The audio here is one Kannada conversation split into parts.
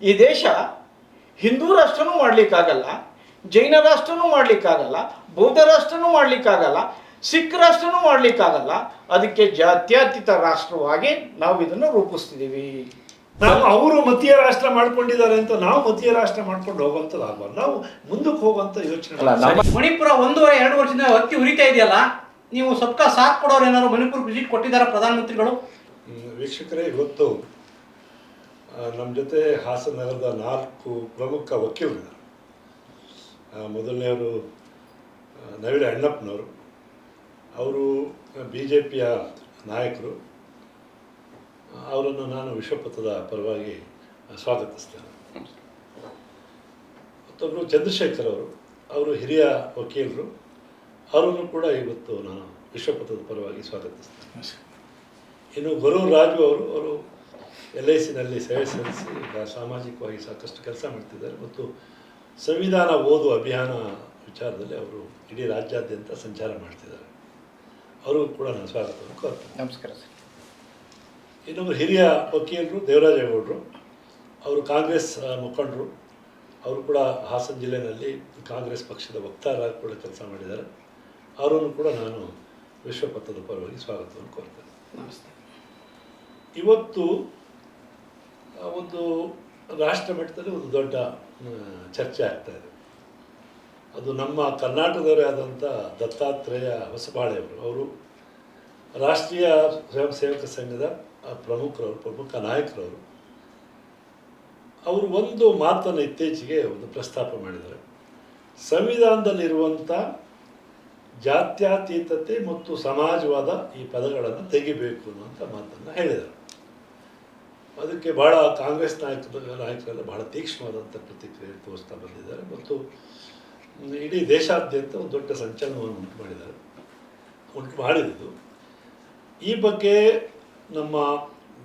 ಈ ದೇಶ ಹಿಂದೂ ರಾಷ್ಟ್ರನೂ ಮಾಡಲಿಕ್ಕಾಗಲ್ಲ, ಜೈನ ರಾಷ್ಟ್ರನೂ ಮಾಡಲಿಕ್ಕಾಗಲ್ಲ, ಬೌದ್ಧ ರಾಷ್ಟ್ರನೂ ಮಾಡಲಿಕ್ಕಾಗಲ್ಲ, ಸಿಖ್ ರಾಷ್ಟ್ರನೂ ಮಾಡಲಿಕ್ಕಾಗಲ್ಲ. ಅದಕ್ಕೆ ಜಾತ್ಯತೀತ ರಾಷ್ಟ್ರವಾಗಿ ನಾವು ಇದನ್ನು ರೂಪಿಸ್ತಿದ್ದೀವಿ. ನಾವು ಅವರು ಮತೀಯ ರಾಷ್ಟ್ರ ಮಾಡ್ಕೊಂಡಿದ್ದಾರೆ ಅಂತ ನಾವು ಮತೀಯ ರಾಷ್ಟ್ರ ಮಾಡ್ಕೊಂಡು ಹೋಗುವಂಥದ್ದು ನಾವು ಮುಂದಕ್ಕೆ ಹೋಗುವಂಥ ಯೋಚನೆ. ಮಣಿಪುರ 1.5-2 ವರ್ಷದಿಂದ ಹತ್ತಿ ಉರಿತಾ ಇದೆಯಲ್ಲ, ನೀವು ಸಬ್ಕಾ ಸಾಥ್ ಕೊಡೋರು ಏನಾದ್ರು ಮಣಿಪುರ ವಿಸಿಟ್ ಕೊಟ್ಟಿದ್ದಾರೆ ಪ್ರಧಾನಮಂತ್ರಿಗಳು? ವೀಕ್ಷಕರೇ, ಇವತ್ತು ನಮ್ಮ ಜೊತೆ ಹಾಸನ ನಗರದ 4 ಪ್ರಮುಖ ವಕೀಲರಿದ್ದಾರೆ. ಮೊದಲನೆಯವರು ನವಿಲೆ ಅಣ್ಣಪ್ಪನವರು. ಅವರು BJPಯ ನಾಯಕರು. ಅವರನ್ನು ನಾನು ವಿಶ್ವಪಥದ ಪರವಾಗಿ ಸ್ವಾಗತಿಸ್ತೇನೆ. ಮತ್ತೊಬ್ಬರು ಚಂದ್ರಶೇಖರ್ ಅವರು ಹಿರಿಯ ವಕೀಲರು. ಅವರನ್ನು ಕೂಡ ಇವತ್ತು ನಾನು ವಿಶ್ವಪಥದ ಪರವಾಗಿ ಸ್ವಾಗತಿಸ್ತೇನೆ. ಇನ್ನು ಗುರು ರಾಜು ಅವರು LICನಲ್ಲಿ ಸೇವೆ ಸಲ್ಲಿಸಿ ಈಗ ಸಾಮಾಜಿಕವಾಗಿ ಸಾಕಷ್ಟು ಕೆಲಸ ಮಾಡ್ತಿದ್ದಾರೆ ಮತ್ತು ಸಂವಿಧಾನ ಓದು ಅಭಿಯಾನ ವಿಚಾರದಲ್ಲಿ ಅವರು ಇಡೀ ರಾಜ್ಯಾದ್ಯಂತ ಸಂಚಾರ ಮಾಡ್ತಿದ್ದಾರೆ. ಅವರು ಕೂಡ ನಾನು ಸ್ವಾಗತವನ್ನು ಕೋರ್ತೇನೆ. ನಮಸ್ಕಾರ ಸರ್. ಇನ್ನೊಬ್ಬರು ಹಿರಿಯ ವಕೀಲರು ದೇವರಾಜೇಗೌಡರು. ಅವರು ಕಾಂಗ್ರೆಸ್ ಮುಖಂಡರು. ಅವರು ಕೂಡ ಹಾಸನ ಜಿಲ್ಲೆಯಲ್ಲಿ ಕಾಂಗ್ರೆಸ್ ಪಕ್ಷದ ವಕ್ತಾರರಾಗಿ ಕೂಡ ಕೆಲಸ ಮಾಡಿದ್ದಾರೆ. ಅವರನ್ನು ಕೂಡ ನಾನು ವಿಶ್ವಪಥದ ಪರವಾಗಿ ಸ್ವಾಗತವನ್ನು ಕೋರ್ತೇನೆ. ನಮಸ್ತೆ. ಇವತ್ತು ಒಂದು ರಾಷ್ಟ್ರ ಮಟ್ಟದಲ್ಲಿ ಒಂದು ದೊಡ್ಡ ಚರ್ಚೆ ಆಗ್ತಾಯಿದೆ. ಅದು ನಮ್ಮ ಕರ್ನಾಟಕದವರೇ ಆದಂಥ ದತ್ತಾತ್ರೇಯ ಹೊಸಬಾಳೆಯವರು. ಅವರು ರಾಷ್ಟ್ರೀಯ ಸ್ವಯಂ ಸೇವಕ ಸಂಘದ ಪ್ರಮುಖ ನಾಯಕರವರು. ಅವರು ಒಂದು ಮಾತನ್ನು ಇತ್ತೀಚೆಗೆ ಒಂದು ಪ್ರಸ್ತಾಪ ಮಾಡಿದ್ದಾರೆ. ಸಂವಿಧಾನದಲ್ಲಿರುವಂಥ ಜಾತ್ಯತೀತತೆ ಮತ್ತು ಸಮಾಜವಾದ ಈ ಪದಗಳನ್ನು ತೆಗಿಬೇಕು ಅನ್ನುವಂಥ ಮಾತನ್ನು ಹೇಳಿದರು. ಅದಕ್ಕೆ ಭಾಳ ಕಾಂಗ್ರೆಸ್ ನಾಯಕರೆಲ್ಲ ಭಾಳ ತೀಕ್ಷ್ಣವಾದಂಥ ಪ್ರತಿಕ್ರಿಯೆ ತೋರಿಸ್ತಾ ಬಂದಿದ್ದಾರೆ ಮತ್ತು ಇಡೀ ದೇಶಾದ್ಯಂತ ಒಂದು ದೊಡ್ಡ ಸಂಚಲನವನ್ನು ಉಂಟು ಮಾಡಿದ್ದು. ಈ ಬಗ್ಗೆ ನಮ್ಮ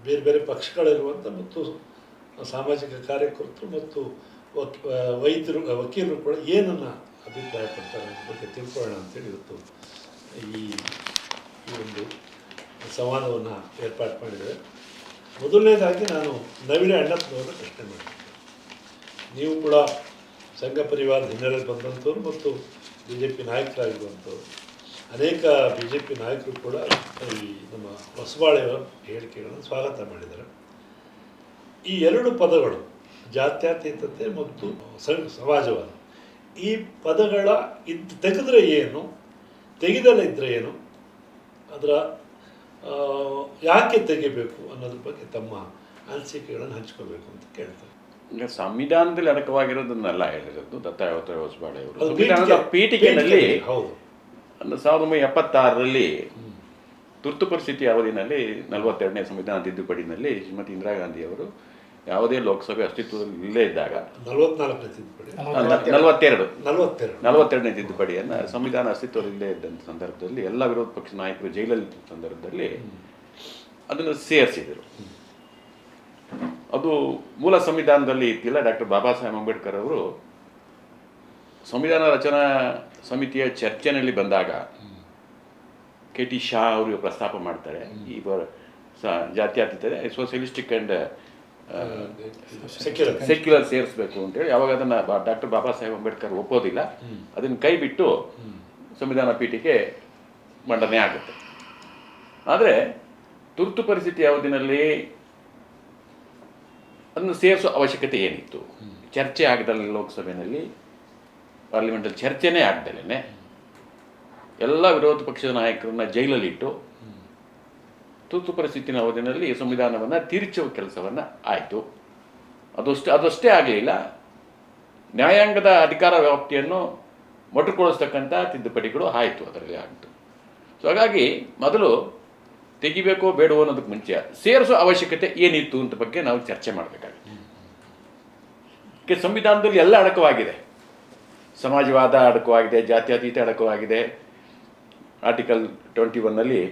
ಬೇರೆ ಬೇರೆ ಪಕ್ಷಗಳಿರುವಂಥ ಮತ್ತು ಸಾಮಾಜಿಕ ಕಾರ್ಯಕರ್ತರು ಮತ್ತು ವಕೀಲರು ಕೂಡ ಏನನ್ನು ಅಭಿಪ್ರಾಯ ಪಡ್ತಾರೆ ಅನ್ನೋ ಬಗ್ಗೆ ತಿಳ್ಕೊಳ್ಳೋಣ ಅಂತೇಳಿ ಇವತ್ತು ಈ ಒಂದು ಸಂವಾದವನ್ನು ಏರ್ಪಾಡು ಮಾಡಿದ್ದಾರೆ. ಮೊದಲನೇದಾಗಿ ನಾನು ನವಿಲೆ ಅಣ್ಣಪ್ಪನವ್ರನ್ನ ಪ್ರಶ್ನೆ ಮಾಡ್ತೀನಿ. ನೀವು ಕೂಡ ಸಂಘ ಪರಿವಾರದ ಹಿನ್ನೆಲೆಯಲ್ಲಿ ಬಂದಂಥವ್ರು ಮತ್ತು BJP ನಾಯಕರಾಗಿರುವಂಥವ್ರು. ಅನೇಕ BJP ನಾಯಕರು ಕೂಡ ಈ ನಮ್ಮ ಹೊಸಬಾಳೆಯವರ ಹೇಳಿಕೆಗಳನ್ನು ಸ್ವಾಗತ ಮಾಡಿದ್ದಾರೆ. ಈ 2 ಪದಗಳು ಜಾತ್ಯತೀತತೆ ಮತ್ತು ಸಮಾಜವಾದ, ಈ ಪದಗಳ ತೆಗೆದ್ರೆ ಏನು, ತೆಗೆದಲ್ಲೇ ಇದ್ದರೆ ಏನು, ಅದರ ಯಾಕೆ ತೆಗಿಬೇಕು ಅನ್ನೋದ್ರ ಬಗ್ಗೆ ತಮ್ಮ ಅನಿಸಿಕೆಗಳನ್ನು ಹಂಚ್ಕೋಬೇಕು ಅಂತ ಕೇಳ್ತಾರೆ. ಈಗ ಸಂವಿಧಾನದಲ್ಲಿ ಅಡಕವಾಗಿರೋದನ್ನೆಲ್ಲ ಹೇಳಿರೋದು ದತ್ತಾತ್ರೇಯ ಹೊಸಬಾಳೆಯವರು. ಸಂವಿಧಾನದ ಪೀಠಿಕೆಯಲ್ಲಿ ಹೌದು 1976ರಲ್ಲಿ ತುರ್ತು ಪರಿಸ್ಥಿತಿ ಅವಧಿನಲ್ಲಿ 42ನೇ ಸಂವಿಧಾನ ತಿದ್ದುಪಡಿನಲ್ಲಿ ಶ್ರೀಮತಿ ಇಂದಿರಾ ಗಾಂಧಿಯವರು ಯಾವುದೇ ಲೋಕಸಭೆ ಅಸ್ತಿತ್ವದಲ್ಲಿ ಇಲ್ಲೇ ಇದ್ದಾಗ 44ನೇ ತಿದ್ದುಪಡಿ 42ನೇ ತಿದ್ದುಪಡಿಯನ್ನು ಸಂವಿಧಾನ ಅಸ್ತಿತ್ವದಲ್ಲೇ ಇದ್ದಂಥ ಸಂದರ್ಭದಲ್ಲಿ ಎಲ್ಲ ವಿರೋಧ ಪಕ್ಷ ನಾಯಕರು ಜೈಲಲ್ಲಿ ಸಂದರ್ಭದಲ್ಲಿ ಅದನ್ನು ಸೇರಿಸಿದರು. ಅದು ಮೂಲ ಸಂವಿಧಾನದಲ್ಲಿ ಇತ್ತಿಲ್ಲ. ಡಾಕ್ಟರ್ ಬಾಬಾ ಸಾಹೇಬ್ ಅಂಬೇಡ್ಕರ್ ಅವರು ಸಂವಿಧಾನ ರಚನಾ ಸಮಿತಿಯ ಚರ್ಚೆಯಲ್ಲಿ ಬಂದಾಗ KT ಶಾ ಅವರು ಪ್ರಸ್ತಾಪ ಮಾಡ್ತಾರೆ. ಈ ಜಾತ್ಯತೀತತೆ ಸೋಷಿಯಲಿಸ್ಟಿಕ್ ಆ್ಯಂಡ್ ಸೆಕ್ಯುಲರ್ ಸೇರಿಸಬೇಕು ಅಂತೇಳಿ. ಯಾವಾಗ ಅದನ್ನು ಡಾಕ್ಟರ್ ಬಾಬಾ ಸಾಹೇಬ್ ಅಂಬೇಡ್ಕರ್ ಒಪ್ಪೋದಿಲ್ಲ, ಅದನ್ನು ಕೈ ಬಿಟ್ಟು ಸಂವಿಧಾನ ಪೀಠಿಕೆ ಮಂಡನೆ ಆಗುತ್ತೆ. ಆದರೆ ತುರ್ತು ಪರಿಸ್ಥಿತಿ ಅವಧಿನಲ್ಲಿ ಅದನ್ನು ಸೇರಿಸೋ ಅವಶ್ಯಕತೆ ಏನಿತ್ತು? ಚರ್ಚೆ ಆಗದಲ್ಲ, ಲೋಕಸಭೆಯಲ್ಲಿ ಪಾರ್ಲಿಮೆಂಟಲ್ಲಿ ಚರ್ಚೆನೇ ಆಗ್ದಲೇ ಎಲ್ಲ ವಿರೋಧ ಪಕ್ಷದ ನಾಯಕರನ್ನ ಜೈಲಲ್ಲಿಟ್ಟು ತುರ್ತು ಪರಿಸ್ಥಿತಿನ ಅವಧಿನಲ್ಲಿ ಸಂವಿಧಾನವನ್ನು ತಿರುಚುವ ಕೆಲಸವನ್ನು ಆಯಿತು. ಅದಷ್ಟೇ ಆಗಲಿಲ್ಲ, ನ್ಯಾಯಾಂಗದ ಅಧಿಕಾರ ವ್ಯಾಪ್ತಿಯನ್ನು ಮೊಟಕುಗೊಳಿಸ್ತಕ್ಕಂಥ ತಿದ್ದುಪಡಿಗಳು ಆಯಿತು, ಅದರಲ್ಲಿ ಆಗಿತ್ತು. ಸೊ ಹಾಗಾಗಿ ಮೊದಲು ತೆಗಿಬೇಕೋ ಬೇಡವೋ ಅನ್ನೋದಕ್ಕೆ ಮುಂಚೆ ಸೇರಿಸೋ ಅವಶ್ಯಕತೆ ಏನಿತ್ತು ಅಂತ ಬಗ್ಗೆ ನಾವು ಚರ್ಚೆ ಮಾಡಬೇಕಾಗುತ್ತೆ. ಸಂವಿಧಾನದಲ್ಲಿ ಎಲ್ಲ ಅಡಕವಾಗಿದೆ. ಸಮಾಜವಾದ ಅಡಕವಾಗಿದೆ, ಜಾತ್ಯತೀತ ಅಡಕವಾಗಿದೆ. ಆರ್ಟಿಕಲ್ 21ನಲ್ಲಿ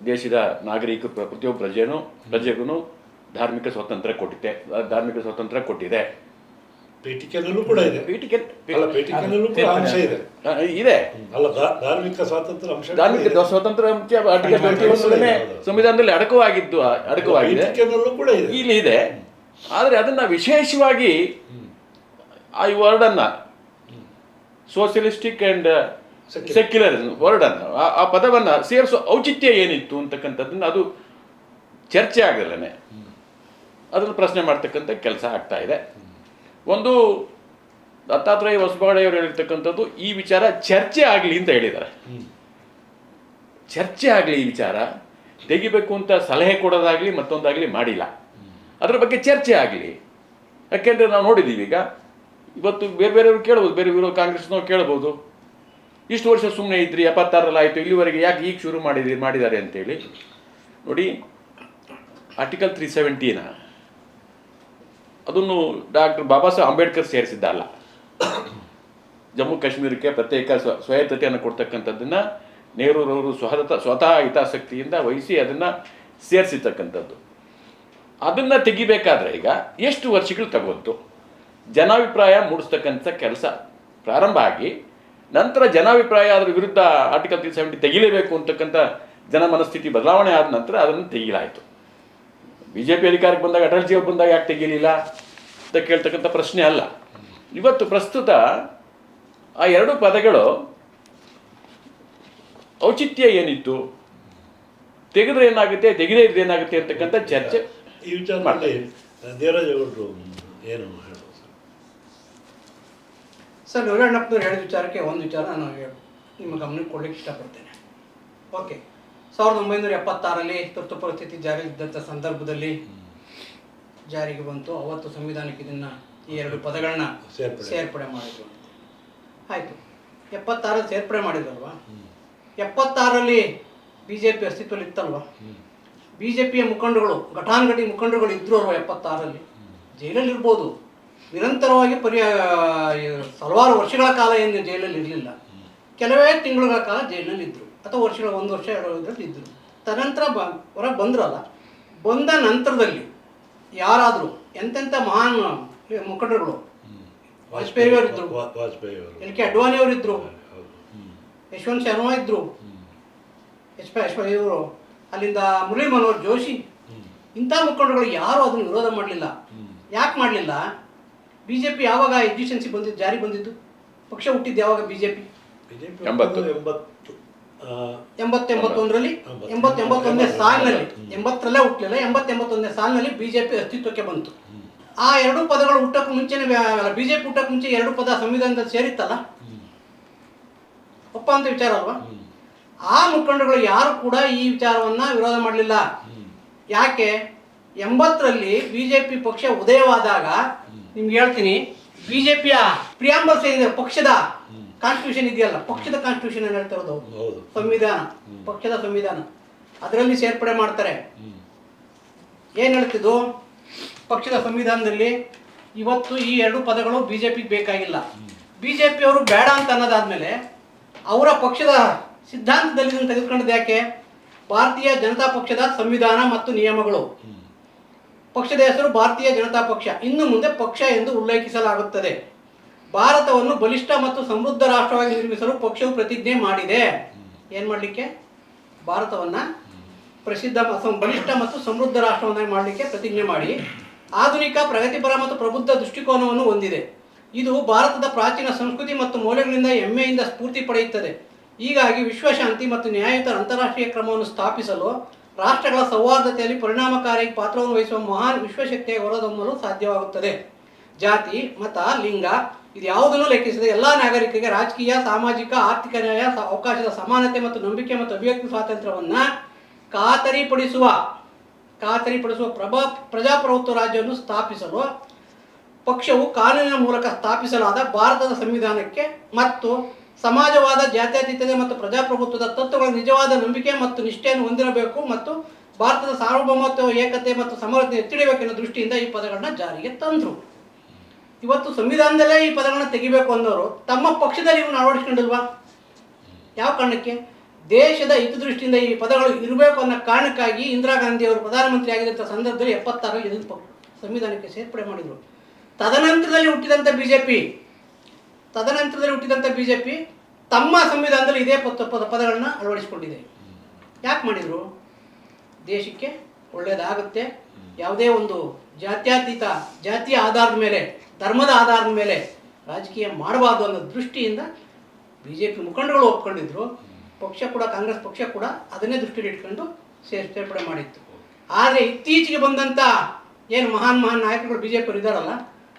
ದೇಶದ ನಾಗರಿಕ ಪ್ರತಿಯೊಬ್ಬ ಪ್ರಜೆಗೂ ಧಾರ್ಮಿಕ ಸ್ವಾತಂತ್ರ್ಯ ಕೊಟ್ಟಿದೆ. ಪೀಠಿಕೆನಲ್ಲೂ ಕೂಡ ಇದೆ. ಪೀಠಿಕೆನಲ್ಲೂ ಕೂಡ ಅಂಶ ಇದೆ. ಅಲ್ಲ, ಧಾರ್ಮಿಕ ಸ್ವಾತಂತ್ರ್ಯ ಅಂಶ ಆರ್ಟಿಕಲ್ 21 ಸಂವಿಧಾನದಲ್ಲಿ ಅಡಕವಾಗಿದೆ. ಕೂಡ ಇಲ್ಲಿ ಇದೆ. ಆದರೆ ಅದನ್ನು ವಿಶೇಷವಾಗಿ ಆ ವರ್ಡನ್ನು ಸೋಷಿಯಲಿಸ್ಟಿಕ್ ಆ್ಯಂಡ್ ಸೆಕ್ಯುಲರಿಸಮ್ ವರ್ಡನ್ನು ಆ ಪದವನ್ನು ಸೇರಿಸೋ ಔಚಿತ್ಯ ಏನಿತ್ತು ಅಂತಕ್ಕಂಥದ್ದನ್ನು ಅದು ಚರ್ಚೆ ಆಗದಲ್ಲೇ ಅದನ್ನು ಪ್ರಶ್ನೆ ಮಾಡ್ತಕ್ಕಂಥ ಕೆಲಸ ಆಗ್ತಾ ಇದೆ. ಒಂದು ದತ್ತಾತ್ರೇಯ ಹೊಸಬಾಳೆಯವರು ಹೇಳಿರ್ತಕ್ಕಂಥದ್ದು ಈ ವಿಚಾರ ಚರ್ಚೆ ಆಗಲಿ ಅಂತ ಹೇಳಿದ್ದಾರೆ. ಚರ್ಚೆ ಆಗಲಿ, ಈ ವಿಚಾರ ತೆಗಿಬೇಕು ಅಂತ ಸಲಹೆ ಕೊಡೋದಾಗಲಿ ಮತ್ತೊಂದಾಗಲಿ ಮಾಡಿಲ್ಲ. ಅದರ ಬಗ್ಗೆ ಚರ್ಚೆ ಆಗಲಿ. ಯಾಕೆಂದರೆ ನಾವು ನೋಡಿದ್ದೀವಿ, ಈಗ ಇವತ್ತು ಬೇರೆ ಬೇರೆಯವರು ಕೇಳ್ಬೋದು, ಬೇರೆ ವಿರೋಧ ಕಾಂಗ್ರೆಸ್ನವ್ರು ಕೇಳ್ಬೋದು, ಇಷ್ಟು ವರ್ಷ ಸುಮ್ಮನೆ ಇದ್ರಿ, 76ರಲ್ಲಿ ಆಯಿತು, ಇಲ್ಲಿವರೆಗೆ ಯಾಕೆ ಈಗ ಶುರು ಮಾಡಿದ್ದಾರೆ ಅಂತೇಳಿ. ನೋಡಿ, ಆರ್ಟಿಕಲ್ 370ನ ಅದನ್ನು ಡಾಕ್ಟರ್ ಬಾಬಾ ಸಾಹೇಬ್ ಅಂಬೇಡ್ಕರ್ ಸೇರಿಸಿದ್ದಲ್ಲ. ಜಮ್ಮು ಕಾಶ್ಮೀರಕ್ಕೆ ಪ್ರತ್ಯೇಕ ಸ್ವಾಯತ್ತತೆಯನ್ನು ಕೊಡ್ತಕ್ಕಂಥದ್ದನ್ನು ನೆಹರೂರವರು ಸ್ವತಃ ಹಿತಾಸಕ್ತಿಯಿಂದ ವಹಿಸಿ ಅದನ್ನು ಸೇರಿಸಿರ್ತಕ್ಕಂಥದ್ದು. ಅದನ್ನು ತೆಗಿಬೇಕಾದ್ರೆ ಈಗ ಎಷ್ಟು ವರ್ಷಗಳು ತಗೊಂತು? ಜನಾಭಿಪ್ರಾಯ ಮೂಡಿಸ್ತಕ್ಕಂಥ ಕೆಲಸ ಪ್ರಾರಂಭ ಆಗಿ ನಂತರ ಜನಾಭಿಪ್ರಾಯ ಅದರ ವಿರುದ್ಧ ಆರ್ಟಿಕಲ್ 370 ತೆಗಿಲೇಬೇಕು ಅಂತಕ್ಕಂಥ ಜನ ಮನಸ್ಥಿತಿ ಬದಲಾವಣೆ ಆದ ನಂತರ ಅದನ್ನು ತೆಗಿಲಾಯಿತು. BJP ಅಧಿಕಾರಕ್ಕೆ ಬಂದಾಗ, ಅಟಲ್ಜಿ ಅವರು ಬಂದಾಗ ಯಾಕೆ ತೆಗೀಲಿಲ್ಲ ಅಂತ ಕೇಳ್ತಕ್ಕಂಥ ಪ್ರಶ್ನೆ ಅಲ್ಲ. ಇವತ್ತು ಪ್ರಸ್ತುತ ಆ ಎರಡು ಪದಗಳು ಔಚಿತ್ಯ ಏನಿತ್ತು, ತೆಗೆದ್ರೆ ಏನಾಗುತ್ತೆ, ತೆಗೆದೇ ಇದ್ರೆ ಏನಾಗುತ್ತೆ ಅಂತಕ್ಕಂಥ ಚರ್ಚೆ ಈ ವಿಚಾರದಲ್ಲಿ ದೇವರಾಜೇಗೌಡರು ಏನು ಹೇಳ್ಬೋದು ಸರ್? ನಾರಾಯಣಪ್ಪನವ್ರು ಹೇಳಿದ ವಿಚಾರಕ್ಕೆ ಒಂದು ವಿಚಾರ ನಾನು ನಿಮ್ಮ ಗಮನಕ್ಕೆ ಕೊಡ್ಲಿಕ್ಕೆ ಇಷ್ಟಪಡ್ತೇನೆ. ಓಕೆ, 1976ರಲ್ಲಿ ತುರ್ತು ಪರಿಸ್ಥಿತಿ ಜಾರಿಯಲ್ಲಿದ್ದಂಥ ಸಂದರ್ಭದಲ್ಲಿ ಜಾರಿಗೆ ಬಂತು. ಅವತ್ತು ಸಂವಿಧಾನಕ್ಕೆ ಇದನ್ನು ಈ ಎರಡು ಪದಗಳನ್ನ ಸೇರ್ಪಡೆ ಮಾಡಿದ್ರು. ಆಯಿತು, 76ರಲ್ಲಿ ಸೇರ್ಪಡೆ ಮಾಡಿದ್ರಲ್ವಾ? 76ರಲ್ಲಿ BJP ಅಸ್ತಿತ್ವದಲ್ಲಿ ಇತ್ತಲ್ವ? BJPಯ ಮುಖಂಡಗಳು, ಘಟಾನುಘಟಿ ಮುಖಂಡರುಗಳು ಇದ್ರು ಅಲ್ವ 76ರಲ್ಲಿ? ಜೈಲಲ್ಲಿ ಇರ್ಬೋದು, ನಿರಂತರವಾಗಿ ಹಲವಾರು ವರ್ಷಗಳ ಕಾಲ ಏನು ಜೈಲಲ್ಲಿ ಇರಲಿಲ್ಲ, ಕೆಲವೇ ತಿಂಗಳುಗಳ ಕಾಲ ಜೈಲಿನಲ್ಲಿ ಇದ್ದರು, ಅಥವಾ ವರ್ಷಗಳ 1 ವರ್ಷ 2 ವರ್ಷದಲ್ಲಿ ಇದ್ದರು. ತದನಂತರ ಹೊರಗೆ ಬಂದ್ರಲ್ಲ, ಬಂದ ನಂತರದಲ್ಲಿ ಯಾರಾದರೂ ಎಂತೆಂಥ ಮಹಾನ್ ಮುಖಂಡರುಗಳು, ವಾಜಪೇಯಿ ಅವರು ಇದ್ದರು, LK ಅಡ್ವಾಣಿಯವರು ಇದ್ದರು, ಯಶವಂತ್ ಶರ್ಮಾ ಇದ್ದರು, ಇವರು ಅಲ್ಲಿಂದ ಮುರಳಿ ಮನೋಹರ್ ಜೋಶಿ, ಇಂಥ ಮುಖಂಡರುಗಳು ಯಾರು ಅದನ್ನು ವಿರೋಧ ಮಾಡಲಿಲ್ಲ. ಯಾಕೆ ಮಾಡಲಿಲ್ಲ? BJP ಯಾವಾಗ ಎಫಿಷಿಯನ್ಸಿ ಬಂದಿದ್ದು, ಜಾರಿ ಬಂದಿದ್ದು, ಪಕ್ಷ ಹುಟ್ಟಿದ್ದು ಯಾವಾಗ? BJP 81ರಲ್ಲಿ 81ನೇ ಸಾಲಿನಲ್ಲಿ, 80ರಲ್ಲೇ ಹುಟ್ಟಲಿಲ್ಲ, 81ನೇ ಸಾಲಿನಲ್ಲಿ BJP ಅಸ್ತಿತ್ವಕ್ಕೆ ಬಂತು. ಆ ಎರಡು ಪದಗಳು ಹುಟ್ಟಕ್ಕೆ ಮುಂಚೆನೇ, BJP ಹುಟ್ಟಕ್ಕೆ ಮುಂಚೆ ಎರಡು ಪದ ಸಂವಿಧಾನದಲ್ಲಿ ಸೇರಿತ್ತಲ್ಲ, ಒಪ್ಪ ಅಂತ ವಿಚಾರ ಅಲ್ವಾ? ಆ ಮುಖಂಡರುಗಳು ಯಾರು ಕೂಡ ಈ ವಿಚಾರವನ್ನ ವಿರೋಧ ಮಾಡಲಿಲ್ಲ. ಯಾಕೆ? 80ರಲ್ಲಿ BJP ಪಕ್ಷ ಉದಯವಾದಾಗ, ನಿಮ್ಗೆ ಹೇಳ್ತೀನಿ, BJPಯ ಪ್ರಿಯಾಂಬಲ್ಸ್ ಏನಿದೆ, ಪಕ್ಷದ ಕಾನ್ಸ್ಟಿಟ್ಯೂಷನ್ ಇದೆಯಲ್ಲ, ಪಕ್ಷದ ಕಾನ್ಸ್ಟಿಟ್ಯೂಷನ್ ಏನು ಹೇಳ್ತಾ ಇರೋದು, ಸಂವಿಧಾನ, ಪಕ್ಷದ ಸಂವಿಧಾನ, ಅದರಲ್ಲಿ ಸೇರ್ಪಡೆ ಮಾಡ್ತಾರೆ. ಏನು ಹೇಳ್ತಿದ್ದು ಪಕ್ಷದ ಸಂವಿಧಾನದಲ್ಲಿ? ಇವತ್ತು ಈ ಎರಡು ಪದಗಳು BJPಗೆ ಬೇಕಾಗಿಲ್ಲ. BJP ಅವರು ಬೇಡ ಅಂತ ಅನ್ನೋದಾದ್ಮೇಲೆ ಅವರ ಪಕ್ಷದ ಸಿದ್ಧಾಂತದಲ್ಲಿ ಇದನ್ನು ತೆಗೆದುಕೊಂಡದ್ದು ಯಾಕೆ? ಭಾರತೀಯ ಜನತಾ ಪಕ್ಷದ ಸಂವಿಧಾನ ಮತ್ತು ನಿಯಮಗಳು. ಪಕ್ಷದ ಹೆಸರು ಭಾರತೀಯ ಜನತಾ ಪಕ್ಷ, ಇನ್ನು ಮುಂದೆ ಪಕ್ಷ ಎಂದು ಉಲ್ಲೇಖಿಸಲಾಗುತ್ತದೆ. ಭಾರತವನ್ನು ಬಲಿಷ್ಠ ಮತ್ತು ಸಮೃದ್ಧ ರಾಷ್ಟ್ರವಾಗಿ ನಿರ್ಮಿಸಲು ಪಕ್ಷವು ಪ್ರತಿಜ್ಞೆ ಮಾಡಿದೆ. ಏನು ಮಾಡಲಿಕ್ಕೆ? ಭಾರತವನ್ನು ಬಲಿಷ್ಠ ಮತ್ತು ಸಮೃದ್ಧ ರಾಷ್ಟ್ರವನ್ನಾಗಿ ಮಾಡಲಿಕ್ಕೆ ಪ್ರತಿಜ್ಞೆ ಮಾಡಿ ಆಧುನಿಕ, ಪ್ರಗತಿಪರ ಮತ್ತು ಪ್ರಬುದ್ಧ ದೃಷ್ಟಿಕೋನವನ್ನು ಹೊಂದಿದೆ. ಇದು ಭಾರತದ ಪ್ರಾಚೀನ ಸಂಸ್ಕೃತಿ ಮತ್ತು ಮೌಲ್ಯಗಳಿಂದ ಹೆಮ್ಮೆಯಿಂದ ಸ್ಫೂರ್ತಿ ಪಡೆಯುತ್ತದೆ. ಹೀಗಾಗಿ ವಿಶ್ವಶಾಂತಿ ಮತ್ತು ನ್ಯಾಯಯುತ ಅಂತಾರಾಷ್ಟ್ರೀಯ ಕ್ರಮವನ್ನು ಸ್ಥಾಪಿಸಲು ರಾಷ್ಟ್ರಗಳ ಸೌಹಾರ್ದತೆಯಲ್ಲಿ ಪರಿಣಾಮಕಾರಿ ಪಾತ್ರವನ್ನು ವಹಿಸುವ ಮಹಾನ್ ವಿಶ್ವಶಕ್ತಿಯ ಹೊರದೊಮ್ಮಲು ಸಾಧ್ಯವಾಗುತ್ತದೆ. ಜಾತಿ, ಮತ, ಲಿಂಗ ಇದು ಯಾವುದನ್ನು ಲೆಕ್ಕಿಸದೆ ಎಲ್ಲ ನಾಗರಿಕರಿಗೆ ರಾಜಕೀಯ, ಸಾಮಾಜಿಕ, ಆರ್ಥಿಕ ನ್ಯಾಯ, ಅವಕಾಶದ ಸಮಾನತೆ ಮತ್ತು ನಂಬಿಕೆ ಮತ್ತು ಅಭಿವ್ಯಕ್ತಿ ಸ್ವಾತಂತ್ರ್ಯವನ್ನು ಖಾತರಿಪಡಿಸುವ ಪ್ರಜಾಪ್ರಭುತ್ವ ರಾಜ್ಯವನ್ನು ಸ್ಥಾಪಿಸಲು ಪಕ್ಷವು ಕಾನೂನಿನ ಮೂಲಕ ಸ್ಥಾಪಿಸಲಾದ ಭಾರತದ ಸಂವಿಧಾನಕ್ಕೆ ಮತ್ತು ಸಮಾಜವಾದ, ಜಾತ್ಯತೀತತೆ ಮತ್ತು ಪ್ರಜಾಪ್ರಭುತ್ವದ ತತ್ವಗಳ ನಿಜವಾದ ನಂಬಿಕೆ ಮತ್ತು ನಿಷ್ಠೆಯನ್ನು ಹೊಂದಿರಬೇಕು ಮತ್ತು ಭಾರತದ ಸಾರ್ವಭೌಮತ್ವ, ಏಕತೆ ಮತ್ತು ಸಮಗ್ರತೆ ಎತ್ತಿಡಬೇಕೆನ್ನೋ ದೃಷ್ಟಿಯಿಂದ ಈ ಪದಗಳನ್ನ ಜಾರಿಗೆ ತಂದರು. ಇವತ್ತು ಸಂವಿಧಾನದಲ್ಲೇ ಈ ಪದಗಳನ್ನ ತೆಗಿಬೇಕು ಅನ್ನೋರು ತಮ್ಮ ಪಕ್ಷದಲ್ಲಿ ಇವನ್ನು ಅಳವಡಿಸ್ಕೊಂಡಿಲ್ವಾ? ಯಾವ ಕಾರಣಕ್ಕೆ? ದೇಶದ ಹಿತದೃಷ್ಟಿಯಿಂದ ಈ ಪದಗಳು ಇರಬೇಕು ಅನ್ನೋ ಕಾರಣಕ್ಕಾಗಿ ಇಂದಿರಾ ಗಾಂಧಿ ಅವರು ಪ್ರಧಾನಮಂತ್ರಿ ಆಗಿದ್ದಂಥ ಸಂದರ್ಭದಲ್ಲಿ 76ರಲ್ಲಿ ಇದನ್ನು ಸಂವಿಧಾನಕ್ಕೆ ಸೇರ್ಪಡೆ ಮಾಡಿದರು. ತದನಂತರದಲ್ಲಿ ಹುಟ್ಟಿದಂಥ BJP ತಮ್ಮ ಸಂವಿಧಾನದಲ್ಲಿ ಇದೇ ಪದಗಳನ್ನ ಅಳವಡಿಸಿಕೊಂಡಿದೆ. ಯಾಕೆ ಮಾಡಿದರು? ದೇಶಕ್ಕೆ ಒಳ್ಳೆಯದಾಗುತ್ತೆ, ಯಾವುದೇ ಒಂದು ಜಾತಿಯ ಆಧಾರದ ಮೇಲೆ, ಧರ್ಮದ ಆಧಾರದ ಮೇಲೆ ರಾಜಕೀಯ ಮಾಡಬಾರ್ದು ಅನ್ನೋ ದೃಷ್ಟಿಯಿಂದ BJP ಮುಖಂಡಗಳು ಒಪ್ಕೊಂಡಿದ್ರು. ಪಕ್ಷ ಕೂಡ, ಕಾಂಗ್ರೆಸ್ ಪಕ್ಷ ಕೂಡ ಅದನ್ನೇ ದೃಷ್ಟಿಯಲ್ಲಿ ಇಟ್ಕೊಂಡು ಸೇರ್ಪಡೆ ಮಾಡಿತ್ತು. ಆದರೆ ಇತ್ತೀಚೆಗೆ ಬಂದಂಥ ಏನು ಮಹಾನ್ ನಾಯಕರುಗಳು BJP ಇದ್ದಾರಲ್ಲ,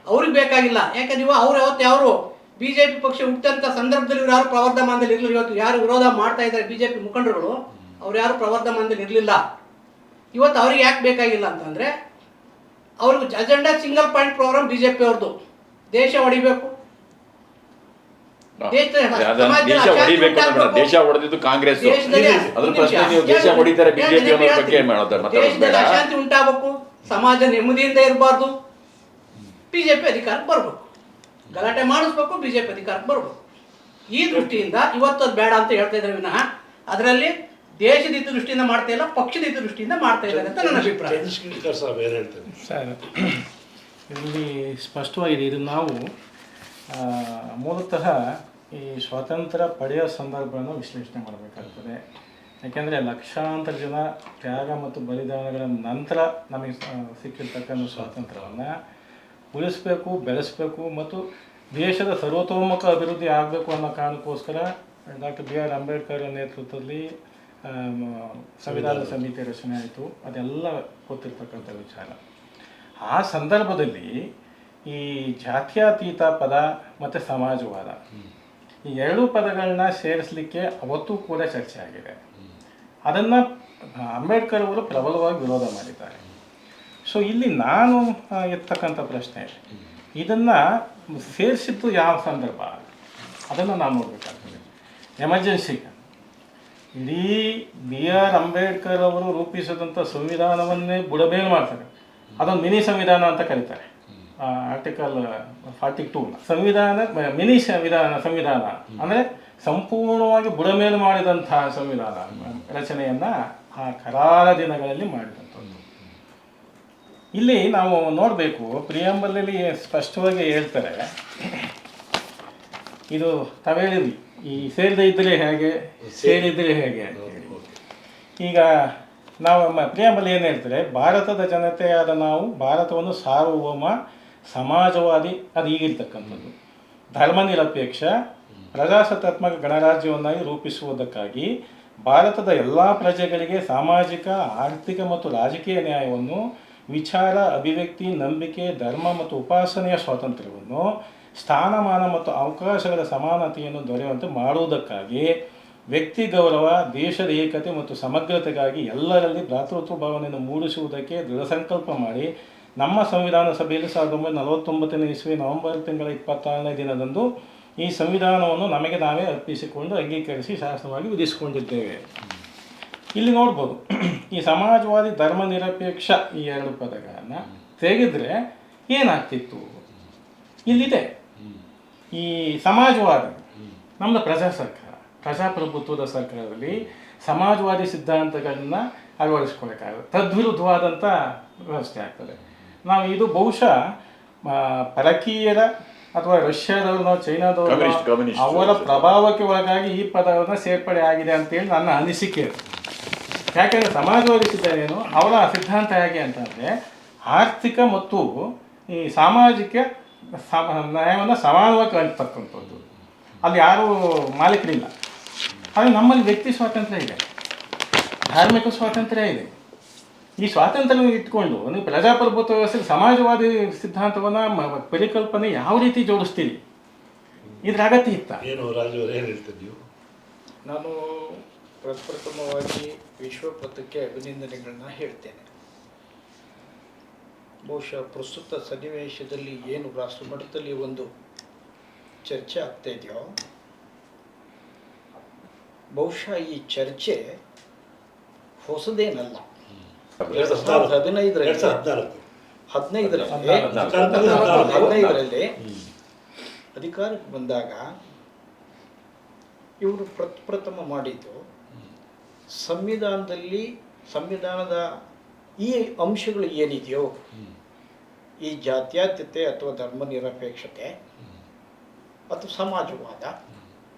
ಅವ್ರಿಗೆ ಬೇಕಾಗಿಲ್ಲ. ಯಾಕಂದ್ರೆ ಅವರು BJP ಪಕ್ಷ ಹುಟ್ಟಂಥ ಸಂದರ್ಭದಲ್ಲಿ ಇವ್ರು ಯಾರು ಪ್ರವರ್ಧಮಾನದಲ್ಲಿ ಇರಲಿಲ್ಲ. ಇವತ್ತು ಯಾರು ವಿರೋಧ ಮಾಡ್ತಾ ಇದ್ದಾರೆ BJP ಮುಖಂಡರುಗಳು, ಅವ್ರು ಯಾರು ಪ್ರವರ್ಧಮಾನದಲ್ಲಿ ಇರಲಿಲ್ಲ. ಇವತ್ತು ಅವ್ರಿಗೆ ಯಾಕೆ ಬೇಕಾಗಿಲ್ಲ ಅಂತಂದರೆ, ಅವ್ರಿಗೆ agenda single point program BJP ಅವ್ರದ್ದು. ದೇಶ ಹೊಡಿಬೇಕು, ದೇಶ ಹೊಡೆದಿದ್ದು ಕಾಂಗ್ರೆಸ್. ಅದ್ರ ಪ್ರಶ್ನೆ ನೀವು ದೇಶ ಹೊಡಿತಾರೆ BJP ಅನ್ನೋ ಬಗ್ಗೆ ದೇಶದಲ್ಲಿ ಅಶಾಂತಿ ಉಂಟಾಗಬೇಕು, ಸಮಾಜ ನೆಮ್ಮದಿಯಿಂದ ಇರಬಾರ್ದು, BJP ಅಧಿಕಾರಕ್ಕೆ ಬರಬೇಕು, ಗಲಾಟೆ ಮಾಡಿಸ್ಬೇಕು, BJP ಅಧಿಕಾರಕ್ಕೆ ಬರಬೇಕು. ಈ ದೃಷ್ಟಿಯಿಂದ ಇವತ್ತು ಅದು ಬೇಡ ಅಂತ ಹೇಳ್ತಾ ಇದ್ದಾರೆ ವಿನಃ ಅದರಲ್ಲಿ ದೇಶದ ದೃಷ್ಟಿಯಿಂದ ಮಾಡ್ತಾ ಇಲ್ಲ, ಪಕ್ಷದ ದೃಷ್ಟಿಯಿಂದ ಮಾಡ್ತಾ ಇದ್ದಾರೆ ಅಂತ ನನ್ನ ಅಭಿಪ್ರಾಯ. ಸರ್, ಇದರಲ್ಲಿ ಸ್ಪಷ್ಟವಾಗಿದೆ. ಇದು ನಾವು ಮೂಲತಃ ಈ ಸ್ವಾತಂತ್ರ್ಯ ಪಡೆಯೋ ಸಂದರ್ಭವನ್ನು ವಿಶ್ಲೇಷಣೆ ಮಾಡಬೇಕಾಗ್ತದೆ. ಯಾಕೆಂದರೆ ಲಕ್ಷಾಂತರ ಜನ ತ್ಯಾಗ ಮತ್ತು ಬಲಿದಾನಗಳ ನಂತರ ನಮಗೆ ಸಿಕ್ಕಿರ್ತಕ್ಕಂಥ ಸ್ವಾತಂತ್ರ್ಯವನ್ನು ಉಳಿಸ್ಬೇಕು, ಬೆಳೆಸಬೇಕು ಮತ್ತು ದೇಶದ ಸರ್ವತೋಮುಖ ಅಭಿವೃದ್ಧಿ ಆಗಬೇಕು ಅನ್ನೋ ಕಾರಣಕ್ಕೋಸ್ಕರ ಡಾಕ್ಟರ್ BR ಅಂಬೇಡ್ಕರ್ ನೇತೃತ್ವದಲ್ಲಿ ಸಂವಿಧಾನ ಸಮಿತಿ ರಚನೆ ಆಯಿತು. ಅದೆಲ್ಲ ಗೊತ್ತಿರ್ತಕ್ಕಂಥ ವಿಚಾರ. ಆ ಸಂದರ್ಭದಲ್ಲಿ ಈ ಜಾತ್ಯತೀತ ಪದ ಮತ್ತು ಸಮಾಜವಾದ ಈ ಎರಡೂ ಪದಗಳನ್ನ ಸೇರಿಸಲಿಕ್ಕೆ ಅವತ್ತೂ ಕೂಡ ಚರ್ಚೆ ಆಗಿದೆ. ಅದನ್ನು ಅಂಬೇಡ್ಕರ್ ಅವರು ಪ್ರಬಲವಾಗಿ ವಿರೋಧ ಮಾಡಿದ್ದಾರೆ. ಸೊ ಇಲ್ಲಿ ನಾನು ಎತ್ತಕ್ಕಂಥ ಪ್ರಶ್ನೆ, ಇದನ್ನು ಸೇರಿಸಿದ್ದು ಯಾವ ಸಂದರ್ಭ, ಅದನ್ನು ನಾವು ನೋಡಬೇಕಾಗ್ತದೆ. ಎಮರ್ಜೆನ್ಸಿ ಇಡೀ BR ಅಂಬೇಡ್ಕರ್ ಅವರು ರೂಪಿಸಿದಂಥ ಸಂವಿಧಾನವನ್ನೇ ಬುಡಮೇಲು ಮಾಡ್ತಾರೆ. ಅದೊಂದು ಮಿನಿ ಸಂವಿಧಾನ ಅಂತ ಕರೀತಾರೆ. ಆರ್ಟಿಕಲ್ 42 ಸಂವಿಧಾನ ಮಿನಿ ಸಂವಿಧಾನ ಅಂದರೆ ಸಂಪೂರ್ಣವಾಗಿ ಬುಡಮೇಲು ಮಾಡಿದಂತಹ ಸಂವಿಧಾನ ರಚನೆಯನ್ನು ಆ ಕರಾಳ ದಿನಗಳಲ್ಲಿ ಮಾಡಿದಂಥದ್ದು. ಇಲ್ಲಿ ನಾವು ನೋಡಬೇಕು, ಪ್ರಿಯಾಂಬಲಲ್ಲಿ ಸ್ಪಷ್ಟವಾಗಿ ಹೇಳ್ತಾರೆ, ಇದು ತಾವೇಳಿದ್ವಿ ಈ ಸೇರಿದ ಇದ್ದರೆ ಹೇಗೆ, ಸೇರಿದರೆ ಹೇಗೆ ಅಂತೇಳಿ. ಈಗ ನಾವು ಪ್ರಿಯಾಂಬಲ್ ಏನು ಹೇಳ್ತಾರೆ, ಭಾರತದ ಜನತೆಯಾದ ನಾವು ಭಾರತವನ್ನು ಸಾರ್ವಭೌಮ ಸಮಾಜವಾದಿ, ಅದು ಈಗಿರ್ತಕ್ಕಂಥದ್ದು ಧರ್ಮನಿರಪೇಕ್ಷ ಪ್ರಜಾಸತ್ತಾತ್ಮಕ ಗಣರಾಜ್ಯವನ್ನಾಗಿ ರೂಪಿಸುವುದಕ್ಕಾಗಿ ಭಾರತದ ಎಲ್ಲ ಪ್ರಜೆಗಳಿಗೆ ಸಾಮಾಜಿಕ, ಆರ್ಥಿಕ ಮತ್ತು ರಾಜಕೀಯ ನ್ಯಾಯವನ್ನು, ವಿಚಾರ, ಅಭಿವ್ಯಕ್ತಿ, ನಂಬಿಕೆ, ಧರ್ಮ ಮತ್ತು ಉಪಾಸನೆಯ ಸ್ವಾತಂತ್ರ್ಯವನ್ನು, ಸ್ಥಾನಮಾನ ಮತ್ತು ಅವಕಾಶಗಳ ಸಮಾನತೆಯನ್ನು ದೊರೆಯುವಂತೆ ಮಾಡುವುದಕ್ಕಾಗಿ ವ್ಯಕ್ತಿ ಗೌರವ, ದೇಶದ ಏಕತೆ ಮತ್ತು ಸಮಗ್ರತೆಗಾಗಿ ಎಲ್ಲರಲ್ಲಿ ಭ್ರಾತೃತ್ವ ಭಾವನೆಯನ್ನು ಮೂಡಿಸುವುದಕ್ಕೆ ದೃಢ ಸಂಕಲ್ಪ ಮಾಡಿ ನಮ್ಮ ಸಂವಿಧಾನ ಸಭೆಯಲ್ಲಿ 1949 ಇಸ್ವಿ ನವೆಂಬರ್ ತಿಂಗಳ 26ನೇ ದಿನದಂದು ಈ ಸಂವಿಧಾನವನ್ನು ನಮಗೆ ನಾವೇ ಅರ್ಪಿಸಿಕೊಂಡು ಅಂಗೀಕರಿಸಿ ಶಾಸನವಾಗಿ ವಿಧಿಸಿಕೊಂಡಿದ್ದೇವೆ. ಇಲ್ಲಿ ನೋಡ್ಬೋದು, ಈ ಸಮಾಜವಾದಿ, ಧರ್ಮ ನಿರಪೇಕ್ಷ ಈ ಎರಡು ಪದಗಳನ್ನು ತೆಗೆದ್ರೆ ಏನಾಗ್ತಿತ್ತು. ಇಲ್ಲಿದೆ ಈ ಸಮಾಜವಾದಿ, ನಮ್ಮದು ಪ್ರಜಾ ಸರ್ಕಾರ, ಪ್ರಜಾಪ್ರಭುತ್ವದ ಸರ್ಕಾರದಲ್ಲಿ ಸಮಾಜವಾದಿ ಸಿದ್ಧಾಂತಗಳನ್ನು ಅಳವಡಿಸ್ಕೊಳ್ಬೇಕಾಗುತ್ತೆ. ತದ್ವಿರುದ್ಧವಾದಂಥ ವ್ಯವಸ್ಥೆ ಆಗ್ತದೆ. ನಾವು ಇದು ಬಹುಶಃ ಪರಕೀಯರ ಅಥವಾ ರಷ್ಯಾದವ್ರನ್ನ, ಚೈನಾದವ್ರನ್ನ ಅವರ ಪ್ರಭಾವಕ್ಕೆ ಒಳಗಾಗಿ ಈ ಪದವನ್ನು ಸೇರ್ಪಡೆ ಆಗಿದೆ ಅಂತೇಳಿ ನನ್ನ ಅನಿಸಿಕೆ. ಯಾಕೆಂದರೆ ಸಮಾಜವಾದಿ ಸಿದ್ಧಾಂತ ಏನು, ಅವರ ಸಿದ್ಧಾಂತ ಹೇಗೆ ಅಂತಂದರೆ ಆರ್ಥಿಕ ಮತ್ತು ಈ ಸಾಮಾಜಿಕ ನ್ಯಾಯವನ್ನು ಸಮಾನವಾಗಿ ಕಲಿತಕ್ಕಂಥದ್ದು. ಅಲ್ಲಿ ಯಾರೂ ಮಾಲೀಕರಿಲ್ಲ. ಆದರೆ ನಮ್ಮಲ್ಲಿ ವ್ಯಕ್ತಿ ಸ್ವಾತಂತ್ರ್ಯ ಇದೆ, ಧಾರ್ಮಿಕ ಸ್ವಾತಂತ್ರ್ಯ ಇದೆ. ಈ ಸ್ವಾತಂತ್ರ್ಯ ಇಟ್ಕೊಂಡು ನೀವು ಪ್ರಜಾಪ್ರಭುತ್ವ ವ್ಯವಸ್ಥೆ ಸಮಾಜವಾದಿ ಸಿದ್ಧಾಂತವನ್ನು ಪರಿಕಲ್ಪನೆ ಯಾವ ರೀತಿ ಜೋಡಿಸ್ತೀರಿ? ಇದ್ರ ಅಗತ್ಯ ಇತ್ತ? ಏನು ರಾಜು ಅವರು ಏನು ಹೇಳ್ತೀರಿ ನೀವು? ನಾನು ಪ್ರಪ್ರಥಮವಾಗಿ ವಿಶ್ವಪಥಕ್ಕೆ ಅಭಿನಂದನೆಗಳನ್ನ ಹೇಳ್ತೇನೆ. ಬಹುಶಃ ಪ್ರಸ್ತುತ ಸನ್ನಿವೇಶದಲ್ಲಿ ಏನು ರಾಷ್ಟ್ರಮಟ್ಟದಲ್ಲಿ ಒಂದು ಚರ್ಚೆ ಆಗ್ತಾ ಇದೆಯೋ, ಬಹುಶಃ ಈ ಚರ್ಚೆ ಹೊಸದೇನಲ್ಲ. 2015ರಲ್ಲಿ ಅಧಿಕಾರಕ್ಕೆ ಬಂದಾಗ ಇವರು ಪ್ರಥಮ ಮಾಡಿದ್ದು ಸಂವಿಧಾನದ ಈ ಅಂಶಗಳು ಏನಿದೆಯೋ, ಈ ಜಾತ್ಯತೀತತೆ ಅಥವಾ ಧರ್ಮ ನಿರಪೇಕ್ಷತೆ ಅಥವಾ ಸಮಾಜವಾದ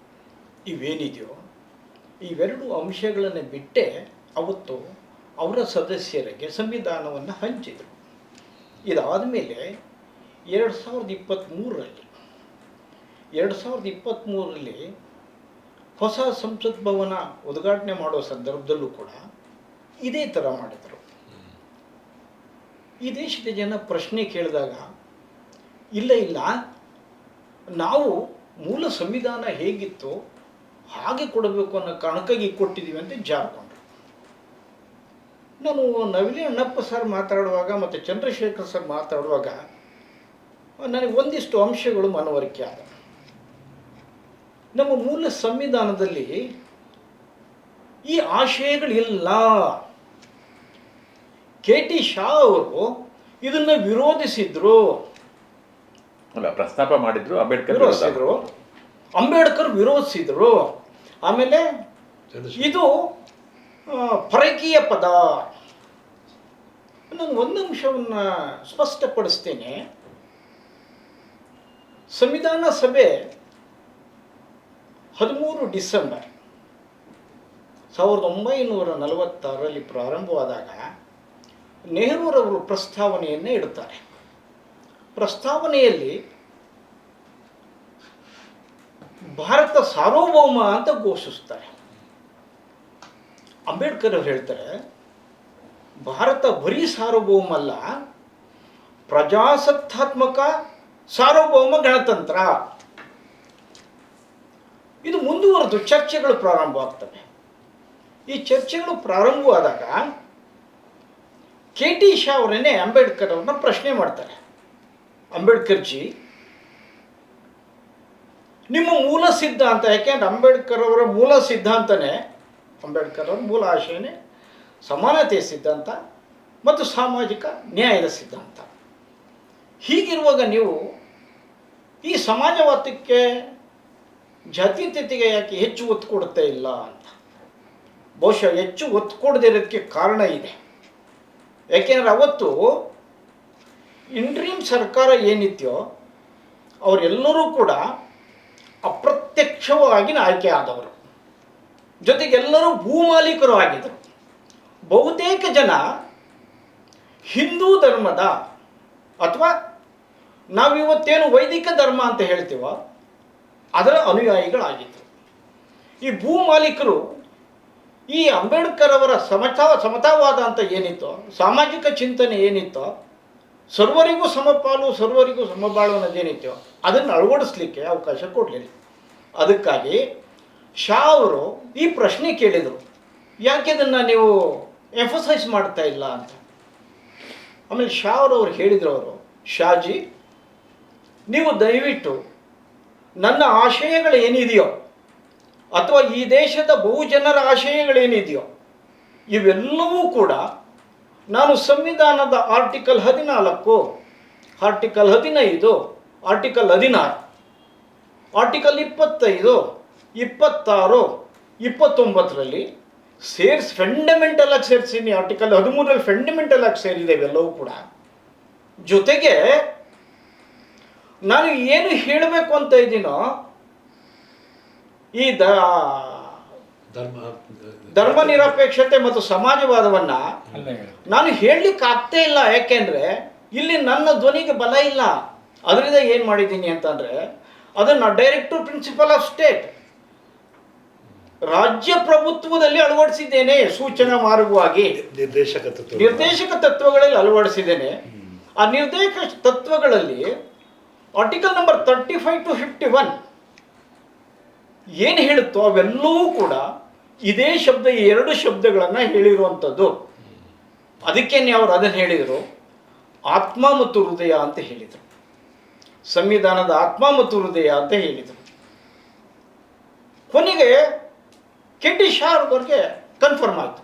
ಇವೇನಿದೆಯೋ, ಇವೆರಡು ಅಂಶಗಳನ್ನು ಬಿಟ್ಟೆ ಅವತ್ತು ಅವರ ಸದಸ್ಯರಿಗೆ ಸಂವಿಧಾನವನ್ನು ಹಂಚಿದರು. ಇದಾದ ಮೇಲೆ 2023ರಲ್ಲಿ ಹೊಸ ಸಂಸತ್ ಭವನ ಉದ್ಘಾಟನೆ ಮಾಡೋ ಸಂದರ್ಭದಲ್ಲೂ ಕೂಡ ಇದೇ ಥರ ಮಾಡಿದರು. ಈ ದೇಶದ ಜನ ಪ್ರಶ್ನೆ ಕೇಳಿದಾಗ ಇಲ್ಲ ನಾವು ಮೂಲ ಸಂವಿಧಾನ ಹೇಗಿತ್ತು ಹಾಗೆ ಕೊಡಬೇಕು ಅನ್ನೋ ಕಾರಣಕ್ಕಾಗಿ ಕೊಟ್ಟಿದ್ದೀವಿ ಅಂತ ಜಾರ್ಕೊಂಡ್ರು. ನಾನು ನವಿಲೆ ಅಣ್ಣಪ್ಪ ಸರ್ ಮಾತಾಡುವಾಗ ಮತ್ತು ಚಂದ್ರಶೇಖರ್ ಸರ್ ಮಾತಾಡುವಾಗ ನನಗೆ ಒಂದಿಷ್ಟು ಅಂಶಗಳು ಮನವರಿಕೆ ಆದ. ನಮ್ಮ ಮೂಲ ಸಂವಿಧಾನದಲ್ಲಿ ಈ ಆಶಯಗಳಿಲ್ಲ. KT ಶಾ ಅವರು ಇದನ್ನು ವಿರೋಧಿಸಿದ್ರು, ಅಲ್ಲ ಪ್ರಸ್ತಾಪ ಮಾಡಿದ್ರು, ಅಂಬೇಡ್ಕರ್ ವಿರೋಧಿಸಿದ್ರು. ಆಮೇಲೆ ಇದು ಪರಕೀಯ ಪದ. ನಾನು ಒಂದು ಅಂಶವನ್ನು ಸ್ಪಷ್ಟಪಡಿಸ್ತೇನೆ. ಸಂವಿಧಾನ ಸಭೆ 13 ಡಿಸೆಂಬರ್ 1946ರಲ್ಲಿ ಪ್ರಾರಂಭವಾದಾಗ ನೆಹರೂರವರು ಪ್ರಸ್ತಾವನೆಯನ್ನೇ ಇಡುತ್ತಾರೆ. ಪ್ರಸ್ತಾವನೆಯಲ್ಲಿ ಭಾರತ ಸಾರ್ವಭೌಮ ಅಂತ ಘೋಷಿಸ್ತಾರೆ. ಅಂಬೇಡ್ಕರ್ ಅವರು ಹೇಳ್ತಾರೆ, ಭಾರತ ಬರೀ ಸಾರ್ವಭೌಮ ಅಲ್ಲ, ಪ್ರಜಾಸತ್ತಾತ್ಮಕ ಸಾರ್ವಭೌಮ ಗಣತಂತ್ರ. ಇದು ಮುಂದುವರೆದು ಚರ್ಚೆಗಳು ಪ್ರಾರಂಭವಾಗ್ತವೆ. ಈ ಚರ್ಚೆಗಳು ಪ್ರಾರಂಭವಾದಾಗ KT ಶಾ ಅವರನ್ನೇ ಅಂಬೇಡ್ಕರ್ ಅವ್ರನ್ನ ಪ್ರಶ್ನೆ ಮಾಡ್ತಾರೆ. ಅಂಬೇಡ್ಕರ್ ಜಿ, ನಿಮ್ಮ ಮೂಲ ಸಿದ್ಧಾಂತ, ಯಾಕೆಂದ್ರೆ ಅಂಬೇಡ್ಕರ್ ಅವರ ಮೂಲ ಸಿದ್ಧಾಂತನೇ, ಅಂಬೇಡ್ಕರ್ ಅವರ ಮೂಲ ಆಶಯನೇ ಸಮಾನತೆಯ ಸಿದ್ಧಾಂತ ಮತ್ತು ಸಾಮಾಜಿಕ ನ್ಯಾಯದ ಸಿದ್ಧಾಂತ. ಹೀಗಿರುವಾಗ ನೀವು ಈ ಸಮಾಜವಾದಕ್ಕೆ, ಜಾತೀಯತೆಗೆ ಯಾಕೆ ಹೆಚ್ಚು ಒತ್ತು ಕೊಡ್ತಾ ಇಲ್ಲ ಅಂತ. ಬಹುಶಃ ಹೆಚ್ಚು ಒತ್ತು ಕೊಡದಿರೋದಕ್ಕೆ ಕಾರಣ ಇದೆ. ಯಾಕೆಂದರೆ ಅವತ್ತು ಇಂಟ್ರೀಮ್ ಸರ್ಕಾರ ಏನಿತ್ಯೋ ಅವರೆಲ್ಲರೂ ಕೂಡ ಅಪ್ರತ್ಯಕ್ಷವಾಗಿ ಆಯ್ಕೆ ಆದವರು, ಜೊತೆಗೆ ಎಲ್ಲರೂ ಭೂಮಾಲೀಕರು ಆಗಿದ್ದರು. ಬಹುತೇಕ ಜನ ಹಿಂದೂ ಧರ್ಮದ ಅಥವಾ ನಾವಿವತ್ತೇನು ವೈದಿಕ ಧರ್ಮ ಅಂತ ಹೇಳ್ತೀವೋ ಅದರ ಅನುಯಾಯಿಗಳಾಗಿದ್ದರು. ಈ ಭೂಮಾಲೀಕರು ಈ ಅಂಬೇಡ್ಕರ್ ಅವರ ಸಮತಾವಾದ ಅಂತ ಏನಿತ್ತೋ, ಸಾಮಾಜಿಕ ಚಿಂತನೆ ಏನಿತ್ತೋ, ಸರ್ವರಿಗೂ ಸಮಪಾಲು ಸರ್ವರಿಗೂ ಸಮಬಾಳು ಅನ್ನೋದೇನಿತ್ತೋ ಅದನ್ನು ಅಳವಡಿಸ್ಲಿಕ್ಕೆ ಅವಕಾಶ ಕೊಡಲಿಲ್ಲ. ಅದಕ್ಕಾಗಿ ಶಾ ಅವರು ಈ ಪ್ರಶ್ನೆ ಕೇಳಿದರು, ಯಾಕೆ ಇದನ್ನು ನೀವು ಎಂಫಸೈಸ್ ಮಾಡ್ತಾ ಇಲ್ಲ ಅಂತ. ಆಮೇಲೆ ಶಾ ಅವರು ಹೇಳಿದರು, ಶಾಜಿ, ನೀವು ದಯವಿಟ್ಟು ನನ್ನ ಆಶಯಗಳು ಏನಿದೆಯೋ ಅಥವಾ ಈ ದೇಶದ ಬಹುಜನರ ಆಶಯಗಳೇನಿದೆಯೋ ಇವೆಲ್ಲವೂ ಕೂಡ ನಾನು ಸಂವಿಧಾನದ ಆರ್ಟಿಕಲ್ 14, ಆರ್ಟಿಕಲ್ 15, ಆರ್ಟಿಕಲ್ 16, ಆರ್ಟಿಕಲ್ 25, 26, 29ರಲ್ಲಿ ಫಂಡಮೆಂಟಲ್ ಆಗಿ ಸೇರಿಸಿದ್ದೀನಿ. ಆರ್ಟಿಕಲ್ 13ರಲ್ಲಿ ಫಂಡಮೆಂಟಲ್ ಆಗಿ ಸೇರಿದೆ ಇವೆಲ್ಲವೂ ಕೂಡ. ಜೊತೆಗೆ ನಾನು ಏನು ಹೇಳಬೇಕು ಅಂತ ಇದ್ದೀನೋ ಈ ಧರ್ಮ ನಿರಪೇಕ್ಷತೆ ಮತ್ತು ಸಮಾಜವಾದವನ್ನ ನಾನು ಹೇಳಲಿಕ್ಕೆ ಆಗ್ತಾ ಇಲ್ಲ. ಯಾಕೆಂದ್ರೆ ಇಲ್ಲಿ ನನ್ನ ಧ್ವನಿಗೆ ಬಲ ಇಲ್ಲ. ಅದರಿಂದ ಏನು ಮಾಡಿದ್ದೀನಿ ಅಂತಂದ್ರೆ ಅದನ್ನು ಡೈರೆಕ್ಟಿವ್ ಪ್ರಿನ್ಸಿಪಲ್ ಆಫ್ ಸ್ಟೇಟ್, ರಾಜ್ಯ ಪ್ರಭುತ್ವದಲ್ಲಿ ಅಳವಡಿಸಿದ್ದೇನೆ. ಸೂಚನಾ ಮಾರ್ಗವಾಗಿ ನಿರ್ದೇಶಕ ತತ್ವಗಳಲ್ಲಿ ಅಳವಡಿಸಿದ್ದೇನೆ. ಆ ನಿರ್ದೇಶಕ ತತ್ವಗಳಲ್ಲಿ ಆರ್ಟಿಕಲ್ ನಂಬರ್ 35 to 51 ಏನು ಹೇಳುತ್ತೋ ಅವೆಲ್ಲವೂ ಕೂಡ ಇದೇ ಶಬ್ದ, ಈ ಎರಡು ಶಬ್ದಗಳನ್ನು ಹೇಳಿರುವಂಥದ್ದು. ಅದಕ್ಕೇನೆ ಅವರು ಅದನ್ನು ಹೇಳಿದರು, ಆತ್ಮ ಮತ್ತು ಹೃದಯ ಅಂತ ಹೇಳಿದರು. ಸಂವಿಧಾನದ ಆತ್ಮ ಮತ್ತು ಹೃದಯ ಅಂತ ಹೇಳಿದರು. ಕೊನೆಗೆ KT ಶಾ ಅವ್ರಿಗೆ ಕನ್ಫರ್ಮ್ ಆಯಿತು.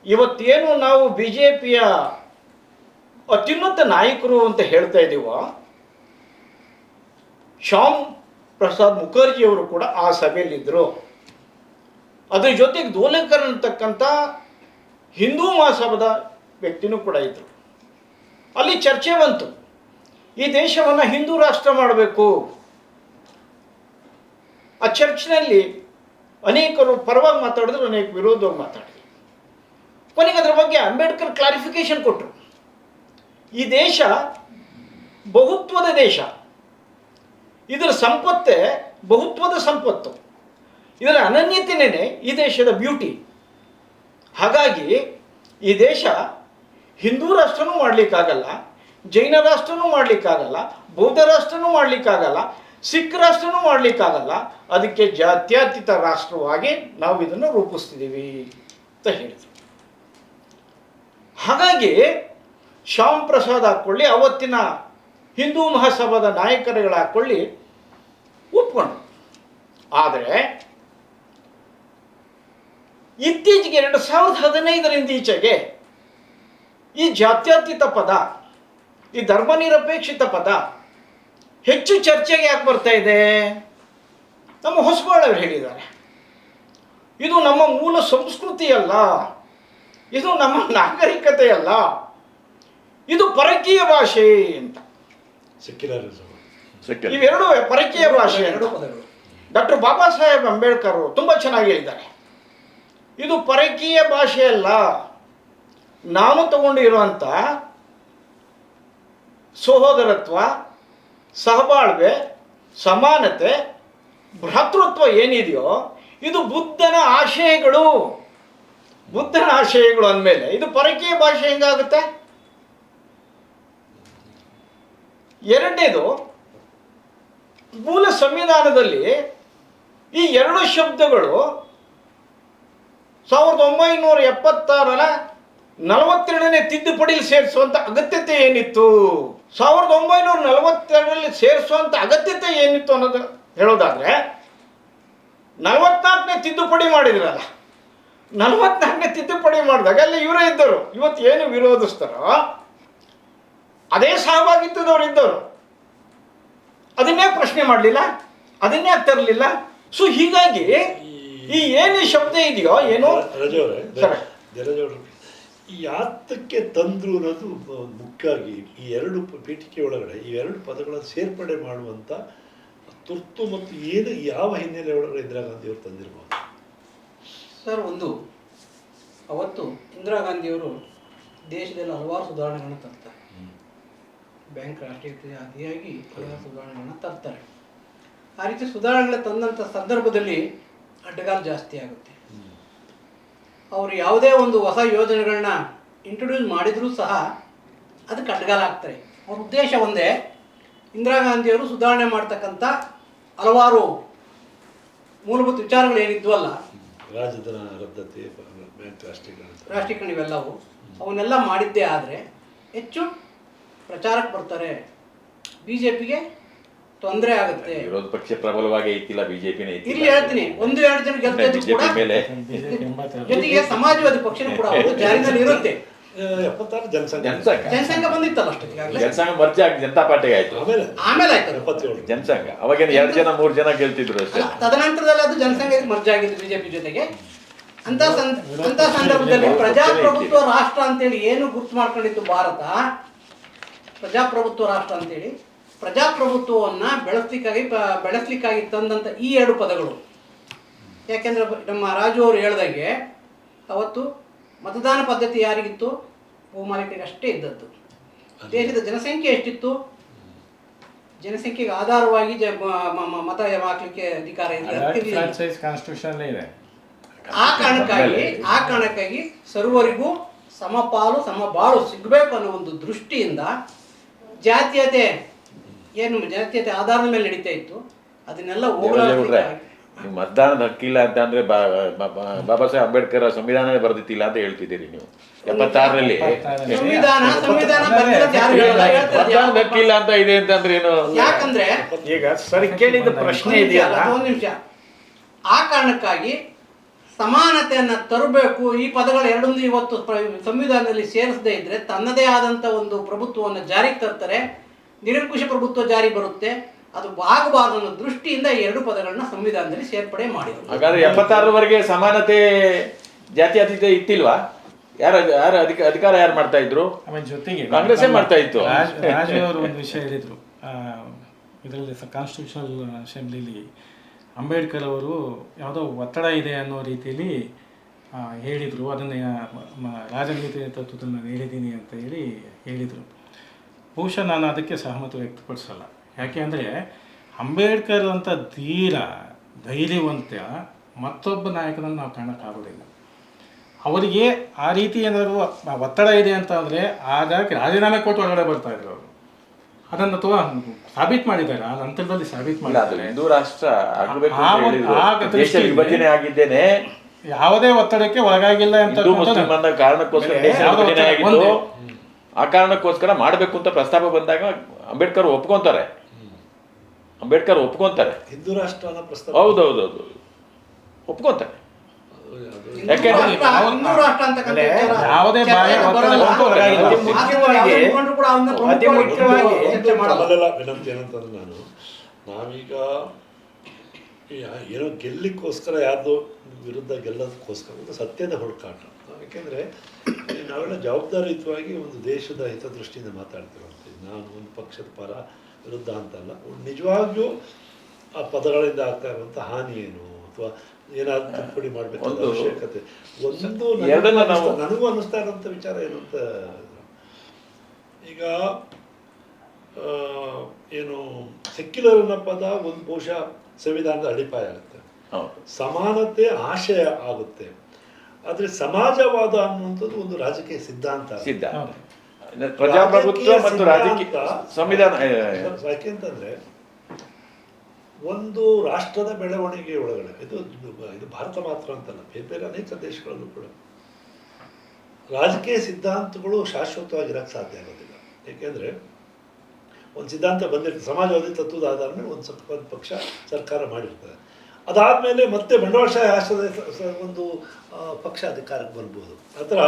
ಇವತ್ತೇನು ನಾವು BJPಯ ಅತ್ಯುನ್ನತ ನಾಯಕರು ಅಂತ ಹೇಳ್ತಾ ಇದ್ದೀವೋ, ಶ್ಯಾಮ್ ಪ್ರಸಾದ್ ಮುಖರ್ಜಿಯವರು ಕೂಡ ಆ ಸಭೆಯಲ್ಲಿದ್ದರು. ಅದ್ರ ಜೊತೆಗೆ ಧೋಲೇಕರ್ ಅಂತಕ್ಕಂಥ ಹಿಂದೂ ಮಹಾಸಭಾದ ವ್ಯಕ್ತಿನೂ ಕೂಡ ಇದ್ದರು. ಅಲ್ಲಿ ಚರ್ಚೆ ಬಂತು, ಈ ದೇಶವನ್ನು ಹಿಂದೂ ರಾಷ್ಟ್ರ ಮಾಡಬೇಕು. ಆ ಚರ್ಚ್ನಲ್ಲಿ ಅನೇಕರು ಪರವಾಗಿ ಮಾತಾಡಿದ್ರು, ಅನೇಕ ವಿರೋಧವಾಗಿ ಮಾತಾಡಿದ್ರು. ಕೊನೆಗೆ ಅದರ ಬಗ್ಗೆ ಅಂಬೇಡ್ಕರ್ ಕ್ಲಾರಿಫಿಕೇಶನ್ ಕೊಟ್ಟರು. ಈ ದೇಶ ಬಹುತ್ವದ ದೇಶ, ಇದರ ಸಂಪತ್ತೇ ಬಹುತ್ವದ ಸಂಪತ್ತು, ಇದರ ಅನನ್ಯತೆಯೇ ಈ ದೇಶದ ಬ್ಯೂಟಿ. ಹಾಗಾಗಿ ಈ ದೇಶ ಹಿಂದೂ ರಾಷ್ಟ್ರನೂ ಮಾಡಲಿಕ್ಕಾಗಲ್ಲ, ಜೈನ ರಾಷ್ಟ್ರನೂ ಮಾಡಲಿಕ್ಕಾಗಲ್ಲ, ಬೌದ್ಧ ರಾಷ್ಟ್ರನೂ ಮಾಡಲಿಕ್ಕಾಗಲ್ಲ, ಸಿಖ್ ರಾಷ್ಟ್ರನೂ ಮಾಡಲಿಕ್ಕಾಗಲ್ಲ. ಅದಕ್ಕೆ ಜಾತ್ಯತೀತ ರಾಷ್ಟ್ರವಾಗಿ ನಾವು ಇದನ್ನು ರೂಪಿಸ್ತಿದ್ದೀವಿ ಅಂತ ಹೇಳಿದರು. ಹಾಗಾಗಿ ಶ್ಯಾಮ್ ಪ್ರಸಾದ್ ಹಾಕ್ಕೊಳ್ಳಿ, ಅವತ್ತಿನ ಹಿಂದೂ ಮಹಾಸಭಾದ ನಾಯಕರುಗಳು ಹಾಕ್ಕೊಳ್ಳಿ, ಒಪ್ಕೊಂಡು. ಆದರೆ ಇತ್ತೀಚೆಗೆ 2015ರಿಂದ ಈಚೆಗೆ ಈ ಜಾತ್ಯತೀತ ಪದ, ಈ ಧರ್ಮನಿರಪೇಕ್ಷಿತ ಪದ ಹೆಚ್ಚು ಚರ್ಚೆಗೆ ಯಾಕೆ ಬರ್ತಾ ಇದೆ? ನಮ್ಮ ಹೊಸಬಾಳವರು ಹೇಳಿದ್ದಾರೆ, ಇದು ನಮ್ಮ ಮೂಲ ಸಂಸ್ಕೃತಿಯಲ್ಲ, ಇದು ನಮ್ಮ ನಾಗರಿಕತೆಯಲ್ಲ, ಇದು ಪರಕೀಯ ಭಾಷೆ ಅಂತ. ಸೆಕ್ಯುಲರಿಸಮ್ ಇವೆರಡು ಪರಕೀಯ ಭಾಷೆ. ಎರಡು ಪದಗಳು. ಡಾಕ್ಟರ್ ಬಾಬಾ ಸಾಹೇಬ್ ಅಂಬೇಡ್ಕರ್ ತುಂಬ ಚೆನ್ನಾಗಿ ಹೇಳಿದ್ದಾರೆ, ಇದು ಪರಕೀಯ ಭಾಷೆ ಅಲ್ಲ, ನಾನು ತಗೊಂಡಿರುವಂಥ ಸಹೋದರತ್ವ, ಸಹಬಾಳ್ವೆ, ಸಮಾನತೆ, ಭ್ರಾತೃತ್ವ ಏನಿದೆಯೋ ಇದು ಬುದ್ಧನ ಆಶಯಗಳು. ಬುದ್ಧನ ಆಶಯಗಳು ಅಂದಮೇಲೆ ಇದು ಪರಕೀಯ ಭಾಷೆ ಹೆಂಗಾಗುತ್ತೆ? ಎರಡನೇದು, ಮೂಲ ಸಂವಿಧಾನದಲ್ಲಿ ಈ ಎರಡು ಶಬ್ದಗಳು 1976ರ 42ನೇ ತಿದ್ದುಪಡಿಯಲ್ಲಿ ಸೇರಿಸುವಂಥ ಅಗತ್ಯತೆ ಏನಿತ್ತು? 1942ರಲ್ಲಿ ಸೇರಿಸುವಂಥ ಅಗತ್ಯತೆ ಏನಿತ್ತು ಅನ್ನೋದು ಹೇಳೋದಾದರೆ, 44ನೇ ತಿದ್ದುಪಡಿ ಮಾಡಿದ್ರಲ್ಲ, 44ನೇ ತಿದ್ದುಪಡಿ ಮಾಡಿದಾಗ ಅಲ್ಲಿ ಇವರೇ ಇದ್ದರು. ಇವತ್ತು ಏನು ವಿರೋಧಿಸ್ತಾರೋ ಅದೇ ಸಹಭಾಗಿತ್ವದವರು ಇದ್ದವರು, ಅದನ್ನೇ ಪ್ರಶ್ನೆ ಮಾಡಲಿಲ್ಲ, ಅದನ್ನೇ ತರಲಿಲ್ಲ. ಸೊ ಹೀಗಾಗಿ ಈ ಏನು ಶಬ್ದ ಇದೆಯೋ ಏನೋ ಜಲಜವರೇ ಈ ಯಾತಕ್ಕೆ ತಂದ್ರು ಅನ್ನೋದು ಮುಖ್ಯವಾಗಿ ಈ ಎರಡು ಪೀಠಿಕೆ ಒಳಗಡೆ ಈ ಎರಡು ಪದಗಳ ಸೇರ್ಪಡೆ ಮಾಡುವಂಥ ತುರ್ತು ಮತ್ತು ಏನು ಯಾವ ಹಿನ್ನೆಲೆ ಒಳಗಡೆ ಇಂದಿರಾ ಗಾಂಧಿಯವರು ತಂದಿರ್ಬೋದು ಸರ್? ಒಂದು, ಅವತ್ತು ಇಂದಿರಾ ಗಾಂಧಿಯವರು ದೇಶದಲ್ಲಿ ಹಲವಾರು ಸುಧಾರಣೆಗಳನ್ನು ತರ್ತಾರೆ. ಬ್ಯಾಂಕ್ ರಾಷ್ಟ್ರೀಯತೆ ಆದಿಯಾಗಿ ಹಲವಾರು ಸುಧಾರಣೆಗಳನ್ನು ತರ್ತಾರೆ. ಆ ರೀತಿ ಸುಧಾರಣೆಗಳ ತಂದಂಥ ಸಂದರ್ಭದಲ್ಲಿ ಅಡ್ಡಗಾಲು ಜಾಸ್ತಿ ಆಗುತ್ತೆ. ಅವರು ಯಾವುದೇ ಒಂದು ಹೊಸ ಯೋಜನೆಗಳನ್ನ ಇಂಟ್ರೊಡ್ಯೂಸ್ ಮಾಡಿದರೂ ಸಹ ಅದಕ್ಕೆ ಅಡ್ಡಗಾಲ ಆಗ್ತಾರೆ. ಅವ್ರ ಉದ್ದೇಶ ಒಂದೇ, ಇಂದಿರಾ ಗಾಂಧಿಯವರು ಸುಧಾರಣೆ ಮಾಡ್ತಕ್ಕಂಥ ಹಲವಾರು ಮೂಲಭೂತ ವಿಚಾರಗಳು ಏನಿದ್ವಲ್ಲ, ರಾಜಧನ ರದ್ದತಿ, ಬ್ಯಾಂಕ್ ರಾಷ್ಟ್ರೀಕರಣ, ಇವೆಲ್ಲವು ಅವನ್ನೆಲ್ಲ ಮಾಡಿದ್ದೇ ಆದರೆ ಹೆಚ್ಚು ಪ್ರಚಾರಕ್ಕೆ ಬರ್ತಾರೆ, ಬಿಜೆಪಿಗೆ ತೊಂದರೆ ಆಗುತ್ತೆ. ವಿರೋಧ ಪಕ್ಷ ಪ್ರಬಲವಾಗಿ ಐತಿಲ್ಲ, ಬಿಜೆಪಿನೇ ಐತಿ. ಇಲ್ಲಿ ಹೇಳ್ತೀನಿ, 1-2 ಜನ ಗೆಲ್ತಿದ್ರು ಕೂಡ ಮೇಲೆ ಜೊತೆಗೆ ಸಮಾಜವಾದಿ ಪಕ್ಷನೂ ಕೂಡ ಜಾರಿನಲ್ಲಿ ಇರುತ್ತೆ. 76 ಜನಸಂಘ ಬಂದಿತ್ತಲ್ಲ ಅಷ್ಟೊತ್ತಿಗಾಗಲೇ. ಜನಸಂಘ ಮರ್ಜಿ ಆಗಿ ಜನತಾ ಪಾರ್ಟಿಗೆ ಆಯ್ತು, ಆಮೇಲೆ ಆಯ್ತು 77 ಜನಸಂಘ. ಅವಾಗೇನು 2 ಜನ 3 ಜನ ಗೆಲ್ತಿದ್ರು ಅಷ್ಟೇ. ತದನಂತರದಲ್ಲಿ ಅದು ಜನಸಂಘಕ್ಕೆ ಮರ್ಜ್ ಆಗಿದ್ದು ಬಿಜೆಪಿ ಜೊತೆಗೆ. ಅಂತ ಸಂದರ್ಭದಲ್ಲಿ ಪ್ರಜಾಪ್ರಭುತ್ವ ರಾಷ್ಟ್ರ ಅಂತೇಳಿ ಏನು ಗುರ್ತು ಮಾಡ್ಕೊಂಡಿತ್ತು ಭಾರತ, ಪ್ರಜಾಪ್ರಭುತ್ವ ರಾಷ್ಟ್ರ ಅಂತೇಳಿ ಪ್ರಜಾಪ್ರಭುತ್ವವನ್ನು ಬೆಳೆಸ್ಲಿಕ್ಕಾಗಿ ತಂದಂಥ ಈ ಎರಡು ಪದಗಳು. ಯಾಕೆಂದರೆ ನಮ್ಮ ರಾಜು ಅವರು ಹೇಳ್ದಾಗೆ ಅವತ್ತು ಮತದಾನ ಪದ್ಧತಿ ಯಾರಿಗಿತ್ತು? ಭೂಮಾಲೀಕರಿಗೆ ಅಷ್ಟೇ ಇದ್ದದ್ದು. ದೇಶದ ಜನಸಂಖ್ಯೆ ಎಷ್ಟಿತ್ತು? ಜನಸಂಖ್ಯೆಗೆ ಆಧಾರವಾಗಿ ಮತ ಹಾಕಲಿಕ್ಕೆ ಅಧಿಕಾರ ಇದೆ. ಆ ಕಾರಣಕ್ಕಾಗಿ ಸರ್ವರಿಗೂ ಸಮಪಾಲು ಸಮಬಾಳು ಸಿಗಬೇಕು ಅನ್ನೋ ಒಂದು ದೃಷ್ಟಿಯಿಂದ ಜಾತೀಯತೆ ಆಧಾರದ ಮೇಲೆ ನಡೀತಾ ಇತ್ತು. ಅದನ್ನೆಲ್ಲ ನೀವು ಮತದಾನದ ಹಕ್ಕಿಲ್ಲ ಅಂತ ಅಂದ್ರೆ ಬಾಬಾ ಸಾಹೇಬ್ ಅಂಬೇಡ್ಕರ್ ಸಂವಿಧಾನ ಬರೆದಿತ್ತಿಲ್ಲ ಅಂತ ಹೇಳ್ತಿದ್ದೀರಿ ನೀವು. 76ರಲ್ಲಿ ಮತದಾನದ ಹಕ್ಕಿಲ್ಲ ಅಂತ ಇದೆ ಅಂತಂದ್ರೆ ಏನು? ಯಾಕಂದ್ರೆ ಈಗ ಸರಿ ಕೇಳಿದ ಪ್ರಶ್ನೆ ಇದೆಯಲ್ಲ, ಒಂದು ನಿಮಿಷ. ಆ ಕಾರಣಕ್ಕಾಗಿ ಸಮಾನತೆಯನ್ನು ತರಬೇಕು. ಈ ಪದಗಳ ಎರಡೊಂದು ಇವತ್ತು ಸಂವಿಧಾನದಲ್ಲಿ ಸೇರಿಸದೇ ಇದ್ರೆ ತನ್ನದೇ ಆದಂಥ ಒಂದು ಪ್ರಭುತ್ವವನ್ನು ಜಾರಿಗೆ ತರ್ತಾರೆ, ನಿರಂಕುಶ ಪ್ರಭುತ್ವ ಜಾರಿ ಬರುತ್ತೆ. ಅದು ಆಗಬಾರದು ಅನ್ನೋ ದೃಷ್ಟಿಯಿಂದ ಈ ಎರಡು ಪದಗಳನ್ನ ಸಂವಿಧಾನದಲ್ಲಿ ಸೇರ್ಪಡೆ ಮಾಡಿದ್ರು. ಹಾಗಾದ್ರೆ 76ರವರೆಗೆ ಸಮಾನತೆ ಜಾತ್ಯತೀತ ಇತ್ತಿಲ್ವಾ? ಯಾರು ಅಧಿಕಾರ ಯಾರು ಮಾಡ್ತಾ ಇದ್ರು? ಆಮೇಲೆ ಜೊತೆಗೆ ಕಾಂಗ್ರೆಸ್ಸೇ ಮಾಡ್ತಾ ಇತ್ತು. ರಾಜು ಅವರು ಒಂದು ವಿಷಯ ಹೇಳಿದರು ಇದರಲ್ಲಿ ಕಾನ್ಸ್ಟಿಟ್ಯೂಷನಲ್ ಅಸೆಂಬ್ಲಿಲಿ. ಅಂಬೇಡ್ಕರ್ ಅವರು ಯಾವುದೋ ಒತ್ತಡ ಇದೆ ಅನ್ನೋ ರೀತಿಯಲ್ಲಿ ಹೇಳಿದರು, ಅದನ್ನು ರಾಜನೀತಿ ತತ್ವದಲ್ಲಿ ನಾನು ಹೇಳಿದ್ದೀನಿ ಅಂತ ಹೇಳಿದರು. ಬಹುಶಃ ನಾನು ಅದಕ್ಕೆ ಸಹಮತ ವ್ಯಕ್ತಪಡಿಸಲ್ಲ. ಯಾಕೆ ಅಂದರೆ ಅಂಬೇಡ್ಕರ್ ಅಂತ ಧೈರ್ಯವಂತ ಮತ್ತೊಬ್ಬ ನಾಯಕನನ್ನು ನಾವು ಕಾಣೋಕ್ಕಾಗೋದಿಲ್ಲ. ಅವರಿಗೆ ಆ ರೀತಿ ಏನಾದರೂ ಒತ್ತಡ ಇದೆ ಅಂತ ಅಂದರೆ ಹಾಗಾಗಿ ರಾಜೀನಾಮೆ ಕೊಟ್ಟು ಹೊರಗಡೆ ಬರ್ತಾಯಿದ್ರು ಅವರು. ಅದನ್ನು ಸಾಬೀತು ಮಾಡಿದ್ದಾರೆ, ಆ ನಂತರದಲ್ಲಿ ಸಾಬೀತು ಮಾಡಿದ್ದಾರೆ. ಹಿಂದೂ ರಾಷ್ಟ್ರ ಆಗಬೇಕು ಆ ಅಂತ ಹೇಳಿದ್ರು. ಆ ದೇಶ ವಿಭಜನೆ ಆಗಿದ್ದೇನೆ, ಯಾವುದೇ ಒತ್ತಡಕ್ಕೆ ಒಳಗಾಗಿಲ್ಲ ಅಂತ ಹಿಂದೂ ಮುಸ್ಲಿಂ ಅನ್ನೋ ಕಾರಣಕ್ಕೋಸ್ಕರ ದೇಶ ವಿಭಜನೆ ಆಗಿತ್ತು. ಆ ಕಾರಣಕ್ಕೋಸ್ಕರ ಮಾಡಬೇಕು ಅಂತ ಪ್ರಸ್ತಾಪ ಬಂದಾಗ ಅಂಬೇಡ್ಕರ್ ಒಪ್ಕೊಂತಾರೆ. ಹಿಂದೂ ರಾಷ್ಟ್ರನ ಪ್ರಸ್ತಾಪ ಹೌದೌದೌದು ಒಪ್ಕೊಂತಾರೆ. ಯಾಕೆಂದ್ರೆ ಹಿಂದೂ ರಾಷ್ಟ್ರ ಅಂತಕ್ಕಂಥ ವಿಚಾರ ಯಾವುದೇ ಬಾಹ್ಯ ಒತ್ತಡಕ್ಕೂ ಹೊರಗಾಗಿಲ್ಲ. ಅತಿ ಮುಖ್ಯವಾಗಿ ಮೊದಲೆಲ್ಲ ವಿನಂತಿ ಏನಂತಂದ್ರೆ ನಾವೀಗ ಏನೋ ಗೆಲ್ಲಿಕ್ಕೋಸ್ಕರ ಯಾರ್ದು ವಿರುದ್ಧ ಗೆಲ್ಲೋದಕ್ಕೋಸ್ಕರ ಒಂದು ಸತ್ಯದ ಹುಡುಕಾಟ. ಯಾಕೆಂದರೆ ನಾವೆಲ್ಲ ಜವಾಬ್ದಾರಿಯುತವಾಗಿ ಒಂದು ದೇಶದ ಹಿತದೃಷ್ಟಿಯಿಂದ ಮಾತಾಡ್ತಿರೋಂಥದ್ದು. ನಾನು ಒಂದು ಪಕ್ಷದ ಪರ ವಿರುದ್ಧ ಅಂತಲ್ಲ, ನಿಜವಾಗ್ಲೂ ಆ ಪದಗಳಿಂದ ಆಗ್ತಾ ಇರುವಂಥ ಹಾನಿ ಏನು ಅಥವಾ ಏನಾದ್ರು ತಿದ್ದುಪಡಿ ಮಾಡಬೇಕಾದ ಅವಶ್ಯಕತೆ ಒಂದು ನನಗೂ ಅನ್ನಿಸ್ತಾ ಇರೋಂಥ ವಿಚಾರ ಏನು ಅಂತ, ಈಗ ಏನು ಸೆಕ್ಯುಲರ್ ಅನ್ನೋ ಪದ ಒಂದು ಬಹುಶಃ ಸಂವಿಧಾನದ ಅಡಿಪಾಯ ಆಗುತ್ತೆ, ಸಮಾನತೆ ಆಶಯ ಆಗುತ್ತೆ. ಆದರೆ ಸಮಾಜವಾದ ಅನ್ನುವಂಥದ್ದು ಒಂದು ರಾಜಕೀಯ ಸಿದ್ಧಾಂತ. ಪ್ರಜಾಪ್ರಭುತ್ವ ಮತ್ತು ರಾಜಕೀಯ ಸಂವಿಧಾನ. ಯಾಕೆಂತಂದ್ರೆ ಒಂದು ರಾಷ್ಟ್ರದ ಬೆಳವಣಿಗೆ ಒಳಗಡೆ ಇದು ಭಾರತ ಮಾತ್ರ ಅಂತಲ್ಲ, ಬೇರೆ ಬೇರೆ ಅನೇಕ ದೇಶಗಳಲ್ಲೂ ಕೂಡ ರಾಜಕೀಯ ಸಿದ್ಧಾಂತಗಳು ಶಾಶ್ವತವಾಗಿರಕ್ಕೆ ಸಾಧ್ಯ ಆಗೋದಿಲ್ಲ. ಏಕೆಂದರೆ ಒಂದು ಸಿದ್ಧಾಂತ ಬಂದಿರ್ತದೆ, ಸಮಾಜವಾದಿ ತತ್ವದ ಆಧಾರ ಮೇಲೆ ಒಂದು ಪಕ್ಷ ಸರ್ಕಾರ ಮಾಡಿರ್ತದೆ. ಅದಾದಮೇಲೆ ಮತ್ತೆ ಬಂಡವಾಳಶಾಹಿ ಆಶ್ರಯದ ಒಂದು ಪಕ್ಷ ಅಧಿಕಾರಕ್ಕೆ ಬರ್ಬೋದು. ಆ ಥರ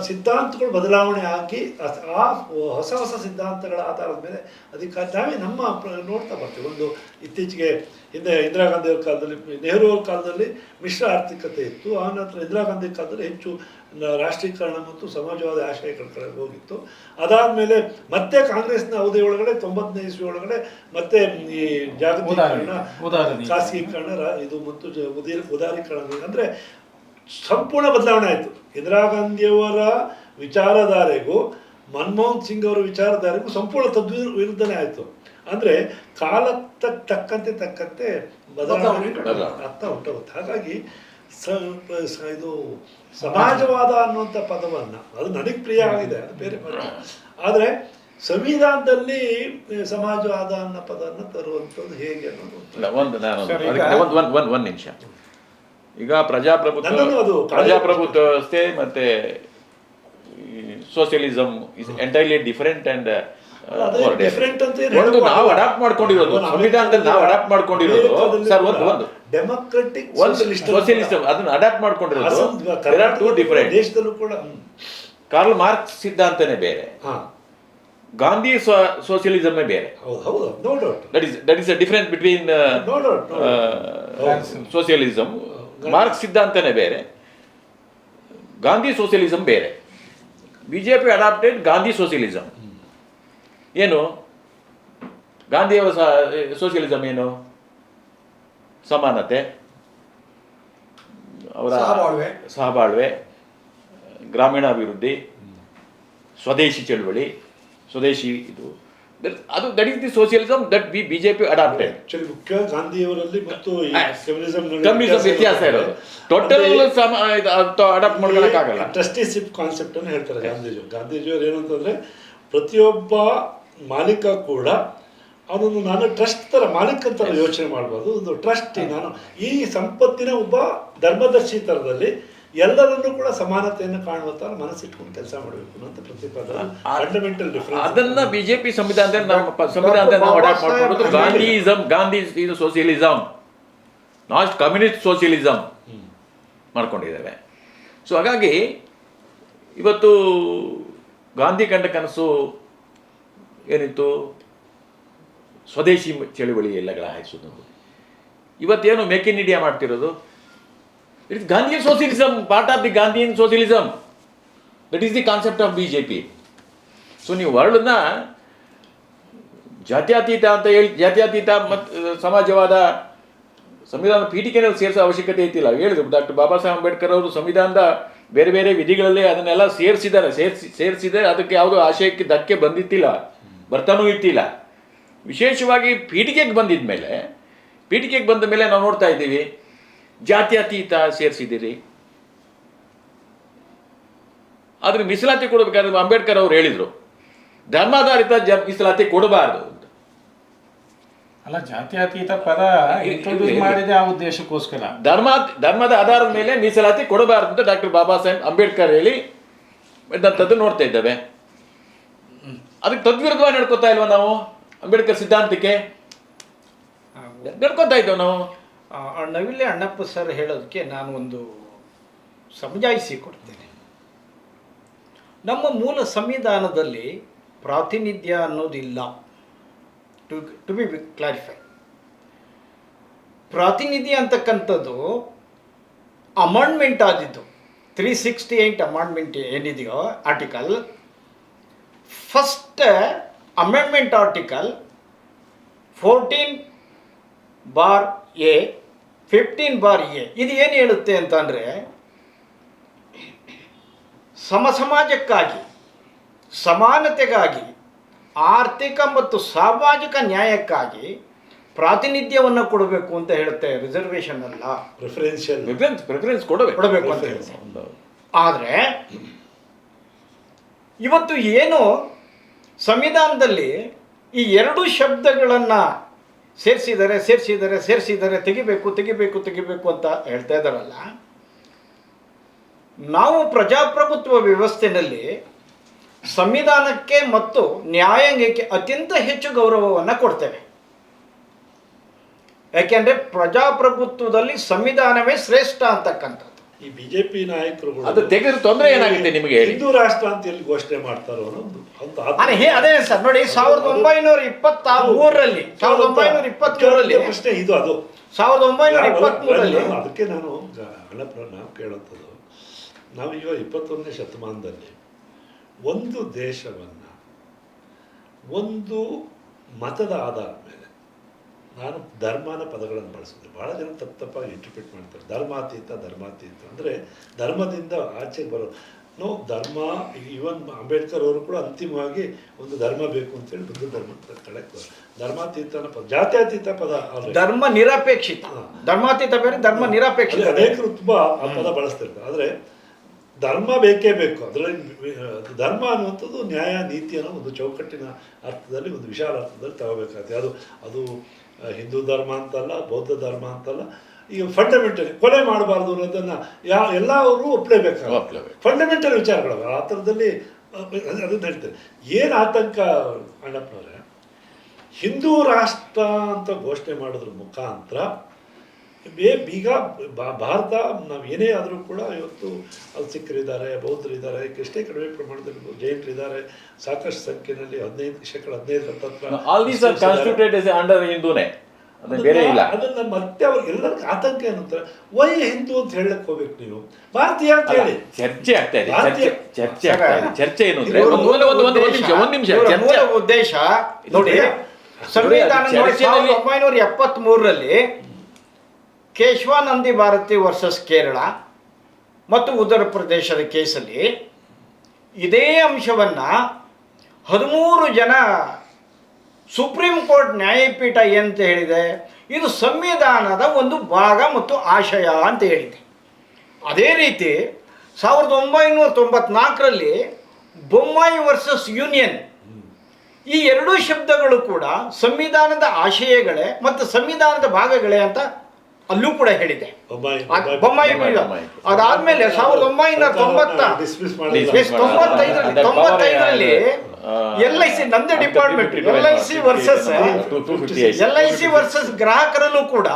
ಸಿದ್ಧಾಂತಗಳು ಬದಲಾವಣೆ ಆಗಿ ಆ ಹೊಸ ಹೊಸ ಸಿದ್ಧಾಂತಗಳ ಆಧಾರದ ಮೇಲೆ ಅಧಿಕಾರ ನಾವೇ ನೋಡ್ತಾ ಬರ್ತೀವಿ. ಒಂದು ಇತ್ತೀಚೆಗೆ ಹಿಂದೆ ಇಂದಿರಾ ಗಾಂಧಿಯವ್ರ ಕಾಲದಲ್ಲಿ, ನೆಹರು ಅವ್ರ ಕಾಲದಲ್ಲಿ ಮಿಶ್ರ ಆರ್ಥಿಕತೆ ಇತ್ತು. ಆ ನಂತರ ಇಂದಿರಾ ಗಾಂಧಿ ಕಾಲದಲ್ಲಿ ಹೆಚ್ಚು ರಾಷ್ಟ್ರೀಕರಣ ಮತ್ತು ಸಮಾಜವಾದ ಆಶಯಗಳ ಕಡೆ ಹೋಗಿತ್ತು. ಅದಾದಮೇಲೆ ಮತ್ತೆ ಕಾಂಗ್ರೆಸ್ನ ಅವಧಿ ಒಳಗಡೆ 95 ಇಸ್ವಿ ಒಳಗಡೆ ಮತ್ತೆ ಈ ಜಾಗತೀಕರಣ, ಖಾಸಗೀಕರಣ ಇದು ಮತ್ತು ಉದಾರೀಕರಣ ಅಂದರೆ ಸಂಪೂರ್ಣ ಬದಲಾವಣೆ ಆಯಿತು. ಇಂದಿರಾ ಗಾಂಧಿಯವರ ವಿಚಾರಧಾರೆಗೂ ಮನಮೋಹನ್ ಸಿಂಗ್ ಅವರ ವಿಚಾರಧಾರೆಗೂ ಸಂಪೂರ್ಣ ವಿರುದ್ಧನೇ ಆಯಿತು. ಅಂದರೆ ಕಾಲಕ್ಕೆ ತಕ್ಕಂತೆ ಬದಲಾವಣೆ ಆಗ್ತಾ ಉಂಟಾಗುತ್ತೆ. ಹಾಗಾಗಿ ಇದು ಸಮಾಜವಾದ ಅನ್ನುವಂಥ ಪದವನ್ನು, ಅದು ನನಗೆ ಪ್ರಿಯ ಆಗಿದೆ, ಅದು ಬೇರೆ ಪದ. ಆದರೆ ಸಂವಿಧಾನದಲ್ಲಿ ಸಮಾಜವಾದ ಅನ್ನೋ ಪದವನ್ನು ತರುವಂಥದ್ದು ಹೇಗೆ ಅನ್ನೋದು ಒಂದು ನಿಮಿಷ. ಈಗ ಪ್ರಜಾಪ್ರಭುತ್ವ ವ್ಯವಸ್ಥೆ ಮತ್ತೆ socialism is entirely different and ಒಂದು ನಾವು ಅಡಾಪ್ಟ್ ಮಾಡ್ಕೊಂಡಿರೋದು ಸಂವಿಧಾನದಲ್ಲಿ ನಾವು ಅಡಾಪ್ಟ್ ಮಾಡ್ಕೊಂಡಿರೋದು ಸರ್ ಒಂದು ಡೆಮೊಕ್ರೆಟಿಕ್ ಸೋಷಿಯಲಿಸಮ್ ಅದನ್ನ ಅಡಾಪ್ಟ್ ಮಾಡ್ಕೊಂಡಿರೋದು ಟೂ ಡಿಫರೆಂಟ್. ದೇಶದಲ್ಲೂ ಕೂಡ ಕಾರ್ಲ್ ಮಾರ್ಕ್ಸ್ ಸಿದ್ಧಾಂತನೇ ಬೇರೆ, ಗಾಂಧಿ ಸೋಷಿಯಲಿಸಮೇ ಬೇರೆ. That is a difference between socialism. Marx ಸಿದ್ಧಾಂತನೇ ಬೇರೆ, ಗಾಂಧಿ ಸೋಷಿಯಲಿಸಮ್ ಬೇರೆ. BJP adapted Gandhi socialism. ಏನು ಗಾಂಧಿಯವರ ಸೋಷಿಯಲಿಸಮ್ ಏನು? ಸಮಾನತೆ, ಅವರ ಸಹಬಾಳ್ವೆ, ಗ್ರಾಮೀಣಾಭಿವೃದ್ಧಿ, ಸ್ವದೇಶಿ ಚಳುವಳಿ, ಸ್ವದೇಶಿ ಇದು ಅದು that is the socialism that BJP adapted. ಮುಖ್ಯ ಗಾಂಧಿಯವರಲ್ಲಿ ಮತ್ತು ಕಮ್ಯುನಿಸಂ ವ್ಯತ್ಯಾಸ ಇರೋದು. ಟೋಟಲ್ ಅಡಾಪ್ಟ್ ಮಾಡ್ಕೊಳಕ್ಕಾಗಲ್ಲ. ಟ್ರಸ್ಟಿಶಿಪ್ ಕಾನ್ಸೆಪ್ಟ್ ಅನ್ನು ಹೇಳ್ತಾರೆ ಗಾಂಧೀಜಿಯವರು. ಏನಂತಂದ್ರೆ ಪ್ರತಿಯೊಬ್ಬ ಮಾಲೀಕ ಕೂಡ ಅವನನ್ನು ನಾನು ಟ್ರಸ್ಟ್ ತರ ಮಾಲೀಕ ತರ ಯೋಚನೆ ಮಾಡ್ಬೋದು. ಒಂದು ಟ್ರಸ್ಟ್, ನಾನು ಈ ಸಂಪತ್ತಿನ ಒಬ್ಬ ಧರ್ಮದರ್ಶಿ ತರದಲ್ಲಿ ಎಲ್ಲರನ್ನೂ ಕೂಡ ಸಮಾನತೆಯನ್ನು ಕಾಣುವಂತ ಮನಸ್ಸಿಟ್ಕೊಂಡು ಕೆಲಸ ಮಾಡಬೇಕು ಅಂತ ಪ್ರತಿಪಾದನೆ ಫಂಡಮೆಂಟಲ್ ಡಿಫರೆನ್ಸ್. ಅದನ್ನ ಬಿಜೆಪಿ ಸಂವಿಧಾನದಲ್ಲಿ ನಾವು ಅಡಾಪ್ಟ್ ಮಾಡ್ಕೊಂಡು ಗಾಂಧಿ ಇದು ಸೋಷಿಯಲಿಸಮ್, ನಾಟ್ ಕಮ್ಯುನಿಸ್ಟ್ ಸೋಷಿಯಲಿಸಮ್ ಮಾಡ್ಕೊಂಡಿದ್ದೇವೆ. ಸೊ ಹಾಗಾಗಿ ಇವತ್ತು ಗಾಂಧಿ ಕಂಡ ಕನಸು ಏನಿತ್ತು? ಸ್ವದೇಶಿ ಚಳುವಳಿ ಎಲ್ಲಗಳ ಹಾಯಿಸೋದು. ಇವತ್ತೇನು ಮೇಕ್ ಇನ್ ಇಂಡಿಯಾ ಮಾಡ್ತಿರೋದು? It's Gandhi socialism, part of the Gandhian socialism. That is the concept of BJP. So ನೀವು ವರ್ಲ್ಡ್ನ ಜಾತ್ಯತೀತ ಅಂತ ಹೇಳಿ, ಜಾತ್ಯತೀತ ಮತ್ತು ಸಮಾಜವಾದ ಸಂವಿಧಾನ ಪೀಠಿಕೆನಲ್ಲಿ ಸೇರಿಸೋ ಅವಶ್ಯಕತೆ ಇತ್ತಿಲ್ಲ. ಹೇಳಿದ್ರು ಡಾಕ್ಟರ್ ಬಾಬಾ ಸಾಹೇಬ್ ಅಂಬೇಡ್ಕರ್ ಅವರು ಸಂವಿಧಾನದ ಬೇರೆ ಬೇರೆ ವಿಧಿಗಳಲ್ಲಿ ಅದನ್ನೆಲ್ಲ ಸೇರಿಸಿದ್ದಾರೆ. ಅದಕ್ಕೆ ಯಾವುದೋ ಆಶಯಕ್ಕೆ ಧಕ್ಕೆ ಬಂದಿತ್ತಿಲ್ಲ, ಬರ್ತಾನೂ ಇತ್ತಿಲ್ಲ. ವಿಶೇಷವಾಗಿ ಪೀಠಿಕೆಗೆ ಬಂದ ಮೇಲೆ ನಾವು ನೋಡ್ತಾ ಇದ್ದೀವಿ, ಜಾತ್ಯತೀತ ಸೇರಿಸಿದ್ದೀರಿ. ಆದರೆ ಮೀಸಲಾತಿ ಕೊಡಬೇಕಾದ್ರೆ ಅಂಬೇಡ್ಕರ್ ಅವರು ಹೇಳಿದರು ಧರ್ಮಾಧಾರಿತ ಮೀಸಲಾತಿ ಕೊಡಬಾರ್ದು ಅಂತ. ಅಲ್ಲ, ಜಾತ್ಯತೀತ ಪದ ಇಂಟ್ರೊಡ್ಯೂಸ್ ಮಾಡಿದೆ ಆ ಉದ್ದೇಶಕ್ಕೋಸ್ಕರ. ಧರ್ಮದ ಆಧಾರದ ಮೇಲೆ ಮೀಸಲಾತಿ ಕೊಡಬಾರ್ದು ಅಂತ ಡಾಕ್ಟರ್ ಬಾಬಾ ಸಾಹೇಬ್ ಅಂಬೇಡ್ಕರ್ ಹೇಳಿ ಇದ್ದಂಥದ್ದು ನೋಡ್ತಾ ಇದ್ದೇವೆ. ಅದಕ್ಕೆ ತದ್ವಿರುದ್ಧವಾಗಿ ನಡ್ಕೋತಾ ಇಲ್ವಾ ನಾವು? ಅಂಬೇಡ್ಕರ್ ಸಿದ್ಧಾಂತಕ್ಕೆ ನಡ್ಕೋತಾ ಇದ್ದೇವೆ ನಾವು. ನವಿಲೆ ಅಣ್ಣಪ್ಪ ಸರ್ ಹೇಳೋದಕ್ಕೆ ನಾನು ಒಂದು ಸಮಜಾಯಿಸಿ ಕೊಡ್ತೇನೆ. ನಮ್ಮ ಮೂಲ ಸಂವಿಧಾನದಲ್ಲಿ ಪ್ರಾತಿನಿಧ್ಯ ಅನ್ನೋದಿಲ್ಲ. ಟು ಬಿ ಕ್ಲಾರಿಫೈ, ಪ್ರಾತಿನಿಧ್ಯ ಅಂತಕ್ಕಂಥದ್ದು ಅಮೆಂಡ್ಮೆಂಟ್ ಆದಿದ್ದು 368 ಅಮೆಂಡ್ಮೆಂಟ್ ಏನಿದೆಯೋ article, first amendment article 14(a) 15(a) ಇದು ಏನು ಹೇಳುತ್ತೆ ಅಂತಂದರೆ, ಸಮಾಜಕ್ಕಾಗಿ, ಸಮಾನತೆಗಾಗಿ, ಆರ್ಥಿಕ ಮತ್ತು ಸಾಮಾಜಿಕ ನ್ಯಾಯಕ್ಕಾಗಿ ಪ್ರಾತಿನಿಧ್ಯವನ್ನು ಕೊಡಬೇಕು ಅಂತ ಹೇಳುತ್ತೆ. ರಿಸರ್ವೇಷನ್ ಅಲ್ಲ, ಪ್ರಿಫರೆನ್ಸ್ ಕೊಡಬೇಕು ಅಂತ ಹೇಳುತ್ತೆ. ಆದರೆ ಇವತ್ತು ಏನು ಸಂವಿಧಾನದಲ್ಲಿ ಈ ಎರಡು ಶಬ್ದಗಳನ್ನು ಸೇರಿಸಿದ್ದಾರೆ, ತೆಗಿಬೇಕು ಅಂತ ಹೇಳ್ತಾ ಇದ್ದಾರಲ್ಲ. ನಾವು ಪ್ರಜಾಪ್ರಭುತ್ವ ವ್ಯವಸ್ಥೆಯಲ್ಲಿ ಸಂವಿಧಾನಕ್ಕೆ ಮತ್ತು ನ್ಯಾಯಾಂಗಕ್ಕೆ ಅತ್ಯಂತ ಹೆಚ್ಚು ಗೌರವವನ್ನು ಕೊಡ್ತೇವೆ. ಯಾಕೆಂದ್ರೆ ಪ್ರಜಾಪ್ರಭುತ್ವದಲ್ಲಿ ಸಂವಿಧಾನವೇ ಶ್ರೇಷ್ಠ ಅಂತಕ್ಕಂಥದ್ದು. ಈ ಬಿಜೆಪಿ ನಾಯಕರು ಅದು ತೆಗೆದ್ರೆ ತೊಂದರೆ ಏನಾಗುತ್ತೆ ನಿಮಗೆ? ಹಿಂದೂ ರಾಷ್ಟ್ರ ಅಂತ ಎಲ್ಲಿ ಘೋಷಣೆ ಮಾಡ್ತಾರೋ ಅನ್ನೋದು ಅದೇ ಸರ್ ನೋಡಿ, 1923ರಲ್ಲಿ ಪ್ರಶ್ನೆ ಇದು. ಅದು 1923ರಲ್ಲಿ ಅದಕ್ಕೆ ನಾನು ನಾವು ಕೇಳುವಂಥದ್ದು, ನಾವೀಗ 21ನೇ ಶತಮಾನದಲ್ಲಿ ಒಂದು ದೇಶವನ್ನು ಒಂದು ಮತದ ಆಧಾರದ ಮೇಲೆ, ನಾನು ಧರ್ಮನ ಪದಗಳನ್ನು ಬಳಸಿದ್ರೆ ಭಾಳ ಜನ ತಪ್ಪಾಗಿ ಇಂಟರ್ಪ್ರಿಟ್ ಮಾಡ್ತಾರೆ. ಧರ್ಮಾತೀತ ಅಂದರೆ ಧರ್ಮದಿಂದ ಆಚೆಗೆ ಬರೋದು. ಧರ್ಮ, ಇವನ್ ಅಂಬೇಡ್ಕರ್ ಅವರು ಕೂಡ ಅಂತಿಮವಾಗಿ ಒಂದು ಧರ್ಮ ಬೇಕು ಅಂತೇಳಿ ಬುದ್ಧ ಧರ್ಮ ಕಳೆಕ್ಟ್ ಧರ್ಮಾತೀತನ ಪದ, ಜಾತ್ಯತೀತ ಪದ, ಧರ್ಮ ನಿರಪೇಕ್ಷಿತ. ಧರ್ಮಾತೀತ ಬೇರೆ, ಧರ್ಮ ನಿರಪೇಕ್ಷಿತ. ಅನೇಕರು ತುಂಬ ಆ ಪದ ಬಳಸ್ತಿರ್ತಾರೆ. ಆದರೆ ಧರ್ಮ ಬೇಕೇ ಬೇಕು. ಅದರಲ್ಲಿ ಧರ್ಮ ಅನ್ನುವಂಥದ್ದು ನ್ಯಾಯ ನೀತಿ ಅನ್ನೋ ಒಂದು ಚೌಕಟ್ಟಿನ ಅರ್ಥದಲ್ಲಿ, ಒಂದು ವಿಶಾಲ ಅರ್ಥದಲ್ಲಿ ತಗೋಬೇಕಾಗುತ್ತೆ. ಅದು ಹಿಂದೂ ಧರ್ಮ ಅಂತಲ್ಲ, ಬೌದ್ಧ ಧರ್ಮ ಅಂತಲ್ಲ. ಈಗ ಫಂಡಮೆಂಟಲ್ ಕೊಲೆ ಮಾಡಬಾರ್ದು ಅನ್ನೋದನ್ನು ಎಲ್ಲರೂ ಒಪ್ಪಲೇಬೇಕಾಗುತ್ತೆ. ಫಂಡಮೆಂಟಲ್ ವಿಚಾರಗಳು ಆ ಥರದಲ್ಲಿ ಅದನ್ನು ಹೇಳ್ತಾರೆ. ಏನು ಆತಂಕ ಅಣ್ಣಪ್ಪನವರೇ, ಹಿಂದೂ ರಾಷ್ಟ್ರ ಅಂತ ಘೋಷಣೆ ಮಾಡೋದ್ರ ಮುಖಾಂತರ ಈಗ ಭಾರತ, ನಾವು ಏನೇ ಆದರೂ ಕೂಡ ಇವತ್ತು ಅಲ್ಲಿ ಸಿಖ್ಖರಿದ್ದಾರೆ, ಬೌದ್ಧರಿದ್ದಾರೆ, ಎಷ್ಟೇ ಕಡಿಮೆ ಪ್ರಮಾಣದಲ್ಲಿ ಜೈನರಿದ್ದಾರೆ, ಸಾಕಷ್ಟು ಸಂಖ್ಯೆಯಲ್ಲಿ 15% ಬೇರೆ ಇಲ್ಲ. ಅದನ್ನ ಮತ್ತೆ ಅವ್ರು ಎಲ್ಲರಿಗೂ ಆತಂಕ ಏನಂತಾರೆ, ವೈ ಹಿಂದೂ ಅಂತ ಹೇಳಕ್ ಹೋಗ್ಬೇಕು ನೀವು, ಭಾರತೀಯ ಅಂತ ಹೇಳಿ. ಚರ್ಚೆ ಆಗ್ತಾ ಇದೆ. ಚರ್ಚೆ ಏನು ಅಂದ್ರೆ, ಒಂದು ನಿಮಿಷ ಉದ್ದೇಶ ನೋಡಿ, ಸಂವಿಧಾನ 1973ರಲ್ಲಿ ಕೇಶವಾನಂದಿ ಭಾರತಿ ವರ್ಸಸ್ ಕೇರಳ ಮತ್ತು ಉತ್ತರ ಪ್ರದೇಶದ ಕೇಸಲ್ಲಿ ಇದೇ ಅಂಶವನ್ನು 13 ಜನ ಸುಪ್ರೀಂ ಕೋರ್ಟ್ ನ್ಯಾಯಪೀಠ ಏನಂತ ಹೇಳಿದೆ, ಇದು ಸಂವಿಧಾನದ ಒಂದು ಭಾಗ ಮತ್ತು ಆಶಯ ಅಂತ ಹೇಳಿದೆ. ಅದೇ ರೀತಿ 1994ರಲ್ಲಿ ಬೊಮ್ಮಾಯಿ ವರ್ಸಸ್ ಯೂನಿಯನ್, ಈ ಎರಡೂ ಶಬ್ದಗಳು ಕೂಡ ಸಂವಿಧಾನದ ಆಶಯಗಳೇ ಮತ್ತು ಸಂವಿಧಾನದ ಭಾಗಗಳೇ ಅಂತ ಅಲ್ಲೂ ಕೂಡ ಹೇಳಿದೆ. ಬೊಮ್ಮಾಯಿ ಅದಾದ್ಮೇಲೆ 1995ರಲ್ಲಿ LIC, ನಂದು ಡಿಪಾರ್ಟ್ಮೆಂಟ್, LIC ವರ್ಸಸ್ ಗ್ರಾಹಕರಲ್ಲೂ ಕೂಡ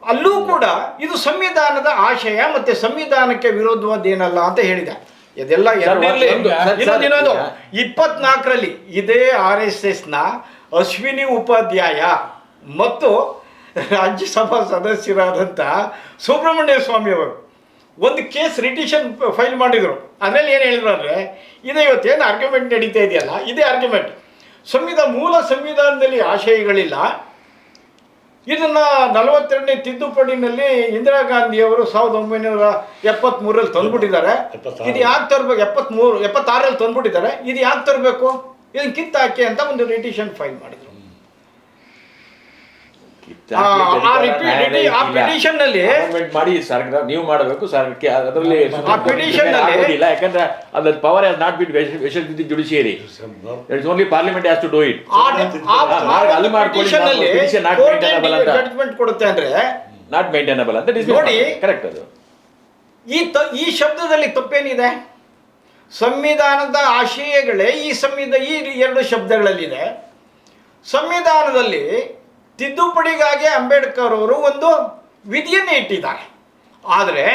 ಅಲ್ಲೂ ಕೂಡ ಇದು ಸಂವಿಧಾನದ ಆಶಯ ಮತ್ತೆ ಸಂವಿಧಾನಕ್ಕೆ ವಿರೋಧವಾದೇನಲ್ಲ ಅಂತ ಹೇಳಿದೆ. ಇದೆಲ್ಲ ಇನ್ನೊಂದು 24ರಲ್ಲಿ ಇದೇ RSSನ ಅಶ್ವಿನಿ ಉಪಾಧ್ಯಾಯ ಮತ್ತು ರಾಜ್ಯಸಭಾ ಸದಸ್ಯರಾದಂಥ ಸುಬ್ರಹ್ಮಣ್ಯ ಸ್ವಾಮಿ ಅವರು ಒಂದು ಕೇಸ್ ರಿಟಿಷನ್ ಫೈಲ್ ಮಾಡಿದರು. ಅದರಲ್ಲಿ ಏನು ಹೇಳಿದ್ರು ಅಂದರೆ, ಇದು ಇವತ್ತೇನು ಆರ್ಗ್ಯುಮೆಂಟ್ ನಡೀತಾ ಇದೆಯಲ್ಲ, ಇದೇ ಆರ್ಗ್ಯುಮೆಂಟ್. ಮೂಲ ಸಂವಿಧಾನದಲ್ಲಿ ಆಶಯಗಳಿಲ್ಲ, ಇದನ್ನ 42ನೇ ತಿದ್ದುಪಡಿನಲ್ಲಿ ಇಂದಿರಾ ಗಾಂಧಿಯವರು 1973ರಲ್ಲಿ ತಂದ್ಬಿಟ್ಟಿದ್ದಾರೆ. 76. ಇದು ಯಾಕೆ ತರಬೇಕು? 76ರಲ್ಲಿ ತಂದ್ಬಿಟ್ಟಿದ್ದಾರೆ. ಇದು ಯಾಕೆ ತರಬೇಕು? ಇದನ್ನ ಕಿತ್ತಾಕಿ ಅಂತ ಒಂದು ರಿಟಿಷನ್ ಫೈಲ್ ಮಾಡಿದ್ರು. ಆ ಪಿಟಿಷನ್ ನಲ್ಲಿ ಮಾಡಿ ಸರ್ಕಾರ ನೀವು ಮಾಡಬೇಕು, ಸರ್ಕಾರಕ್ಕೆ ಅದರಲ್ಲಿ ಆ petition ನಲ್ಲಿ- ಆಗೋದಿಲ್ಲ, ಯಾಕಂದ್ರೆ ಅದ್ರ power has not been vested in the judiciary. It's only parliament has to do it. ಅಲ್ಲಿ ಮಾಡ್ಕೊಳ್ಳಿ, petition not maintainable ಅಂತ. ಜಡ್ಜ್ಮೆಂಟ್ ಕೊಡುತ್ತೆ ಅಂದ್ರೆ ನಾಟ್ ಮೇಂಟೈನಬಲ್ ಅಂತ ನೋಡಿ. ಕರೆಕ್ಟ್ ಅದು. ಈ ಶಬ್ದದಲ್ಲಿ ತಪ್ಪೇನಿದೆ? ಸಂವಿಧಾನದ ಆಶಯಗಳೇ ಈ ಎರಡು ಶಬ್ದಗಳಲ್ಲಿದೆ. ಸಂವಿಧಾನದಲ್ಲಿ ತಿದ್ದುಪಡಿಗಾಗಿ ಅಂಬೇಡ್ಕರ್ ಅವರು ಒಂದು ವಿಧಿಯನ್ನು ಇಟ್ಟಿದ್ದಾರೆ. ಆದರೆ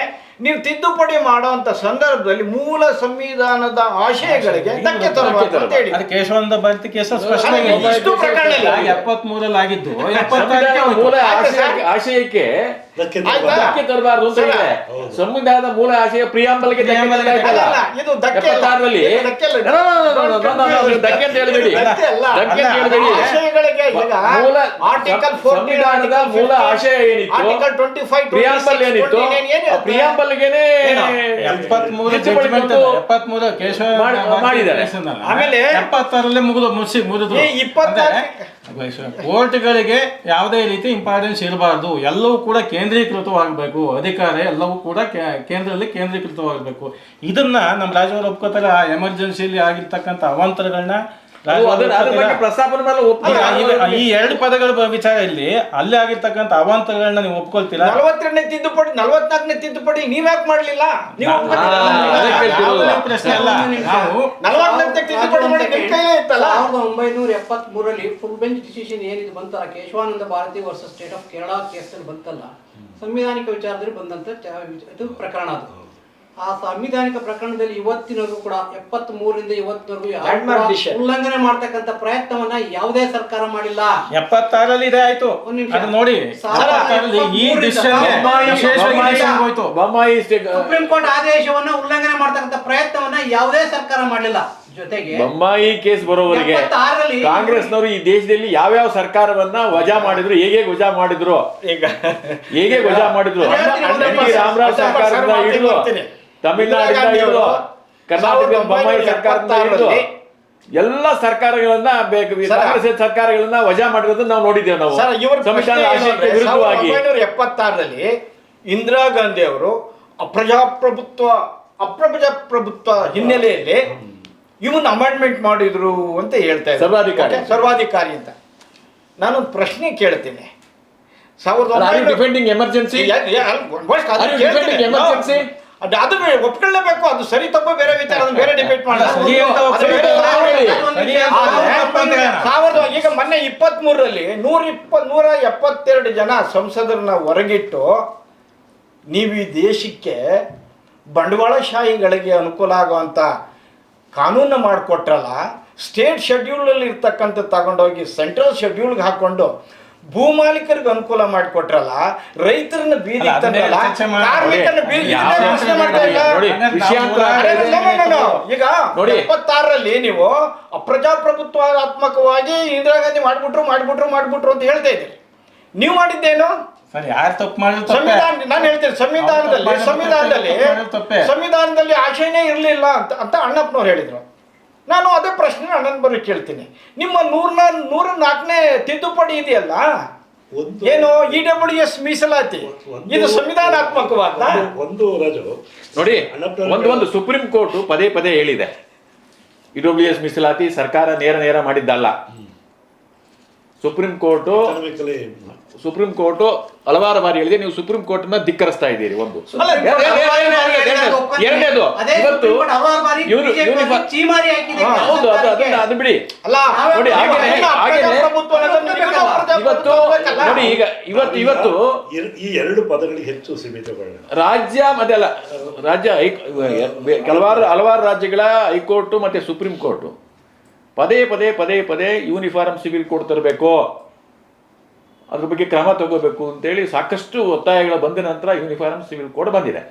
ನೀವು ತಿದ್ದುಪಡಿ ಮಾಡುವಂತ ಸಂದರ್ಭದಲ್ಲಿ ಮೂಲ ಸಂವಿಧಾನದ ಆಶಯಗಳಿಗೆ ಧಕ್ಕೆ ತರಬಾರದು ಅಂತ ಹೇಳಿ. ಅದು ಕೇಶವಾನಂದ ಭಾರತಿ ಕೇಸ ಸ್ಪಷ್ಟ ಅಲ್ಲ, ಇಷ್ಟು ಪ್ರಕರಣದಲ್ಲಿ 73ರಲ್ಲಿ ಆಗಿದ್ದು ಸಂವಿಧಾನದ ಮೂಲ ಆಶಯಕ್ಕೆ ಆಯ್ತಾ? ಧಕ್ಕೆ ತರಬಾರದು ಅಂತ ಇದೆ. ಸಂವಿಧಾನದ ಮೂಲ ಆಶಯ ಪ್ರಿಯಾಂಬಲ್ಗೆ ಧಕ್ಕೆ ಅಲ್ಲ, ಇದು ಧಕ್ಕೆ ಅಲ್ಲ. 76ರಲ್ಲಿ ಇದು ಧಕ್ಕೆ ಅಲ್ಲ. ಧಕ್ಕೆ ಅಂತ ಹೇಳಬೇಡಿ, ಧಕ್ಕೆ ಅಲ್ಲ. ಧಕ್ಕೆ ಅಂತ ಹೇಳಬೇಡಿ. ಆಶಯಗಳಿಗೆ ಈಗ ಮೂಲ ಆರ್ಟಿಕಲ್ ಸಂವಿಧಾನದ ಮೂಲ ಆಶಯ ಏನಿತ್ತು, ಆರ್ಟಿಕಲ್ 25 ಪ್ರಿಯಾಂಬಲ್ ಏನಿತ್ತು, ಆ ಪ್ರಿಯಾಂಬಲ್ಗೆನೆ 73 ಕೇಶವ ಮಾಡಿದ್ದಾರೆ. ಆಮೇಲೆ 76ರಲ್ಲಿ ಮುಗಿದು ಈ 26 ಕೋರ್ಟ್ಗಳಿಗೆ ಯಾವುದೇ ರೀತಿ ಇಂಪಾರ್ಟೆನ್ಸ್ ಇರಬಾರ್ದು. ಎಲ್ಲವೂ ಕೂಡ ಕೇಂದ್ರೀಕೃತವಾಗಬೇಕು. ಅಧಿಕಾರ ಎಲ್ಲವೂ ಕೂಡ ಕೇಂದ್ರದಲ್ಲಿ ಕೇಂದ್ರೀಕೃತವಾಗಬೇಕು. ಇದನ್ನ ನಮ್ಮ ರಾಜ್ಯವರು ಒಪ್ಕೋತಾರೆ. ಆ ಎಮರ್ಜೆನ್ಸಿಯಲ್ಲಿ ಆಗಿರ್ತಕ್ಕಂಥ ಅವಾಂತರಗಳನ್ನ ಪ್ರಸ್ತಾಪನೆ ಈ ಎರಡು ಪದಗಳ ವಿಚಾರ ಇಲ್ಲಿ ಅಲ್ಲೇ ಆಗಿರ್ತಕ್ಕಂಥ ಅವಾಂತರಗಳನ್ನ ನೀವು ಒಪ್ಕೊಳ್ತೀರಾ? 42ನೇ ತಿದ್ದುಪಡಿ 44ನೇ ತಿದ್ದುಪಡಿ ನೀವ್ಯಾಕೆ ಮಾಡಲಿಲ್ಲ? ನೀವು ಪ್ರಶ್ನೆ ಅಲ್ಲ. ನಾವು 44ನೇ ತಿದ್ದುಪಡಿ ಮಾಡಿ ನಿಮ್ಮ ಕೈಲೇ ಇತ್ತಲ್ಲ. 1973ರಲ್ಲಿ ಫುಲ್ ಬೆಂಚ್ ಡಿಸಿಷನ್ ಏನಿದು ಬಂತಲ್ಲ, Keshavananda Bharati versus state of Kerala ಕೇಸಲ್ಲಿ ಬಂತಲ್ಲ, ಸಂವಿಧಾನಿಕ ವಿಚಾರದಲ್ಲಿ ಬಂದಂತ ಇದು ಪ್ರಕರಣ. ಅದು ಆ ಸಂವಿಧಾನಿಕ ಪ್ರಕರಣದಲ್ಲಿ ಇವತ್ತಿನವರೆಗೂ ಕೂಡ 73ರಿಂದ ಇವತ್ತಿನವರೆಗೂ ಉಲ್ಲಂಘನೆ ಮಾಡ್ತಕ್ಕಂಥ ಪ್ರಯತ್ನವನ್ನ ಯಾವುದೇ ಸರ್ಕಾರ ಮಾಡಿಲ್ಲ. 76ರಲ್ಲಿ ಇದೆ ಆಯ್ತು. ಅದು ನೋಡಿ, 76ರಲ್ಲಿ ಈ ಹೋಯ್ತು. ಸುಪ್ರೀಂ ಕೋರ್ಟ್ ಆದೇಶವನ್ನ ಉಲ್ಲಂಘನೆ ಮಾಡ್ತಕ್ಕಂಥ ಪ್ರಯತ್ನವನ್ನ ಯಾವುದೇ ಸರ್ಕಾರ ಮಾಡಲಿಲ್ಲ. ಜೊತೆಗೆ ಬೊಮ್ಮಾಯಿ ಕೇಸ್ ಬರೋವರೆಗೆ ಕಾಂಗ್ರೆಸ್ನವರು ಈ ದೇಶದಲ್ಲಿ ಯಾವ್ಯಾವ ಸರ್ಕಾರವನ್ನ ವಜಾ ಮಾಡಿದ್ರು, ಹೇಗೆ ವಜಾ ಮಾಡಿದ್ರು, ಹೇಗೆ ವಜಾ ಮಾಡಿದ್ರು, ರಾಮರಾವ್ ಸರ್ಕಾರದಿಂದ ಹಿಡಿದು ತಮಿಳುನಾಡಿಂದ ಹಿಡಿದು ಕರ್ನಾಟಕದ ಬೊಮ್ಮಾಯಿ ಸರ್ಕಾರದಿಂದ ಹಿಡಿದು ಎಲ್ಲ ಸರ್ಕಾರಗಳನ್ನ ಕಾಂಗ್ರೆಸ್ ಸರ್ಕಾರಗಳನ್ನ ವಜಾ ಮಾಡಿರೋದನ್ನ ನಾವು ನೋಡಿದ್ದೇವೆ. ನಾವು ಸಂವಿಧಾನದ ಆಶಯಕ್ಕೆ ವಿರುದ್ಧವಾಗಿ 1976ರಲ್ಲಿ ಇಂದಿರಾ ಗಾಂಧಿ ಅವರು ಅಪ್ರಜಾಪ್ರಭುತ್ವ ಹಿನ್ನೆಲೆಯಲ್ಲಿ ಇವನ್ ಅಮೆಂಡ್ಮೆಂಟ್ ಮಾಡಿದ್ರು ಅಂತ ಹೇಳ್ತಾ ಇದ್ದಾರೆ. ಸರ್ವಾಧಿಕಾರಿ ಅಂತ. ನಾನೊಂದು ಪ್ರಶ್ನೆ ಕೇಳ್ತೀನಿ. 1900 ಅದು ಒಪ್ಕೊಳ್ಳೇಬೇಕು. ಅದು ಸರಿ ತಪ್ಪು ಬೇರೆ ವಿಚಾರ, ಅದನ್ನ ಬೇರೆ ಡಿಬೇಟ್ ಮಾಡೋಣ. ಈಗ ಮೊನ್ನೆ 23ರಲ್ಲಿ 172 ಜನ ಸಂಸದರನ್ನ ಹೊರಗಿಟ್ಟು ನೀವು ಈ ದೇಶಕ್ಕೆ ಬಂಡವಾಳಶಾಹಿಗಳಿಗೆ ಅನುಕೂಲ ಆಗುವಂತ ಕಾನೂನು ಮಾಡಿಕೊಟ್ರಲ್ಲ, ಸ್ಟೇಟ್ ಶೆಡ್ಯೂಲಲ್ಲಿ ಇರ್ತಕ್ಕಂಥ ತಗೊಂಡೋಗಿ ಸೆಂಟ್ರಲ್ ಶೆಡ್ಯೂಲ್ಗೆ ಹಾಕೊಂಡು ಭೂಮಾಲೀಕರಿಗೆ ಅನುಕೂಲ ಮಾಡಿಕೊಟ್ರಲ್ಲ, ರೈತರನ್ನ ಬೀದಿಗೆ ತಂದ್ರಲ್ಲ, ಕಾರ್ಮಿಕರನ್ನ ಬೀದಿಗೆ ಪ್ರಶ್ನೆ ಮಾಡ್ತಾ ಇಲ್ಲ. ಈಗ 76ರಲ್ಲಿ ನೀವು ಅಪ್ರಜಾಪ್ರಭುತ್ವಾತ್ಮಕವಾಗಿ ಇಂದಿರಾ ಗಾಂಧಿ ಮಾಡ್ಬಿಟ್ರು ಅಂತ ಹೇಳ್ತಾ ಇದ್ದೀರಿ. ನೀವು ಮಾಡಿದ್ದೇನು? ಯಾರು ತಪ್ಪು ಮಾಡಿದ್ರು ಸಂವಿಧಾನ, ನಾನು ಹೇಳ್ತೇನೆ, ಸಂವಿಧಾನದಲ್ಲಿ ಆಶಯನೇ ಇರಲಿಲ್ಲ ಅಂತ ಅಣ್ಣಪ್ಪನವ್ರು ಹೇಳಿದ್ರು. ನಾನು ಅದೇ ಪ್ರಶ್ನೆ ಅಣ್ಣನ ಬರೀ ಕೇಳ್ತೀನಿ. ನಿಮ್ಮ 104ನೇ ತಿದ್ದುಪಡಿ ಇದೆಯಲ್ಲ, ಏನು EWS ಮೀಸಲಾತಿ, ಇದು ಸಂವಿಧಾನಾತ್ಮಕವಾದ ಒಂದು ರಾಜು ನೋಡಿ. ಒಂದು ಸುಪ್ರೀಂ ಕೋರ್ಟ್ ಪದೇ ಪದೇ ಹೇಳಿದೆ, EWS ಮೀಸಲಾತಿ ಸರ್ಕಾರ ನೇರ ಮಾಡಿದ್ದಲ್ಲ. ಸುಪ್ರೀಂ ಕೋರ್ಟ್ ಹಲವಾರು ಬಾರಿ ಹೇಳಿದೆ. ನೀವು ಸುಪ್ರೀಂ ಕೋರ್ಟ್ ನ ಧಿಕ್ಕರಿಸ್ತಾ ಇದ್ದೀರಿ. ಒಂದು ಎರಡನೇದು, ಇವತ್ತು ಅದು ಬಿಡಿ. ನೋಡಿ ಇವತ್ತು ನೋಡಿ, ಇವತ್ತು ಈ ಎರಡು ಪದಗಳಿಗೆ ಹೆಚ್ಚು ಸೀಮಿತಗೊಳ್ಳ ರಾಜ್ಯ ಮತ್ತೆ ಅಲ್ಲ, ರಾಜ್ಯ ಹಲವಾರು ರಾಜ್ಯಗಳ ಹೈಕೋರ್ಟ್ ಮತ್ತೆ ಸುಪ್ರೀಂ ಕೋರ್ಟ್ ಪದೇ ಯೂನಿಫಾರ್ಮ್ ಸಿವಿಲ್ ಕೋಡ್ ತರಬೇಕು, ಅದ್ರ ಬಗ್ಗೆ ಕ್ರಮ ತಗೋಬೇಕು ಅಂತೇಳಿ ಸಾಕಷ್ಟು ಒತ್ತಾಯಗಳು ಬಂದ ನಂತರ ಯೂನಿಫಾರ್ಮ್ ಸಿವಿಲ್ ಕೋಡ್ ಬಂದಿದೆ.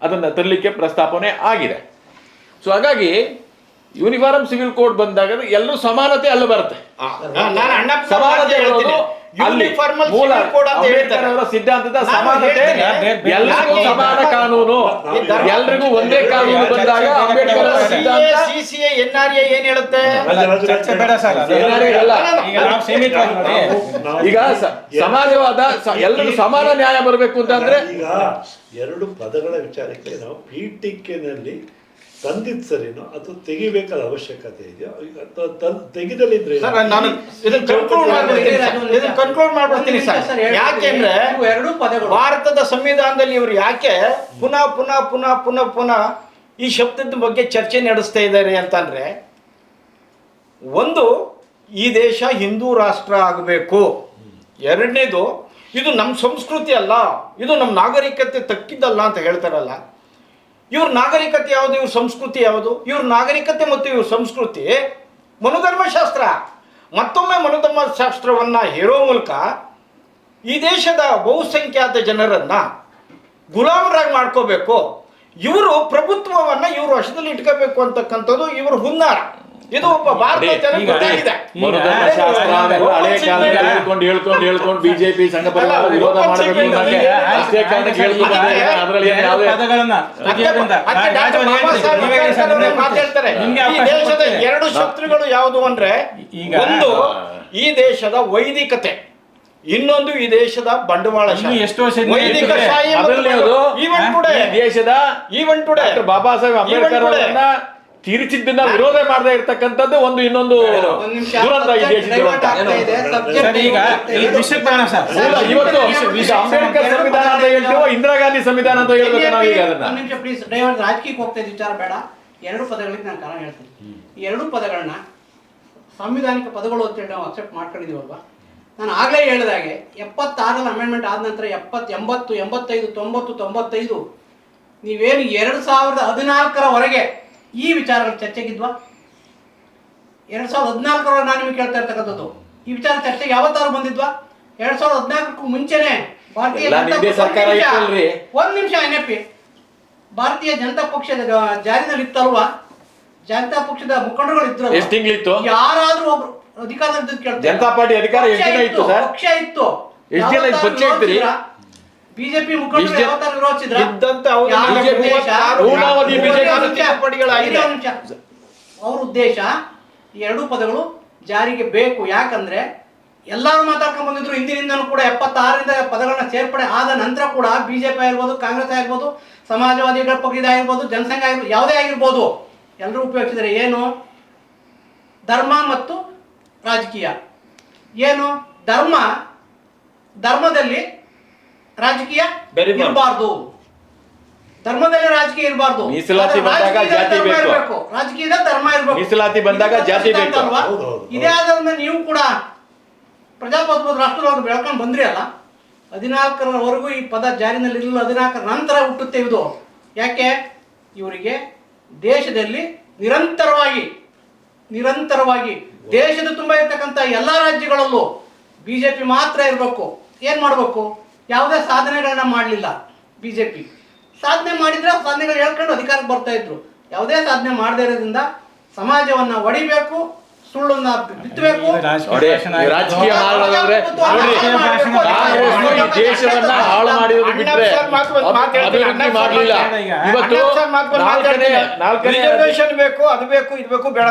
ಅದನ್ನು ತರಲಿಕ್ಕೆ ಪ್ರಸ್ತಾಪನೆ ಆಗಿದೆ. ಸೊ ಹಾಗಾಗಿ ಯೂನಿಫಾರ್ಮ್ ಸಿವಿಲ್ ಕೋಡ್ ಬಂದಾಗ ಎಲ್ಲರೂ ಸಮಾನತೆ ಅಲ್ಲ ಬರುತ್ತೆ. ಸಮಾನತೆ ಅಲ್ಲಿ ಯೂನಿಫಾರ್ಮಲ್ ಮೂಲ ಸಿವಿಲ್ ಕೋಡ್ ಅಂತ ಅಂಬೇಡ್ಕರ್ ಹೇಳ್ತಾರೆ. ಅವರ ಸಿದ್ಧಾಂತದ ನಾನು ಸಮಾನತೆ, ಹೇಳ್ತೀನಿ, ಎಲ್ಲರಿಗೂ ಯಾಕೆ ಸಮಾನ ಕಾನೂನು, ಎಲ್ರಿಗೂ ಒಂದೇ ಕಾನೂನು ಬಂದಾಗ ಅಂಬೇಡ್ಕರ್ ಅವರ ಸಿದ್ಧಾಂತ CCA NRA ಏನ್ ಹೇಳುತ್ತೆ? ಚರ್ಚೆ ಬೇಡ ಸರ್ ಅದು. NRA ಅಲ್ಲ. ಈಗ ನಾವು ಸೀಮಿತವಾಗಿ ನೋಡಿ. ಈಗ ಸಮಾಜವಾದ ಎಲ್ರಿಗೂ ಸಮಾನ ನ್ಯಾಯ ಬರಬೇಕು ಅಂತಂದ್ರೆ ಈಗ ಎರಡು ಪದಗಳ ವಿಚಾರಕ್ಕೆ ನಾವು ಪೀಠಿಕೆನಲ್ಲಿ ತಂದಿದ್ದು ಸರಿನೋ ಅಥವಾ ತೆಗಿಬೇಕಾದ ಅವಶ್ಯಕತೆ ಇದೆಯೋ ತೆಗೆದಲ್ಲಿದ್ರೆ ಸರ್, ನಾನು ಇದನ್ನ ಕನ್ಕ್ಲೂಡ್ ಮಾಡ್ಬಿಡ್ತೀನಿ ಸರ್. ಯಾಕೆಂದ್ರೆ ಎರಡೂ ಪದಗಳು ಭಾರತದ ಸಂವಿಧಾನದಲ್ಲಿ ಇವರು ಯಾಕೆ ಪುನಃ ಪುನಃ ಪುನಃ ಪುನಃ ಪುನಃ ಈ ಶಬ್ದದ ಬಗ್ಗೆ ಚರ್ಚೆ ನಡೆಸ್ತಾ ಇದ್ದಾರೆ ಅಂತಂದ್ರೆ, ಒಂದು, ಈ ದೇಶ ಹಿಂದೂ ರಾಷ್ಟ್ರ ಆಗಬೇಕು. ಎರಡನೇದು, ಇದು ನಮ್ಮ ಸಂಸ್ಕೃತಿ ಅಲ್ಲ, ಇದು ನಮ್ಮ ನಾಗರಿಕತೆ ತಕ್ಕಿದ್ದಲ್ಲ ಅಂತ ಹೇಳ್ತಾರಲ್ಲ. ಇವ್ರ ನಾಗರಿಕತೆ ಯಾವುದು, ಇವ್ರ ಸಂಸ್ಕೃತಿ ಯಾವುದು? ಇವ್ರ ನಾಗರಿಕತೆ ಮತ್ತು ಇವ್ರ ಸಂಸ್ಕೃತಿ ಮನುಧರ್ಮಶಾಸ್ತ್ರ. ಮತ್ತೊಮ್ಮೆ ಮನುಧರ್ಮಶಾಸ್ತ್ರವನ್ನ ಹೇರೋ ಮೂಲಕ ಈ ದೇಶದ ಬಹುಸಂಖ್ಯಾತ ಜನರನ್ನ ಗುಲಾಮರಾಗಿ ಮಾಡ್ಕೋಬೇಕು, ಇವರು ಪ್ರಭುತ್ವವನ್ನ ಇವರು ವಶದಲ್ಲಿ ಇಟ್ಕೋಬೇಕು ಅಂತಕ್ಕಂಥದ್ದು ಇವರು ಹುನ್ನಾರ. ಇದು ಒಬ್ಬ ಭಾರತೀಯ ಜನಕ್ಕೆ ಗೊತ್ತಾಗಿದೆ. ಮನುಧರ್ಮಶಾಸ್ತ್ರ ಅನ್ನೋದು ಹಳೆ ಕಾಲದಲ್ಲಿ ಹೇಳ್ಕೊಂಡು ಬಿಜೆಪಿ ಸಂಘ ಪರಿವಾರ ವಿರೋಧ ಮಾಡಬೇಕು ಅನ್ನೋಕೆ ಅಷ್ಟೇ ಕಾರಣಕ್ಕೆ ಹೇಳ್ಕೊಂಡು ಅದರಲ್ಲಿ ಯಾವುದೇ ಪದಗಳನ್ನ ತೆಗೆಯೋದ್ರಿಂದ ಮಾತಾಡ್ತಾರೆ. ಈ ದೇಶದ ಎರಡು ಶತ್ರುಗಳು ಯಾವುದು ಅಂದ್ರೆ, ಒಂದು ಈ ದೇಶದ ವೈದಿಕತೆ, ಇನ್ನೊಂದು ಈ ದೇಶದ ಬಂಡವಾಳ ಎಷ್ಟು ವರ್ಷದಿಂದ ವೈದಿಕ ಶಾಹಿ ಮೊದಲನೇದು ದೇಶದ ಈವನ್ ಟುಡೇ ಬಾಬಾ ಸಾಹೇಬ್ ಅಂಬೇಡ್ಕರ್ ಅವರನ್ನ ತಿರುಚಿದ್ದನ್ನ ವಿರೋಧ ಮಾಡದೇ ಇರ್ತಕ್ಕಂಥದ್ದು ಒಂದು ಇನ್ನೊಂದು ದುರಂತ ಈ ದೇಶದ ದುರಂತ. ಸರ್, ಈಗ ಈ ವಿಷಯಕ್ಕೆ ಬರೋಣ ಸರ್. ಇವತ್ತು ಅಂಬೇಡ್ಕರ್ ಸಂವಿಧಾನ ಅಂತ ಹೇಳ್ತೀವೋ ಇಂದಿರಾ ಗಾಂಧಿ ಸಂವಿಧಾನ ಅಂತ ಹೇಳ್ಬೇಕು ನಾವೀಗ ಅದನ್ನ. ಒಂದು ನಿಮಿಷ ಪ್ಲೀಸ್, ದಯವಿಟ್ಟು ರಾಜಕೀಯಕ್ಕೆ ಹೋಗ್ತಾ ಇದ್ದ ವಿಚಾರ ಬೇಡ. ಎರಡು ಪದಗಳಿಗೆ ನಾನು ಕಾರಣ ಹೇಳ್ತೀನಿ. ಈ ಎರಡು ಪದಗಳನ್ನ ಸಾಂವಿಧಾನಿಕ ಪದಗಳು ಅಂತೇಳಿ ನಾವು ಅಕ್ಸೆಪ್ಟ್ ಮಾಡ್ಕೊಂಡಿದೀವಲ್ವಾ. ನಾನು ಆಗಲೇ ಹೇಳಿದಾಗೆ 76ರಲ್ಲಿ ಅಮೆಂಡ್ಮೆಂಟ್ ಆದ ನಂತರ 70, 80, 85, 90, 95 ನೀವೇನು 2014ರವರೆಗೆ ಈ ವಿಚಾರಗಳು ಚರ್ಚೆಗಿದ್ವಾ? 2014ರವರೆಗೆ ನಾನು ನಿಮಗೆ ಕೇಳ್ತಾ ಇರ್ತಕ್ಕಂಥದ್ದು ಈ ವಿಚಾರ ಚರ್ಚೆಗೆ ಯಾವತ್ತಾರು ಬಂದಿದ್ವಾ? 2014ಕ್ಕೂ ಮುಂಚೆನೆ ಭಾರತೀಯ ಒಂದ್ ನಿಮಿಷ ಎನ್ಎಪಿ ಭಾರತೀಯ ಜನತಾ ಪಕ್ಷದ ಜಾರಿನಲ್ಲಿ ಇತ್ತಲ್ವಾ? ಜನತಾ ಪಕ್ಷದ ಮುಖಂಡರುಗಳು ಇದ್ರು. ಎಷ್ಟು ತಿಂಗಳಿತ್ತು? ಯಾರಾದ್ರೂ ಒಬ್ರು ಅಧಿಕಾರದಲ್ಲಿ ಕೇಳ್ತಾರೆ. ಜನತಾ ಪಾರ್ಟಿ ಅಧಿಕಾರ ಎಷ್ಟು ದಿನ ಇತ್ತು ಸರ್? ಪಕ್ಷ ಇತ್ತು. ಎಷ್ಟು ಜನ ಪಕ್ಷ ಇತ್ತು? ಬಿಜೆಪಿ ಮುಖಂಡರು ಯಾವತ್ತಾರು ವಿರೋಧಿಸಿದ್ರ? ಅವ್ರ ಉದ್ದೇಶ ಈ ಎರಡೂ ಪದಗಳು ಜಾರಿಗೆ ಬೇಕು. ಯಾಕಂದ್ರೆ ಎಲ್ಲರೂ ಮಾತಾಡ್ಕೊಂಡ್ ಬಂದಿದ್ರು ಹಿಂದಿನಿಂದನೂ ಕೂಡ. 76ರಿಂದ ಪದಗಳನ್ನ ಸೇರ್ಪಡೆ ಆದ ನಂತರ ಕೂಡ ಬಿಜೆಪಿ ಆಗಿರ್ಬೋದು, ಕಾಂಗ್ರೆಸ್ ಆಗಿರ್ಬೋದು, ಸಮಾಜವಾದಿಗಳ ಪಕ್ಷದ ಆಗಿರ್ಬೋದು, ಜನಸಂಘ ಆಗಿರ್ಬೋದು, ಯಾವುದೇ ಆಗಿರ್ಬೋದು, ಎಲ್ಲರೂ ಉಪಯೋಗಿಸಿದರೆ ಏನು? ಧರ್ಮ ಮತ್ತು ರಾಜಕೀಯ. ಏನು ಧರ್ಮದಲ್ಲಿ ರಾಜಕೀಯ ಇರಬಾರ್ದು, ಧರ್ಮದಲ್ಲಿ ರಾಜಕೀಯ ಇರಬಾರ್ದು. ಮೀಸಲಾತಿ ಬಂದಾಗ ಜಾತಿ ಬೇಕು, ರಾಜಕೀಯದ ಧರ್ಮ ಇರಬೇಕು. ಮೀಸಲಾತಿ ಬಂದಾಗ ಜಾತಿ ಬೇಕು ಅಲ್ವಾ? ಇದೇ ಆದ್ಮೇಲೆ ನೀವು ಕೂಡ ಪ್ರಜಾಪ್ರಭುತ್ವ ರಾಷ್ಟ್ರವಾಗಿ ಬೆಳ್ಕೊಂಡು ಬಂದ್ರಿ ಅಲ್ಲ. 14ರವರೆಗೂ ಈ ಪದ ಜಾರಿನಲ್ಲಿ ಇರಲಿಲ್ಲ. 14ರ ನಂತರ ಹುಟ್ಟುತ್ತೆ ಇದು. ಯಾಕೆ? ಇವರಿಗೆ ದೇಶದಲ್ಲಿ ನಿರಂತರವಾಗಿ ದೇಶದ ತುಂಬ ಇರ್ತಕ್ಕಂಥ ಎಲ್ಲ ರಾಜ್ಯಗಳಲ್ಲೂ ಬಿಜೆಪಿ ಮಾತ್ರ ಇರಬೇಕು. ಏನ್ ಮಾಡಬೇಕು? ಯಾವುದೇ ಸಾಧನೆಗಳನ್ನ ಮಾಡಲಿಲ್ಲ ಬಿಜೆಪಿ. ಸಾಧನೆ ಮಾಡಿದ್ರೆ ಸಾಧನೆಗಳು ಹೇಳ್ಕೊಂಡು ಅಧಿಕಾರಕ್ಕೆ ಬರ್ತಾ ಇದ್ರು. ಯಾವುದೇ ಸಾಧನೆ ಮಾಡದೇ ಇರೋದ್ರಿಂದ ಸಮಾಜವನ್ನ ಒಡಿಬೇಕು, ಸುಳ್ಳನ್ನ ಬಿತ್ತಬೇಕು. ರಾಜಕೀಯ ಮಾಡೋದಂದ್ರೆ ದೇಶವನ್ನ ಹಾಳು ಮಾಡಿರೋದು ಬಿಟ್ರೆ ಅಭಿವೃದ್ಧಿ ಮಾಡಲಿಲ್ಲ. ಇವತ್ತು ರಿಸರ್ವೇಶನ್ ಬೇಕು, ಅದು ಬೇಕು, ಇದು ಬೇಕು, ಬೇಡ.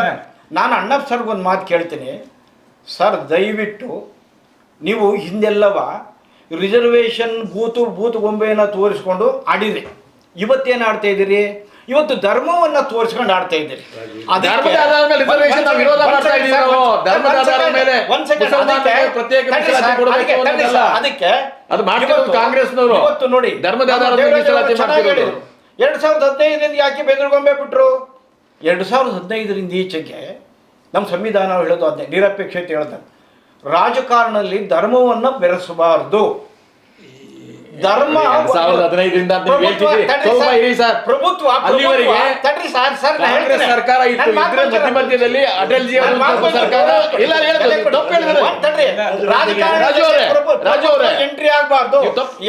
ನಾನು ಅಣ್ಣಪ್ಪ ಸರ್ಗೆ ಒಂದು ಮಾತು ಕೇಳ್ತೀನಿ ಸರ್, ದಯವಿಟ್ಟು ನೀವು ಹಿಂದೆಲ್ಲವ ರಿಸರ್ವೇಶನ್ ಬೂತ್ ಗೊಂಬೆಯನ್ನು ತೋರಿಸ್ಕೊಂಡು ಆಡಿದ್ರಿ. ಇವತ್ತೇನು ಆಡ್ತಾ ಇದ್ದೀರಿ? ಇವತ್ತು ಧರ್ಮವನ್ನ ತೋರಿಸ್ಕೊಂಡು ಆಡ್ತಾ ಇದ್ದೀರಿ. ಕಾಂಗ್ರೆಸ್ನವರು ಇವತ್ತು ನೋಡಿ 2015ರಿಂದ ಯಾಕೆ ಬೆದರುಗೊಂಬೆ ಬಿಟ್ರು? 2015ರಿಂದ ಈಚೆಗೆ ನಮ್ಮ ಸಂವಿಧಾನ ಹೇಳೋದು ಅದನ್ನೇ, ನಿರಪೇಕ್ಷತೆ ಹೇಳ್ತಾರೆ. ರಾಜಕಾರಣದಲ್ಲಿ ಧರ್ಮವನ್ನ ಬೆರೆಸಬಾರದು. ಧರ್ಮ 2015ರಿಂದ ಪ್ರಭುತ್ವ ಅಲ್ಲಿವರೆಗೆ ಕಾಂಗ್ರೆಸ್ ಸರ್ಕಾರ ಇತ್ತು. ಇದ್ರ ಮಧ್ಯದಲ್ಲಿ ಅಟಲ್ಜಿ ಸರ್ಕಾರ ರಾಜು ಅವರೇ ಎಂಟ್ರಿ ಆಗಬಾರ್ದು,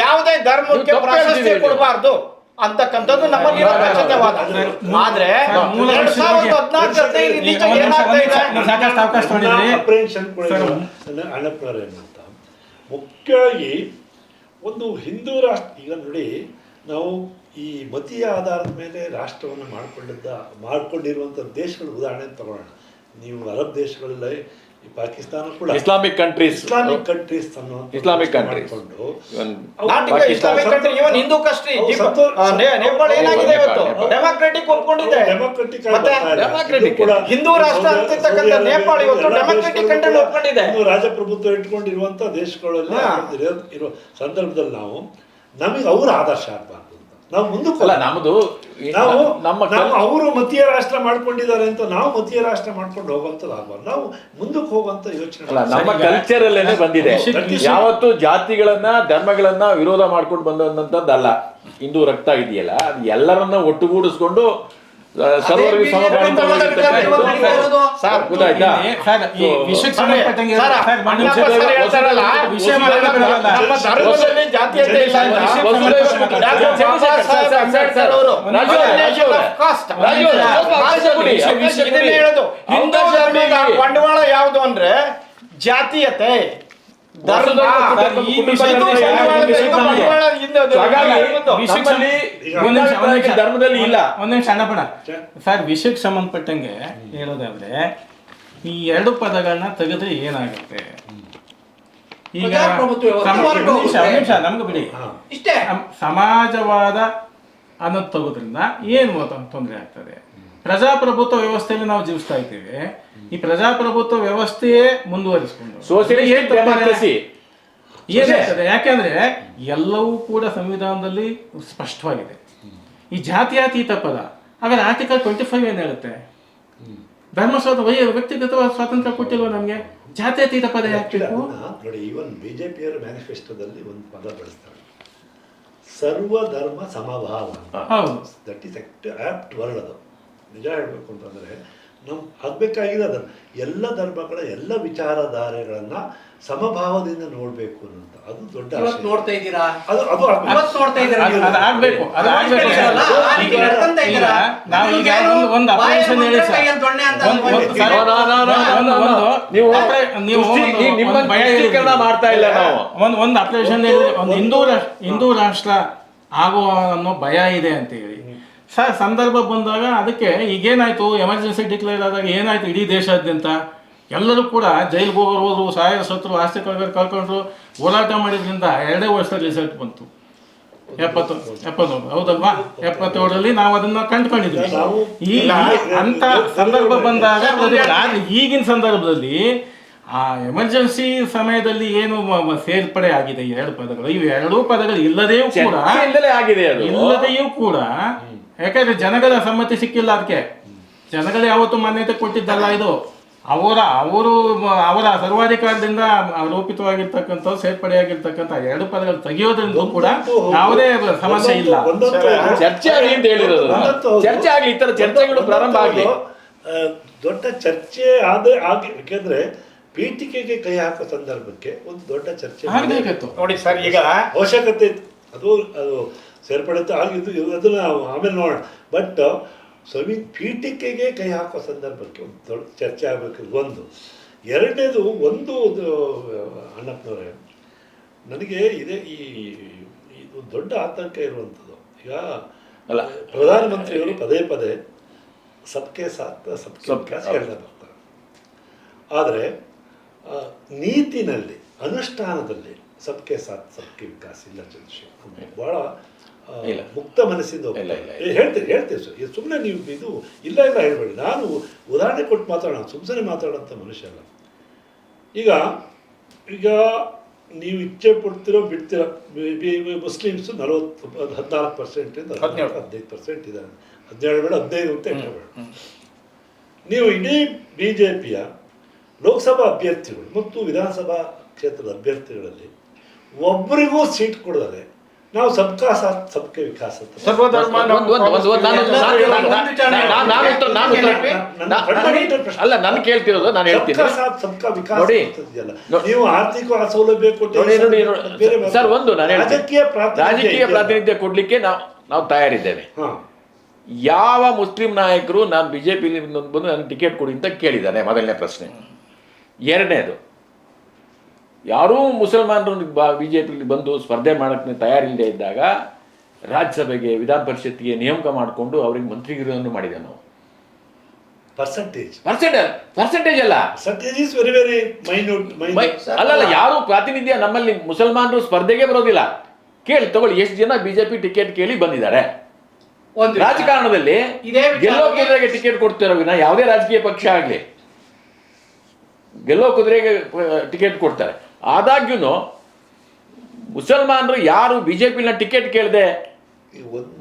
ಯಾವುದೇ ಧರ್ಮಕ್ಕೆ ಪ್ರಾಶಸ್ತ್ಯ ಕೊಡಬಾರ್ದು ಅಂತಕ್ಕಂಥದ್ದು ನಮ್ಮ ನಿರಪೇಕ್ಷತೆವಾದ. ಆದ್ರೆ 2014 ಅಣ್ಣಪ್ಪನವ್ರು ಏನಂತ ಮುಖ್ಯವಾಗಿ ಒಂದು ಹಿಂದೂ ರಾಷ್ಟ್ರ, ಈಗ ನೋಡಿ ನಾವು ಈ ಮತೀಯ ಆಧಾರದ ಮೇಲೆ ರಾಷ್ಟ್ರವನ್ನು ಮಾಡಿಕೊಂಡಿರುವಂಥ ದೇಶಗಳ ಉದಾಹರಣೆ ತಗೊಳ್ಳೋಣ. ನೀವು ಅರಬ್ ದೇಶಗಳಲ್ಲಿ ಈ ಪಾಕಿಸ್ತಾನ ಕೂಡ Islamic countries Islamic countries Islamic country even Hindu country Nepal ಏನಾಗಿದೆ ಇವತ್ತು ಡೆಮಾಕ್ರೆಟಿಕ್ ಒಪ್ಕೊಂಡಿದೆ. ಡೆಮಾಕ್ರೆಟಿಕ್ ಹಿಂದೂ ರಾಷ್ಟ್ರ ಅಂತಿರ್ತಕ್ಕಂಥ ನೇಪಾಳ ಇವತ್ತು ಡೆಮಾಕ್ರೆಟಿಕ್ ಕಂಟ್ರಿ ಒಪ್ಕೊಂಡಿದೆ. ರಾಜಪ್ರಭುತ್ವ ಇಟ್ಕೊಂಡಿರುವಂತ ದೇಶಗಳಲ್ಲಿ ಇರೋ ಸಂದರ್ಭದಲ್ಲಿ ನಮಗೆ ಅವ್ರ ಆದರ್ಶ ಆಗಬಾರ್ದು ಅಂತ ನಾವು ಮುಂದಕ್ಕೆ ನಮ್ಮದು ಅವರು ಮತೀಯ ರಾಷ್ಟ್ರ ಮಾಡ್ಕೊಂಡಿದ್ದಾರೆ ಅಂತ ನಾವು ಮತೀಯ ರಾಷ್ಟ್ರ ಮಾಡ್ಕೊಂಡು ಹೋಗುವಂಥದ್ದು ಆಗಬಾರ್ದು. ನಾವು ಮುಂದಕ್ಕೆ ಹೋಗುವಂತ ಯೋಚನೆ ನಮ್ಮ ಕಲ್ಚರ್ ಅಲ್ಲೇನೆ ಬಂದಿದೆ. ಯಾವತ್ತು ಜಾತಿಗಳನ್ನ ಧರ್ಮಗಳನ್ನ ವಿರೋಧ ಮಾಡ್ಕೊಂಡು ಬಂದಂತದ್ದಲ್ಲ. ಹಿಂದೂ ರಕ್ತ ಇದೆಯಲ್ಲ, ಅದು ಎಲ್ಲರನ್ನ ಒಟ್ಟುಗೂಡಿಸ್ಕೊಂಡು ಸರ್ವರಿಗೂ ಬಂಡವಾಳ ಯಾವುದು ಅಂದ್ರೆ ಜಾತೀಯತೆ, ಧರ್ಮದಲ್ಲಿ ಇಲ್ಲ. ಒಂದೊಂದು ಸಣ್ಣ ಪಡ ಸರ್, ವಿಷಯಕ್ಕೆ ಸಂಬಂಧಪಟ್ಟಂಗೆ ಹೇಳೋದಾದ್ರೆ ಈ ಎರಡು ಪದಗಳನ್ನ ತೆಗೆದ್ರೆ ಏನಾಗುತ್ತೆ? ಈಗ ನಮ್ಗೆ ಬಿಡಿ, ಸಮಾಜವಾದ ಅನ್ನೋದು ತಗೋದ್ರಿಂದ ಏನು ತೊಂದರೆ ಆಗ್ತದೆ? ಪ್ರಜಾಪ್ರಭುತ್ವ ವ್ಯವಸ್ಥೆಯಲ್ಲಿ ನಾವು ಜೀವಿಸ್ತಾ ಇದ್ದೇವೆ. ಈ ಪ್ರಜಾಪ್ರಭುತ್ವ ವ್ಯವಸ್ಥೆಯೇ ಮುಂದುವರಿಸಿಕೊಂಡು ಏನಾಗ್ತದೆ? ಯಾಕೆಂದ್ರೆ ಎಲ್ಲವೂ ಕೂಡ ಸಂವಿಧಾನದಲ್ಲಿ ಸ್ಪಷ್ಟವಾಗಿದೆ. ಈ ಜಾತ್ಯತೀತ ಪದ ಹಾಗಾದ್ರೆ ಆರ್ಟಿಕಲ್ 25 ಏನ್ ಹೇಳುತ್ತೆ? ಧರ್ಮ ವ್ಯಕ್ತಿಗತ ಸ್ವಾತಂತ್ರ್ಯ ಕೊಟ್ಟಿಲ್ವ ನಮ್ಗೆ? ಜಾತ್ಯತೀತ ಪದ ಯಾಕೆ ಬೇಕು? ನೋಡಿ, ಈವನ್ ಬಿಜೆಪಿಯವರ ಮ್ಯಾನಿಫೆಸ್ಟೋದಲ್ಲಿ ಒಂದು ಪದ ಬಳಸ್ತಾರೆ, ಸರ್ವಧರ್ಮ ಸಮಭಾವ. That is apt word. ಅದು ನಿಜ ಹೇಳಬೇಕು ಅಂತಂದರೆ ನಮ್ಮ ಆಗಬೇಕಾಗಿದೆ ಅದನ್ನು ಎಲ್ಲ ಧರ್ಮಗಳ ಎಲ್ಲ ವಿಚಾರಧಾರೆಗಳನ್ನು ಸಮಭಾವದಿಂದ ನೋಡಬೇಕು ಅನ್ನೋದು ಅದು ದೊಡ್ಡ ನೋಡ್ತಾ ಇದ್ದೀರಾ? ಅದು ಮಾಡ್ತಾ ಇಲ್ಲ. ಒಂದು ಅಪ್ಲಿಕೇಶನ್ ಒಂದು ಹಿಂದೂ ರಾಷ್ಟ್ರ ಆಗುವ ಅನ್ನೋ ಭಯ ಇದೆ ಅಂತ ಹೇಳಿ ಸರ್, ಸಂದರ್ಭ ಬಂದಾಗ ಅದಕ್ಕೆ ಈಗೇನಾಯ್ತು, ಎಮರ್ಜೆನ್ಸಿ ಡಿಕ್ಲೇರ್ ಆದಾಗ ಏನಾಯ್ತು? ಇಡೀ ದೇಶಾದ್ಯಂತ ಎಲ್ಲರೂ ಕೂಡ ಜೈಲಿಗೆ ಹೋದ್ರು, ಸಾವಿರ ಸತ್ರು, ಆಸ್ತಿ ಕಳ್ಕೊಂಡ್ರು, ಹೋರಾಟ ಮಾಡಿದ್ರಿಂದ 2 ವರ್ಷದ ರಿಸಲ್ಟ್ ಬಂತು. 70 ಹೌದಲ್ವಾ? 77ರಲ್ಲಿ ನಾವು ಅದನ್ನ ಕಂಡುಕೊಂಡಿದ್ವಿ. ಈ ಅಂತ ಸಂದರ್ಭ ಬಂದಾಗ ಈಗಿನ ಸಂದರ್ಭದಲ್ಲಿ ಆ ಎಮರ್ಜೆನ್ಸಿ ಸಮಯದಲ್ಲಿ ಏನು ಸೇರ್ಪಡೆ ಆಗಿದೆ ಈ 2 ಪದಗಳು, ಇವು 2 ಪದಗಳು ಇಲ್ಲದೆಯೂ ಕೂಡ ಯಾಕಂದ್ರೆ ಜನಗಳ ಸಮ್ಮತಿ ಸಿಕ್ಕಿಲ್ಲ. ಅದಕ್ಕೆ ಜನಗಳು ಯಾವತ್ತೂ ಮಾನ್ಯತೆ ಕೊಟ್ಟಿದ್ದಲ್ಲ. ಇದು ಅವರ ಸರ್ವಾಧಿಕಾರದಿಂದ ಆರೋಪಿತವಾಗಿರ್ತಕ್ಕಂಥ ಸೇರ್ಪಡೆಯಾಗಿರ್ತಕ್ಕಂಥ 2 ಪದಗಳು ತೆಗೆಯೋದ್ರಿಂದ ಕೂಡ ಯಾವುದೇ ಸಮಸ್ಯೆ ಇಲ್ಲ. ಚರ್ಚೆ ಆಗಲಿ ಅಂತ ಹೇಳಿರೋದು. ಚರ್ಚೆ ಆಗಲಿ, ಈ ತರ ಚರ್ಚೆಗಳು ಪ್ರಾರಂಭ ಆಗಲಿ. ದೊಡ್ಡ ಚರ್ಚೆ ಯಾಕೆಂದ್ರೆ ಪೀಠಿಕೆಗೆ ಕೈ ಹಾಕೋ ಸಂದರ್ಭಕ್ಕೆ ಒಂದು ದೊಡ್ಡ ಚರ್ಚೆ ನೋಡಿ ಸರ್, ಈಗ ಅವಶ್ಯಕತೆ ಅದು ಸೇರ್ಪಡುತ್ತೆ ಆಗಿದ್ದು, ಅದನ್ನ ಆಮೇಲೆ ನೋಡೋಣ. ಬಟ್ ಪೀಠಿಕೆಗೆ ಕೈ ಹಾಕೋ ಸಂದರ್ಭಕ್ಕೆ ಒಂದು ದೊಡ್ಡ ಚರ್ಚೆ ಆಗಬೇಕು. ಒಂದು ಎರಡನೇದು ಒಂದು ಅಣ್ಣಪ್ಪನವರೇ, ನನಗೆ ಇದೇ ಇದು ದೊಡ್ಡ ಆತಂಕ ಇರುವಂಥದ್ದು. ಈಗ ಪ್ರಧಾನಮಂತ್ರಿಗಳು ಪದೇ ಪದೇ ಸಬ್ಕೆ ಸಾಥ್ ಸಬ್ಕೆ ವಿಕಾಸ್ ಹೇಳ್ತಾ ಬರ್ತಾರೆ. ಆದರೆ ನೀತಿನಲ್ಲಿ, ಅನುಷ್ಠಾನದಲ್ಲಿ ಸಬ್ಕೆ ಸಾಥ್ ಸಬ್ಕೆ ವಿಕಾಸ್ ಇಲ್ಲ. ಚಂದ್ರಶೇಖರ್ ಭಾಳ ಮುಕ್ತ ಮನಸ್ಸಿಂದ ಹೇಳ್ತೀವಿ ಸರ್. ಇದು ಸುಮ್ಮನೆ ನೀವು ಇದು ಇಲ್ಲ ಹೇಳ್ಬೇಡಿ. ನಾನು ಉದಾಹರಣೆ ಕೊಟ್ಟು ಮಾತಾಡೋಣ, ಸುಮ್ಮನೆ ಮಾತಾಡೋಂಥ ಮನುಷ್ಯ ಅಲ್ಲ. ಈಗ ನೀವು ಇಚ್ಛೆ ಪಡ್ತಿರೋ ಬಿಡ್ತಿರೋ ಮುಸ್ಲಿಮ್ಸು 14% 15% ಇದ್ದಾರೆ. 17 ಬೇಡ 15 ಅಂತ ಹೇಳ್ಬೇಡ. ನೀವು ಇಡೀ BJPಯ ಲೋಕಸಭಾ ಅಭ್ಯರ್ಥಿಗಳು ಮತ್ತು ವಿಧಾನಸಭಾ ಕ್ಷೇತ್ರದ ಅಭ್ಯರ್ಥಿಗಳಲ್ಲಿ ಒಬ್ಬರಿಗೂ ಸೀಟ್ ಕೊಡದೆ ನಾವು ಸಬ್ಕಾ ಸಾಥ್ ಸಬ್ಕೆ ವಿಕಾಸ್ ಅಂತ ಅಲ್ಲ, ನಾನು ಕೇಳ್ತಿರೋದು, ನಾನು ಹೇಳ್ತೀನಿ ನೋಡಿ, ನೀವು ಆರ್ಥಿಕ ಸೌಲಭ್ಯ ಕೊಟ್ಟು ಸರ್, ಒಂದು ನಾನು ರಾಜಕೀಯ ಪ್ರಾತಿನಿಧ್ಯ ಕೊಡ್ಲಿಕ್ಕೆ ನಾವು ತಯಾರಿದ್ದೇವೆ. ಯಾವ ಮುಸ್ಲಿಂ ನಾಯಕರು ನಾನು ಬಿಜೆಪಿಲಿ ಬಂದು ನನಗೆ ಟಿಕೆಟ್ ಕೊಡಿ ಅಂತ ಕೇಳಿದ್ದಾನೆ? ಮೊದಲನೇ ಪ್ರಶ್ನೆ. ಎರಡನೇದು, ಯಾರೂ ಮುಸಲ್ಮಾನರು ಬಿ ಜೆ ಪಿಲಿ ಬಂದು ಸ್ಪರ್ಧೆ ಮಾಡೋಕ್ಕೆ ತಯಾರಿಲ್ಲದೆ ಇದ್ದಾಗ ರಾಜ್ಯಸಭೆಗೆ ವಿಧಾನ ಪರಿಷತ್ತಿಗೆ ನೇಮಕ ಮಾಡಿಕೊಂಡು ಅವ್ರಿಗೆ ಮಂತ್ರಿಗಿರಿಯನ್ನು ಮಾಡಿದೆ ನಾವು. ಪರ್ಸೆಂಟೇಜ್ ಅಲ್ಲ percentage is very very minute. ಅಲ್ಲಲ್ಲ, ಯಾರು ಪ್ರಾತಿನಿಧ್ಯ ನಮ್ಮಲ್ಲಿ ಮುಸಲ್ಮಾನರು ಸ್ಪರ್ಧೆಗೆ ಬರೋದಿಲ್ಲ. ಕೇಳಿ ತಗೊಳ್ಳಿ, ಎಷ್ಟು ಜನ ಬಿಜೆಪಿ ಟಿಕೆಟ್ ಕೇಳಿ ಬಂದಿದ್ದಾರೆ. ಒಂದು ರಾಜಕಾರಣದಲ್ಲಿ ಇದೇ ವಿಚಾರಕ್ಕೆ- ಗೆಲ್ಲೋ ಕುದುರೆಗೆ ಟಿಕೆಟ್ ಕೊಡ್ತಿರೋ ವಿನ ಯಾವುದೇ ರಾಜಕೀಯ ಪಕ್ಷ ಆಗಲಿ ಗೆಲ್ಲೋ ಕುದುರೆಗೆ ಟಿಕೆಟ್ ಕೊಡ್ತಾರೆ. ಆದಾಗ್ಯೂ ಮುಸಲ್ಮಾನರು ಯಾರು ಬಿಜೆಪಿನ ಟಿಕೆಟ್ ಕೇಳದೆ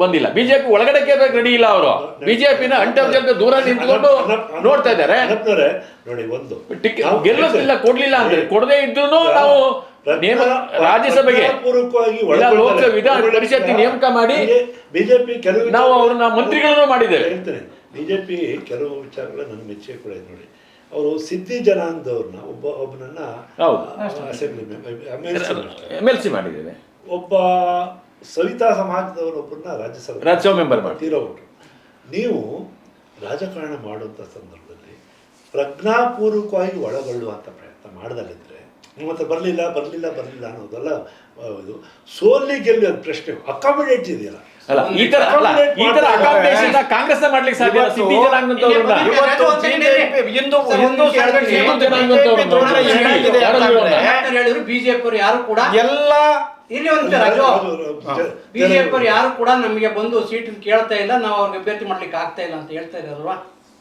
ಬಂದಿಲ್ಲ. ಬಿಜೆಪಿ ಒಳಗಡೆ ಕೇಳಬೇಕು ರೆಡಿ ಇಲ್ಲ. ಅವರು ಬಿಜೆಪಿನ ಅಂಟರ್ಜೆಂಟ್ ದೂರ ನಿಂತ್ಕೊಂಡು ನೋಡ್ತಾ ಇದ್ದಾರೆ. ನೋಡಿ, ಒಂದು ಗೆಲ್ಲಿಲ್ಲ, ಕೊಡ್ಲಿಲ್ಲ ಅಂದ್ರೆ ಕೊಡದೇ ಇದ್ರು ನಾವು ರಾಜ್ಯಸಭೆಗೆ ಲೋಕಸಭೆ ವಿಧಾನ ಪರಿಷತ್ ನೇಮಕ ಮಾಡಿ ಬಿಜೆಪಿ ಕೆಲವು ನಾವು ಅವ್ರನ್ನ ಮಂತ್ರಿಗಳನ್ನು ಮಾಡಿದ್ದೇವೆ. ಹೇಳ್ತೇನೆ, ಬಿಜೆಪಿ ಕೆಲವು ವಿಚಾರಗಳ ನನ್ನ ಮೆಚ್ಚುಗೆ ಕೂಡ ಇದೆ. ನೋಡಿ, ಅವರು ಸಿದ್ಧಿ ಜನಾಂಗದವ್ರನ್ನ ಒಬ್ಬನನ್ನ ಅಸೆಂಬ್ಲಿ ಎಮ್ಎಲ್ಸಿ ಮಾಡಿದ್ದೇವೆ. ಒಬ್ಬ ಸವಿತಾ ಸಮಾಜದವರು ಒಬ್ಬರನ್ನ ರಾಜ್ಯಸಭಾ ಮೆಂಬರ್ ಮಾಡಿ ತೀರೋಗ್ಬಿಟ್ರು. ನೀವು ರಾಜಕಾರಣ ಮಾಡುವಂಥ ಸಂದರ್ಭದಲ್ಲಿ ಪ್ರಜ್ಞಾಪೂರ್ವಕವಾಗಿ ಒಳಗೊಳ್ಳುವಂಥ ಪ್ರಯತ್ನ ಮಾಡದಲ್ಲಿದ್ದರೆ ನಿಮ್ಮ ಹತ್ರ ಬರಲಿಲ್ಲ ಅನ್ನೋದಲ್ಲ. ಇದು ಸೋಲಿ ಗೆಲ್ಲಿ ಅದು ಪ್ರಶ್ನೆ ಅಕಾಮಿಡೇಟ್ ಇದೆಯಲ್ಲ. ಅಲ್ಲ, ಈ ತರ ಅಕಾಮಿಡೇಷನ್ ಕಾಂಗ್ರೆಸ್ ಮಾಡ್ಲಿಕ್ಕೆ ಸಾಧ್ಯ. ಸಿದ್ಧಿ ಜನಾಂಗದವ್ರನ್ನ ಹೇಳಿದ್ರು ಬಿಜೆಪಿ ಅವರು ಯಾರು ಕೂಡ ಎಲ್ಲ ಇಲ್ಲಿ ಒಂದು ಬಿಜೆಪಿ ಅವರು ಯಾರು ಕೂಡ ನಮಗೆ ಬಂದು ಸೀಟ್ ಕೇಳ್ತಾ ಇಲ್ಲ, ನಾವು ಅವ್ರಿಗೆ ಅಭ್ಯರ್ಥಿ ಮಾಡ್ಲಿಕ್ಕೆ ಆಗ್ತಾ ಇಲ್ಲ ಅಂತ ಹೇಳ್ತಾ ಇದ್ದಾರಲ್ವಾ.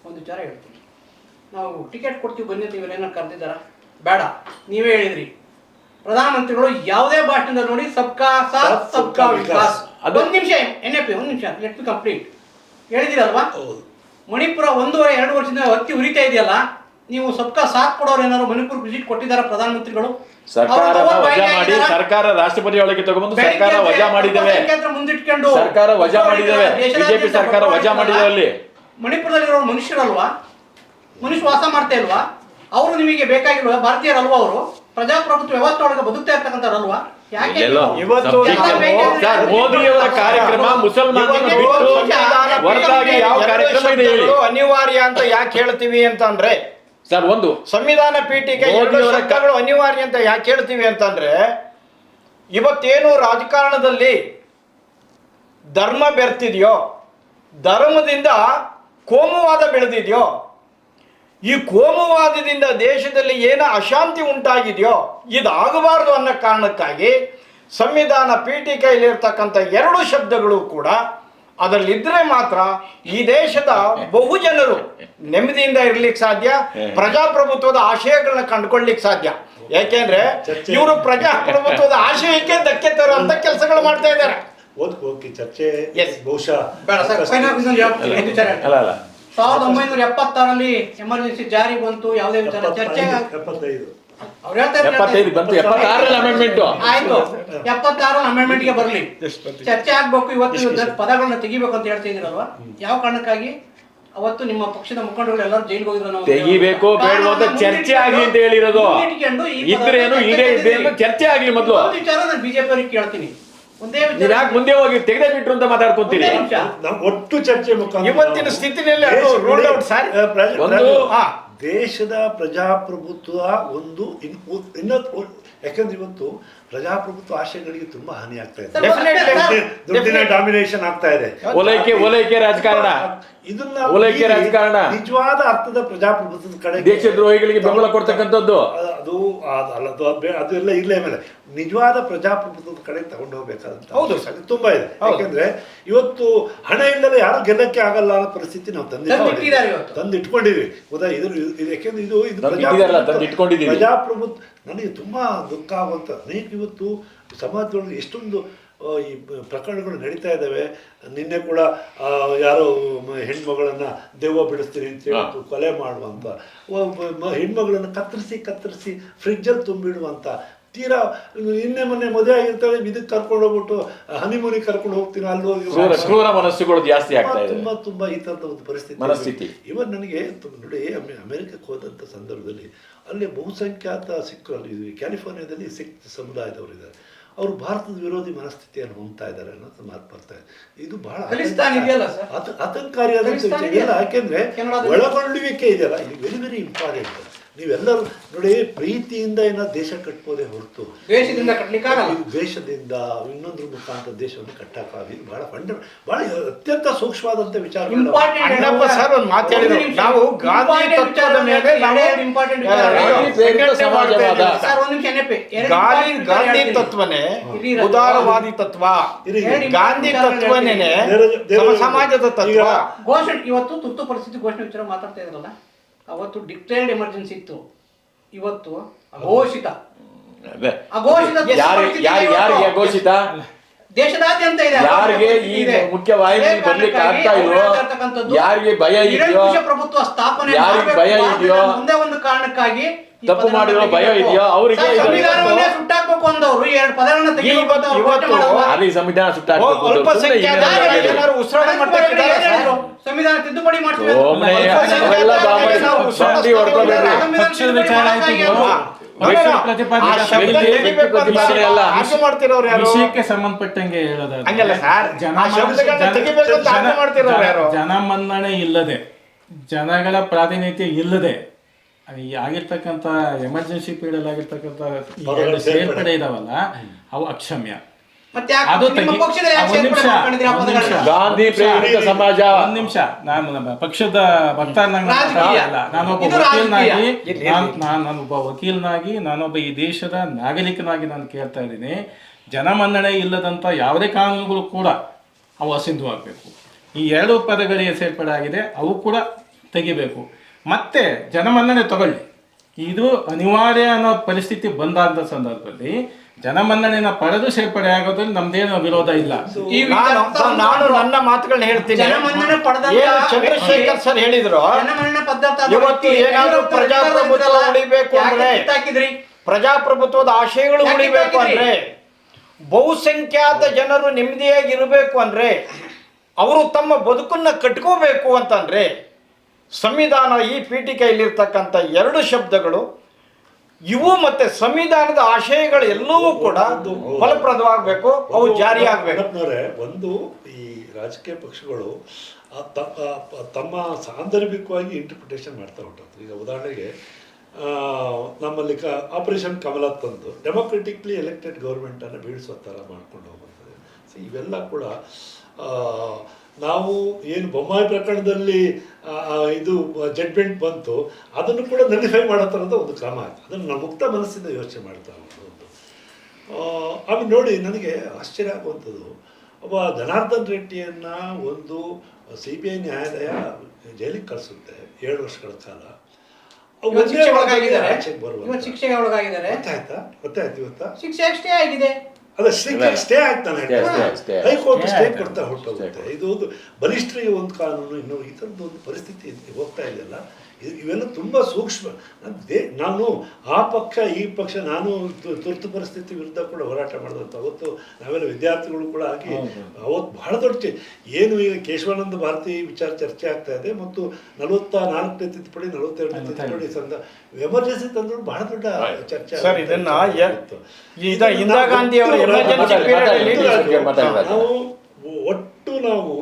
ಒಂದು ವಿಚಾರ ಹೇಳ್ತೀನಿ, ನಾವು ಟಿಕೆಟ್ ಕೊಡ್ತೀವಿ ಬನ್ನಿ ಅಂತ ಇವರೇನೋ ಕರೆದಿದ್ದಾರ? ಬೇಡ, ನೀವೇ ಹೇಳಿದ್ರಿ. ಪ್ರಧಾನಮಂತ್ರಿಗಳು ಯಾವುದೇ ಭಾಷಣದಲ್ಲಿ ನೋಡಿ ಸಬ್ಕಾ ಸಾಥ್ ಸಬ್ಕಾ ವಿಕಾಸ್. ಒಂದು ನಿಮಿಷ NAP, ಒಂದು ನಿಮಿಷ, ಲೆಟ್ ಮಿ ಕಂಪ್ಲೀಟ್. ಹೇಳಿದಿರಲ್ವಾ, ಮಣಿಪುರ 1.5-2 ವರ್ಷದಿಂದ ಹೊತ್ತಿ ಉರಿತಾ ಇದೆಯಲ್ಲ, ನೀವು ಸಬ್ಕಾ ಸಾಥ್ ಕೊಡೋರು ಏನಾದ್ರು ಮಣಿಪುರ ವಿಸಿಟ್ ಕೊಟ್ಟಿದ್ದಾರ ಪ್ರಧಾನಮಂತ್ರಿಗಳು? ಸರ್ಕಾರ ರಾಷ್ಟ್ರಪತಿ ಒಳಗೆ ತಗೊಂಡು ಸರ್ಕಾರ ವಜಾ ಮಾಡಿದ್ದೇವೆ. ಮುಂದಿಟ್ಕೊಂಡು ಸರ್ಕಾರ ವಜಾ ಮಾಡಿದ್ದೇವೆ. ಬಿಜೆಪಿ ಸರ್ಕಾರ ವಜಾ ಮಾಡಿದ್ದೇವೆ. ಅಲ್ಲಿ ಮಣಿಪುರದಲ್ಲಿರೋ ಮನುಷ್ಯರಲ್ವಾ, ಮನುಷ್ಯ ವಾಸ ಮಾಡ್ತಾ ಇಲ್ವಾ? ಅವರು ನಿಮಗೆ ಬೇಕಾಗಿಲ್ವಾ? ಭಾರತೀಯರಲ್ವಾ? ಅವರು ಪ್ರಜಾಪ್ರಭುತ್ವ ವ್ಯವಸ್ಥೆ ಒಳಗೆ ಬದುಕ್ತಾ ಇರ್ತಕ್ಕಂಥವ್ರಲ್ವಾ? ಯಾಕೆ ಮೋದಿಯವರ ಕಾರ್ಯಕ್ರಮ ಮುಸಲ್ಮಾನರನ್ನು ಬಿಟ್ಟು ಹೊರತಾಗಿ ಯಾವ ಕಾರ್ಯಕ್ರಮ ಇದೆ ಹೇಳಿ? ಅನಿವಾರ್ಯ ಅಂತ ಯಾಕೆ ಹೇಳ್ತೀವಿ ಅಂತಂದ್ರೆ ಸರ್, ಒಂದು ಸಂವಿಧಾನ ಪೀಠಿಗೆ 2 ಶಬ್ದಗಳು ಅನಿವಾರ್ಯ ಅಂತ ಯಾಕೆ ಹೇಳ್ತೀವಿ ಅಂತಂದ್ರೆ, ಇವತ್ತೇನು ರಾಜಕಾರಣದಲ್ಲಿ ಧರ್ಮ ಬೆರ್ತಿದೆಯೋ, ಧರ್ಮದಿಂದ ಕೋಮುವಾದ ಬೆಳೆದಿದೆಯೋ, ಈ ಕೋಮುವಾದದಿಂದ ದೇಶದಲ್ಲಿ ಏನು ಅಶಾಂತಿ ಉಂಟಾಗಿದೆಯೋ ಇದಾಗಬಾರ್ದು ಅನ್ನೋ ಕಾರಣಕ್ಕಾಗಿ ಸಂವಿಧಾನ ಪೀಠಿಕೆಯಲ್ಲಿರ್ತಕ್ಕಂಥ 2 ಶಬ್ದಗಳು ಕೂಡ ಅದರಲ್ಲಿದ್ದರೆ ಮಾತ್ರ ಈ ದೇಶದ ಬಹುಜನರು ನೆಮ್ಮದಿಯಿಂದ ಇರ್ಲಿಕ್ಕೆ ಸಾಧ್ಯ, ಪ್ರಜಾಪ್ರಭುತ್ವದ ಆಶಯಗಳನ್ನ ಕಂಡುಕೊಳ್ಳಿಕ್ಕೆ ಸಾಧ್ಯ. ಯಾಕೆಂದ್ರೆ ಇವರು ಪ್ರಜಾಪ್ರಭುತ್ವದ ಆಶಯಕ್ಕೆ ಧಕ್ಕೆ ತರುವಂತ ಕೆಲಸಗಳು ಮಾಡ್ತಾ ಇದ್ದಾರೆ. ಚರ್ಚೆ ಬಹುಶಃ 1976ರಲ್ಲಿ ಎಮರ್ಜೆನ್ಸಿ ಜಾರಿ ಬಂತು. ಯಾವುದೇ ವಿಚಾರ ಚರ್ಚೆ 75 ಬಂತು, 76ರಲ್ಲಿ ಅಮೆಂಡ್ಮೆಂಟ್ ಆಯ್ತು, 76 ಅಮೆಂಡ್ಮೆಂಟ್ಗೆ ಬರಲಿ, ಚರ್ಚೆ ಆಗ್ಬೇಕು. ಇವತ್ತು ಪದಗಳನ್ನ ತೆಗಿಬೇಕು ಅಂತ ಹೇಳ್ತಾ ಇದ್ದೀರಲ್ವಾ? ಯಾವ ಕಾರಣಕ್ಕಾಗಿ? ಅವತ್ತು ನಿಮ್ಮ ಪಕ್ಷದ ಮುಖಂಡರು ಎಲ್ಲರೂ ಜೈಲಿಗೆ ಹೋಗಿದ್ರು. ನಾವು ತೆಗಿಬೇಕು ಬೇಡ ಅಂತ ಚರ್ಚೆ ಆಗ್ಲಿ ಅಂತ ಹೇಳಿರೋದು. ಇದ್ರೇನು ಇದೇ ಇದ್ರೇನು ಚರ್ಚೆ ಆಗ್ಲಿ. ಮೊದಲು ವಿಚಾರ ನಾನು ಬಿಜೆಪಿ ಅವ್ರಿಗೆ ಕೇಳ್ತೀನಿ, ಒಂದೇ ವಿಚಾರ ಯಾಕೆ ಮುಂದೆ ಹೋಗಿ ತೆಗೆದೇ ಬಿಟ್ರು ಅಂತ ಮಾತಾಡ್ಕೊಂತೀರಿ? ಒಟ್ಟು ಚರ್ಚೆ ಮುಖಾಂತರ ಇವತ್ತಿನ ಸ್ಥಿತಿನಲ್ಲಿ ದೇಶದ ಪ್ರಜಾಪ್ರಭುತ್ವ ಒಂದು ಇನ್ನೊಂದು, ಯಾಕಂದ್ರೆ ಇವತ್ತು ಪ್ರಜಾಪ್ರಭುತ್ವ ಆಶಯಗಳಿಗೆ ತುಂಬಾ ಹಾನಿ ಆಗ್ತಾ ಇದೆ. ದುಡ್ಡಿನ ಡಾಮಿನೇಷನ್ ಆಗ್ತಾ ಇದೆ. ಓಲೈಕೆ ರಾಜಕಾರಣ, ಇದನ್ನ ಓಲೈಕೆ ರಾಜಕಾರಣ ನಿಜವಾದ ಅರ್ಥದ ಪ್ರಜಾಪ್ರಭುತ್ವದ ಕಡೆ ದೇಶದ್ರೋಹಿಗಳಿಗೆ ಬೆಂಬಲ ಕೊಡ್ತಕ್ಕಂಥದ್ದು ಅದೆಲ್ಲ ಇರ್ಲೇ ಮೇಲೆ ನಿಜವಾದ ಪ್ರಜಾಪ್ರಭುತ್ವದ ಕಡೆ ತಗೊಂಡು ಹೋಗ್ಬೇಕಾದಂತ ಹೌದು ತುಂಬಾ ಇದೆ. ಯಾಕೆಂದ್ರೆ ಇವತ್ತು ಹಣ ಇಲ್ಲದೆ ಯಾರು ಗೆಲ್ಲಕ್ಕೆ ಆಗಲ್ಲ ಅನ್ನೋ ಪರಿಸ್ಥಿತಿ ನಾವು ತಂದಿಟ್ಕೊಂಡಿದ್ವಿ. ಯಾಕೆಂದ್ರೆ ಇದು ಪ್ರಜಾಪ್ರಭುತ್ವ. ನನಗೆ ತುಂಬಾ ದುಃಖ ಆಗುವಂತ ಅನೇಕ ಇವತ್ತು ಸಮಾಜದೊಳಗೆ ಎಷ್ಟೊಂದು ಈ ಪ್ರಕರಣಗಳು ನಡೀತಾ ಇದ್ದಾವೆ. ನಿನ್ನೆ ಕೂಡ ಯಾರೋ ಹೆಣ್ಮಗಳನ್ನ ದೆವ್ವ ಬಿಡಿಸ್ತೀನಿ ಅಂತ ಹೇಳಿ ಕೊಲೆ ಮಾಡುವಂತ, ಹೆಣ್ಮಗಳನ್ನು ಕತ್ತರಿಸಿ ಫ್ರಿಡ್ಜಲ್ಲಿ ತುಂಬಿಡುವಂತ, ತೀರಾ ಇನ್ನೇ ಮೊನ್ನೆ ಮದುವೆ ಆಗಿರ್ತಾಳೆ ಇದಕ್ಕೆ ಕರ್ಕೊಂಡು ಹೋಗ್ಬಿಟ್ಟು ಹನಿಮೂನಿಗೆ ಕರ್ಕೊಂಡು ಹೋಗ್ತೀನಿ ಅಲ್ಲಿ ಹೋಗಿ ಕ್ರೂರ ಮನಸ್ಸುಗಳು ಜಾಸ್ತಿ ಆಗ್ತಾ ಇದೆ. ತುಂಬಾ ಈ ತರದ ಒಂದು ಪರಿಸ್ಥಿತಿ. ಇವನ್ ನನಗೆ ನೋಡಿ, ಅಮೆರಿಕಕ್ಕೆ ಹೋದಂಥ ಸಂದರ್ಭದಲ್ಲಿ ಅಲ್ಲಿ ಬಹುಸಂಖ್ಯಾತ ಸಿಖ್ರು, ಅಲ್ಲಿ ಕ್ಯಾಲಿಫೋರ್ನಿಯಾದಲ್ಲಿ ಸಿಖ್ ಸಮುದಾಯದವರಿದ್ದಾರೆ, ಅವರು ಭಾರತದ ವಿರೋಧಿ ಮನಸ್ಥಿತಿಯನ್ನು ಹೊಂದ್ತಾ ಇದ್ದಾರೆ ಅನ್ನೋದು ಮಾತು ಬರ್ತಾ ಇದೆ. ಇದು ಬಹಳ ಆತಂಕಕಾರಿಯಾದ ವಿಷಯ. ಯಾಕೆಂದ್ರೆ ಒಳಗೊಳ್ಳುವಿಕೆ ಇದೆಯಲ್ಲ, ಇದು ವೆರಿ ವೆರಿ ಇಂಪಾರ್ಟೆಂಟ್. ನೀವೆಲ್ಲರೂ ನೋಡಿ, ಪ್ರೀತಿಯಿಂದ ಏನೋ ದೇಶ ಕಟ್ಬೋದೇ ಹೊರತು ದೇಶದಿಂದ ಕಟ್ಲಿಕ್ಕಾಗಲ್ಲ. ದೇಶದಿಂದ ಇನ್ನೊಂದ್ರ ಮುಖಾಂತರ ದೇಶವನ್ನು ಕಟ್ಟಕ್ಕಾಗಿ ಬಹಳ ಬಹಳ ಅತ್ಯಂತ ಸೂಕ್ಷ್ಮವಾದಂಥ ವಿಚಾರ. ಅಣ್ಣಪ್ಪ ಸರ್ ಒಂದು ಮಾತು ಹೇಳಿದ್ರು, ನಾವು ಗಾಂಧಿ ತತ್ವದ ಮೇಲೆ ಗಾಂಧಿ ತತ್ವನೇ ಉದಾರವಾದಿ ತತ್ವ, ಗಾಂಧಿ ತತ್ವನೇ ಸಮಾಜದ ತತ್ವ. ಘೋಷಣೆ ಇವತ್ತು ತುರ್ತು ಪರಿಸ್ಥಿತಿ ಘೋಷಣೆ ವಿಚಾರ ಮಾತಾಡ್ತಾ ಇದ್ರಲ್ಲ, ಅವತ್ತು ಡಿಕ್ಲೇರ್ಡ್ ಎಮರ್ಜೆನ್ಸಿ ಇತ್ತು, ಇವತ್ತು ಅಘೋಷಿತ ಯಾರಿಗೆ ಘೋಷಿತ? ದೇಶದಾದ್ಯಂತ ಇದೆ. ಯಾರಿಗೆ ಈ ಮುಖ್ಯ ವಾಹಿನಿ ಬರ್ಲಿಕ್ಕೆ ಆಗ್ತಾ ಇಲ್ವೋ, ಯಾರಿಗೆ ಭಯ ಇದೆಯೋ, ಪ್ರಭುತ್ವ ಸ್ಥಾಪನೆ ಯಾರಿಗೆ ಭಯ ಇದೆಯೋ, ಒಂದೇ ಒಂದು ಕಾರಣಕ್ಕಾಗಿ ತಪ್ಪು ಮಾಡಿರೋ ಭಯ ಇದೆಯೋ ಅವರಿಗೆ ಸಂವಿಧಾನವನ್ನೇ ಸುಟ್ಟಾಕ್ಬೇಕು ಅಂದವರು ಎರಡು ಪದಗಳನ್ನ ಸಂವಿಧಾನ ಸಂವಿಧಾನ ತಿದ್ದುಪಡಿ ಮಾಡ್ತೀವಿ. ವಿಷಯಕ್ಕೆ ಸಂಬಂಧಪಟ್ಟಂಗೆ ಜನಮನ್ನಣೆ ಇಲ್ಲದೆ, ಜನಗಳ ಪ್ರಾತಿನಿಧ್ಯ ಇಲ್ಲದೆ ಆಗಿರ್ತಕ್ಕಂಥ ಎಮರ್ಜೆನ್ಸಿ ಪೀರಿಯಡ್ ಆಗಿರ್ತಕ್ಕಂಥ ಸೇರ್ಪಡೆ ಇದಾವಲ್ಲ, ಅವು ಅಕ್ಷಮ್ಯ. ಅದು ಗಾಂಧಿ ಪ್ರೇರಿತ ಸಮಾಜ. ಒಂದ್ ನಿಮಿಷ, ನಾನು ಪಕ್ಷದ ವಕ್ತಾರನಾಗಿ, ನಾನೊಬ್ಬ ವಕೀಲನಾಗಿ, ನಾನೊಬ್ಬ ಈ ದೇಶದ ನಾಗರಿಕನಾಗಿ ನಾನು ಕೇಳ್ತಾ ಇದ್ದೀನಿ, ಜನಮನ್ನಣೆ ಇಲ್ಲದಂಥ ಯಾವುದೇ ಕಾನೂನುಗಳು ಕೂಡ ಅವು ಅಸಿಂಧುವಾಗಬೇಕು. ಈ ಎರಡು ಪದಗಳಿಗೆ ಸೇರ್ಪಡೆ ಆಗಿದೆ, ಅವು ಕೂಡ ತೆಗಿಬೇಕು. ಮತ್ತೆ ಜನಮನ್ನಣೆ ತಗೊಳ್ಳಿ, ಇದು ಅನಿವಾರ್ಯ ಅನ್ನೋ ಪರಿಸ್ಥಿತಿ ಬಂದಾದ ಸಂದರ್ಭದಲ್ಲಿ ಜನಮನ್ನಣೆನ ಪಡೆದು ಸೇರ್ಪಡೆ ಆಗೋದ್ರಲ್ಲಿ ನಮ್ದೇನು ವಿರೋಧ ಇಲ್ಲ. ನಾನು ನನ್ನ ಮಾತುಗಳನ್ನ ಹೇಳ್ತೀನಿ. ಚಂದ್ರಶೇಖರ್ ಸರ್ ಹೇಳಿದ್ರು, ಇವತ್ತು ಏನಾದ್ರೂ ಪ್ರಜಾಪ್ರಭುತ್ವ ಉಳಿಬೇಕು ಅಂದ್ರೆ, ಪ್ರಜಾಪ್ರಭುತ್ವದ ಆಶಯಗಳು ಉಳಿಬೇಕು ಅಂದ್ರೆ, ಬಹುಸಂಖ್ಯಾತ ಜನರು ನೆಮ್ಮದಿಯಾಗಿರ್ಬೇಕು ಅಂದ್ರೆ, ಅವರು ತಮ್ಮ ಬದುಕನ್ನ ಕಟ್ಕೋಬೇಕು ಅಂತಂದ್ರೆ, ಸಂವಿಧಾನ ಈ ಪೀಠಿಕೆಯಲ್ಲಿರ್ತಕ್ಕಂಥ ಎರಡು ಶಬ್ದಗಳು ಇವು ಮತ್ತೆ ಸಂವಿಧಾನದ ಆಶಯಗಳು ಎಲ್ಲವೂ ಕೂಡ ಫಲಪ್ರದವಾಗಬೇಕು, ಅವು ಜಾರಿಯಾಗಬೇಕು. ಒಂದು ಈ ರಾಜಕೀಯ ಪಕ್ಷಗಳು ತಮ್ಮ ಸಾಂದರ್ಭಿಕವಾಗಿ ಇಂಟರ್ಪ್ರಿಟೇಷನ್ ಮಾಡ್ತಾ ಹೊರಟು. ಈಗ ಉದಾಹರಣೆಗೆ ನಮ್ಮಲ್ಲಿ ಆಪರೇಷನ್ ಕಮಲ ತಂದು ಡೆಮೊಕ್ರೆಟಿಕ್ಲಿ ಎಲೆಕ್ಟೆಡ್ ಗೌರ್ಮೆಂಟನ್ನು ಬೀಳಿಸೋ ಥರ ಮಾಡ್ಕೊಂಡು ಹೋಗ್ತದೆ. ಸೊ ಇವೆಲ್ಲ ಕೂಡ ನಾವು ಏನು ಬೊಮ್ಮಾಯಿ ಪ್ರಕರಣದಲ್ಲಿ ಇದು ಜಡ್ಮೆಂಟ್ ಬಂತು, ಅದನ್ನು ಕೂಡ ನಲಿಫೈ ಮಾಡೋ ಥರದ ಒಂದು ಕ್ರಮ ಆಯಿತು. ಅದನ್ನು ನಾವು ಮುಕ್ತ ಮನಸ್ಸಿಂದ ಯೋಚನೆ ಮಾಡ್ತಾ ಒಂದು ಆಮೇಲೆ ನೋಡಿ, ನನಗೆ ಆಶ್ಚರ್ಯ ಆಗುವಂಥದ್ದು, ಒಬ್ಬ ಜನಾರ್ದನ್ ರೆಡ್ಡಿಯನ್ನು ಒಂದು CBI ನ್ಯಾಯಾಲಯ ಜೈಲಿಗೆ ಕಳಿಸುತ್ತೆ 7 ವರ್ಷಗಳ ಕಾಲ. ಶಿಕ್ಷೆಗೆ ಒಳಗಾಗಿದ್ದಾರೆ. ಗೊತ್ತಾಯ್ತು ಇವತ್ತ ಶಿಕ್ಷೆ ಅಷ್ಟೇ ಆಗಿದೆ. ಅದೇ ಸ್ಟೇ ಆಗ್ತಾನೆ, ಹೈಕೋರ್ಟ್ ಸ್ಟೇ ಕೊಡ್ತಾ ಹೊರಟೋಗುತ್ತೆ. ಇದು ಒಂದು ಬಲಿಷ್ಠರಿಗೆ ಒಂದು ಕಾನೂನು, ಇನ್ನು ಈ ಥರದ್ದು ಒಂದು ಪರಿಸ್ಥಿತಿ ಹೋಗ್ತಾ ಇದೆಯಲ್ಲ. ಇವೆಲ್ಲ ತುಂಬ ಸೂಕ್ಷ್ಮ. ನಾನು ಆ ಪಕ್ಷ ಈ ಪಕ್ಷ, ನಾನು ತುರ್ತು ಪರಿಸ್ಥಿತಿ ವಿರುದ್ಧ ಕೂಡ ಹೋರಾಟ ಮಾಡಿದಂಥ ಅವತ್ತು ನಾವೆಲ್ಲ ವಿದ್ಯಾರ್ಥಿಗಳು ಕೂಡ ಆಗಿ ಅವತ್ತು ಬಹಳ ದೊಡ್ಡ ಏನು ಈಗ ಕೇಶವಾನಂದ ಭಾರತಿ ವಿಚಾರ ಚರ್ಚೆ ಆಗ್ತಾ ಇದೆ, ಮತ್ತು 44ನೇ ತಿದ್ದುಪಡಿ 42ನೇ ತಿದ್ದುಪಡಿ ತಂದ ಎಮರ್ಜೆನ್ಸಿ ತಂದ್ರು ಬಹಳ ದೊಡ್ಡ ಚರ್ಚೆ. ಸರ್, ಇದನ್ನ ಇಂದಿರಾ ಗಾಂಧಿ ಅವರ ಎಮರ್ಜೆನ್ಸಿ ನಾವು ಒಟ್ಟು ನಾವು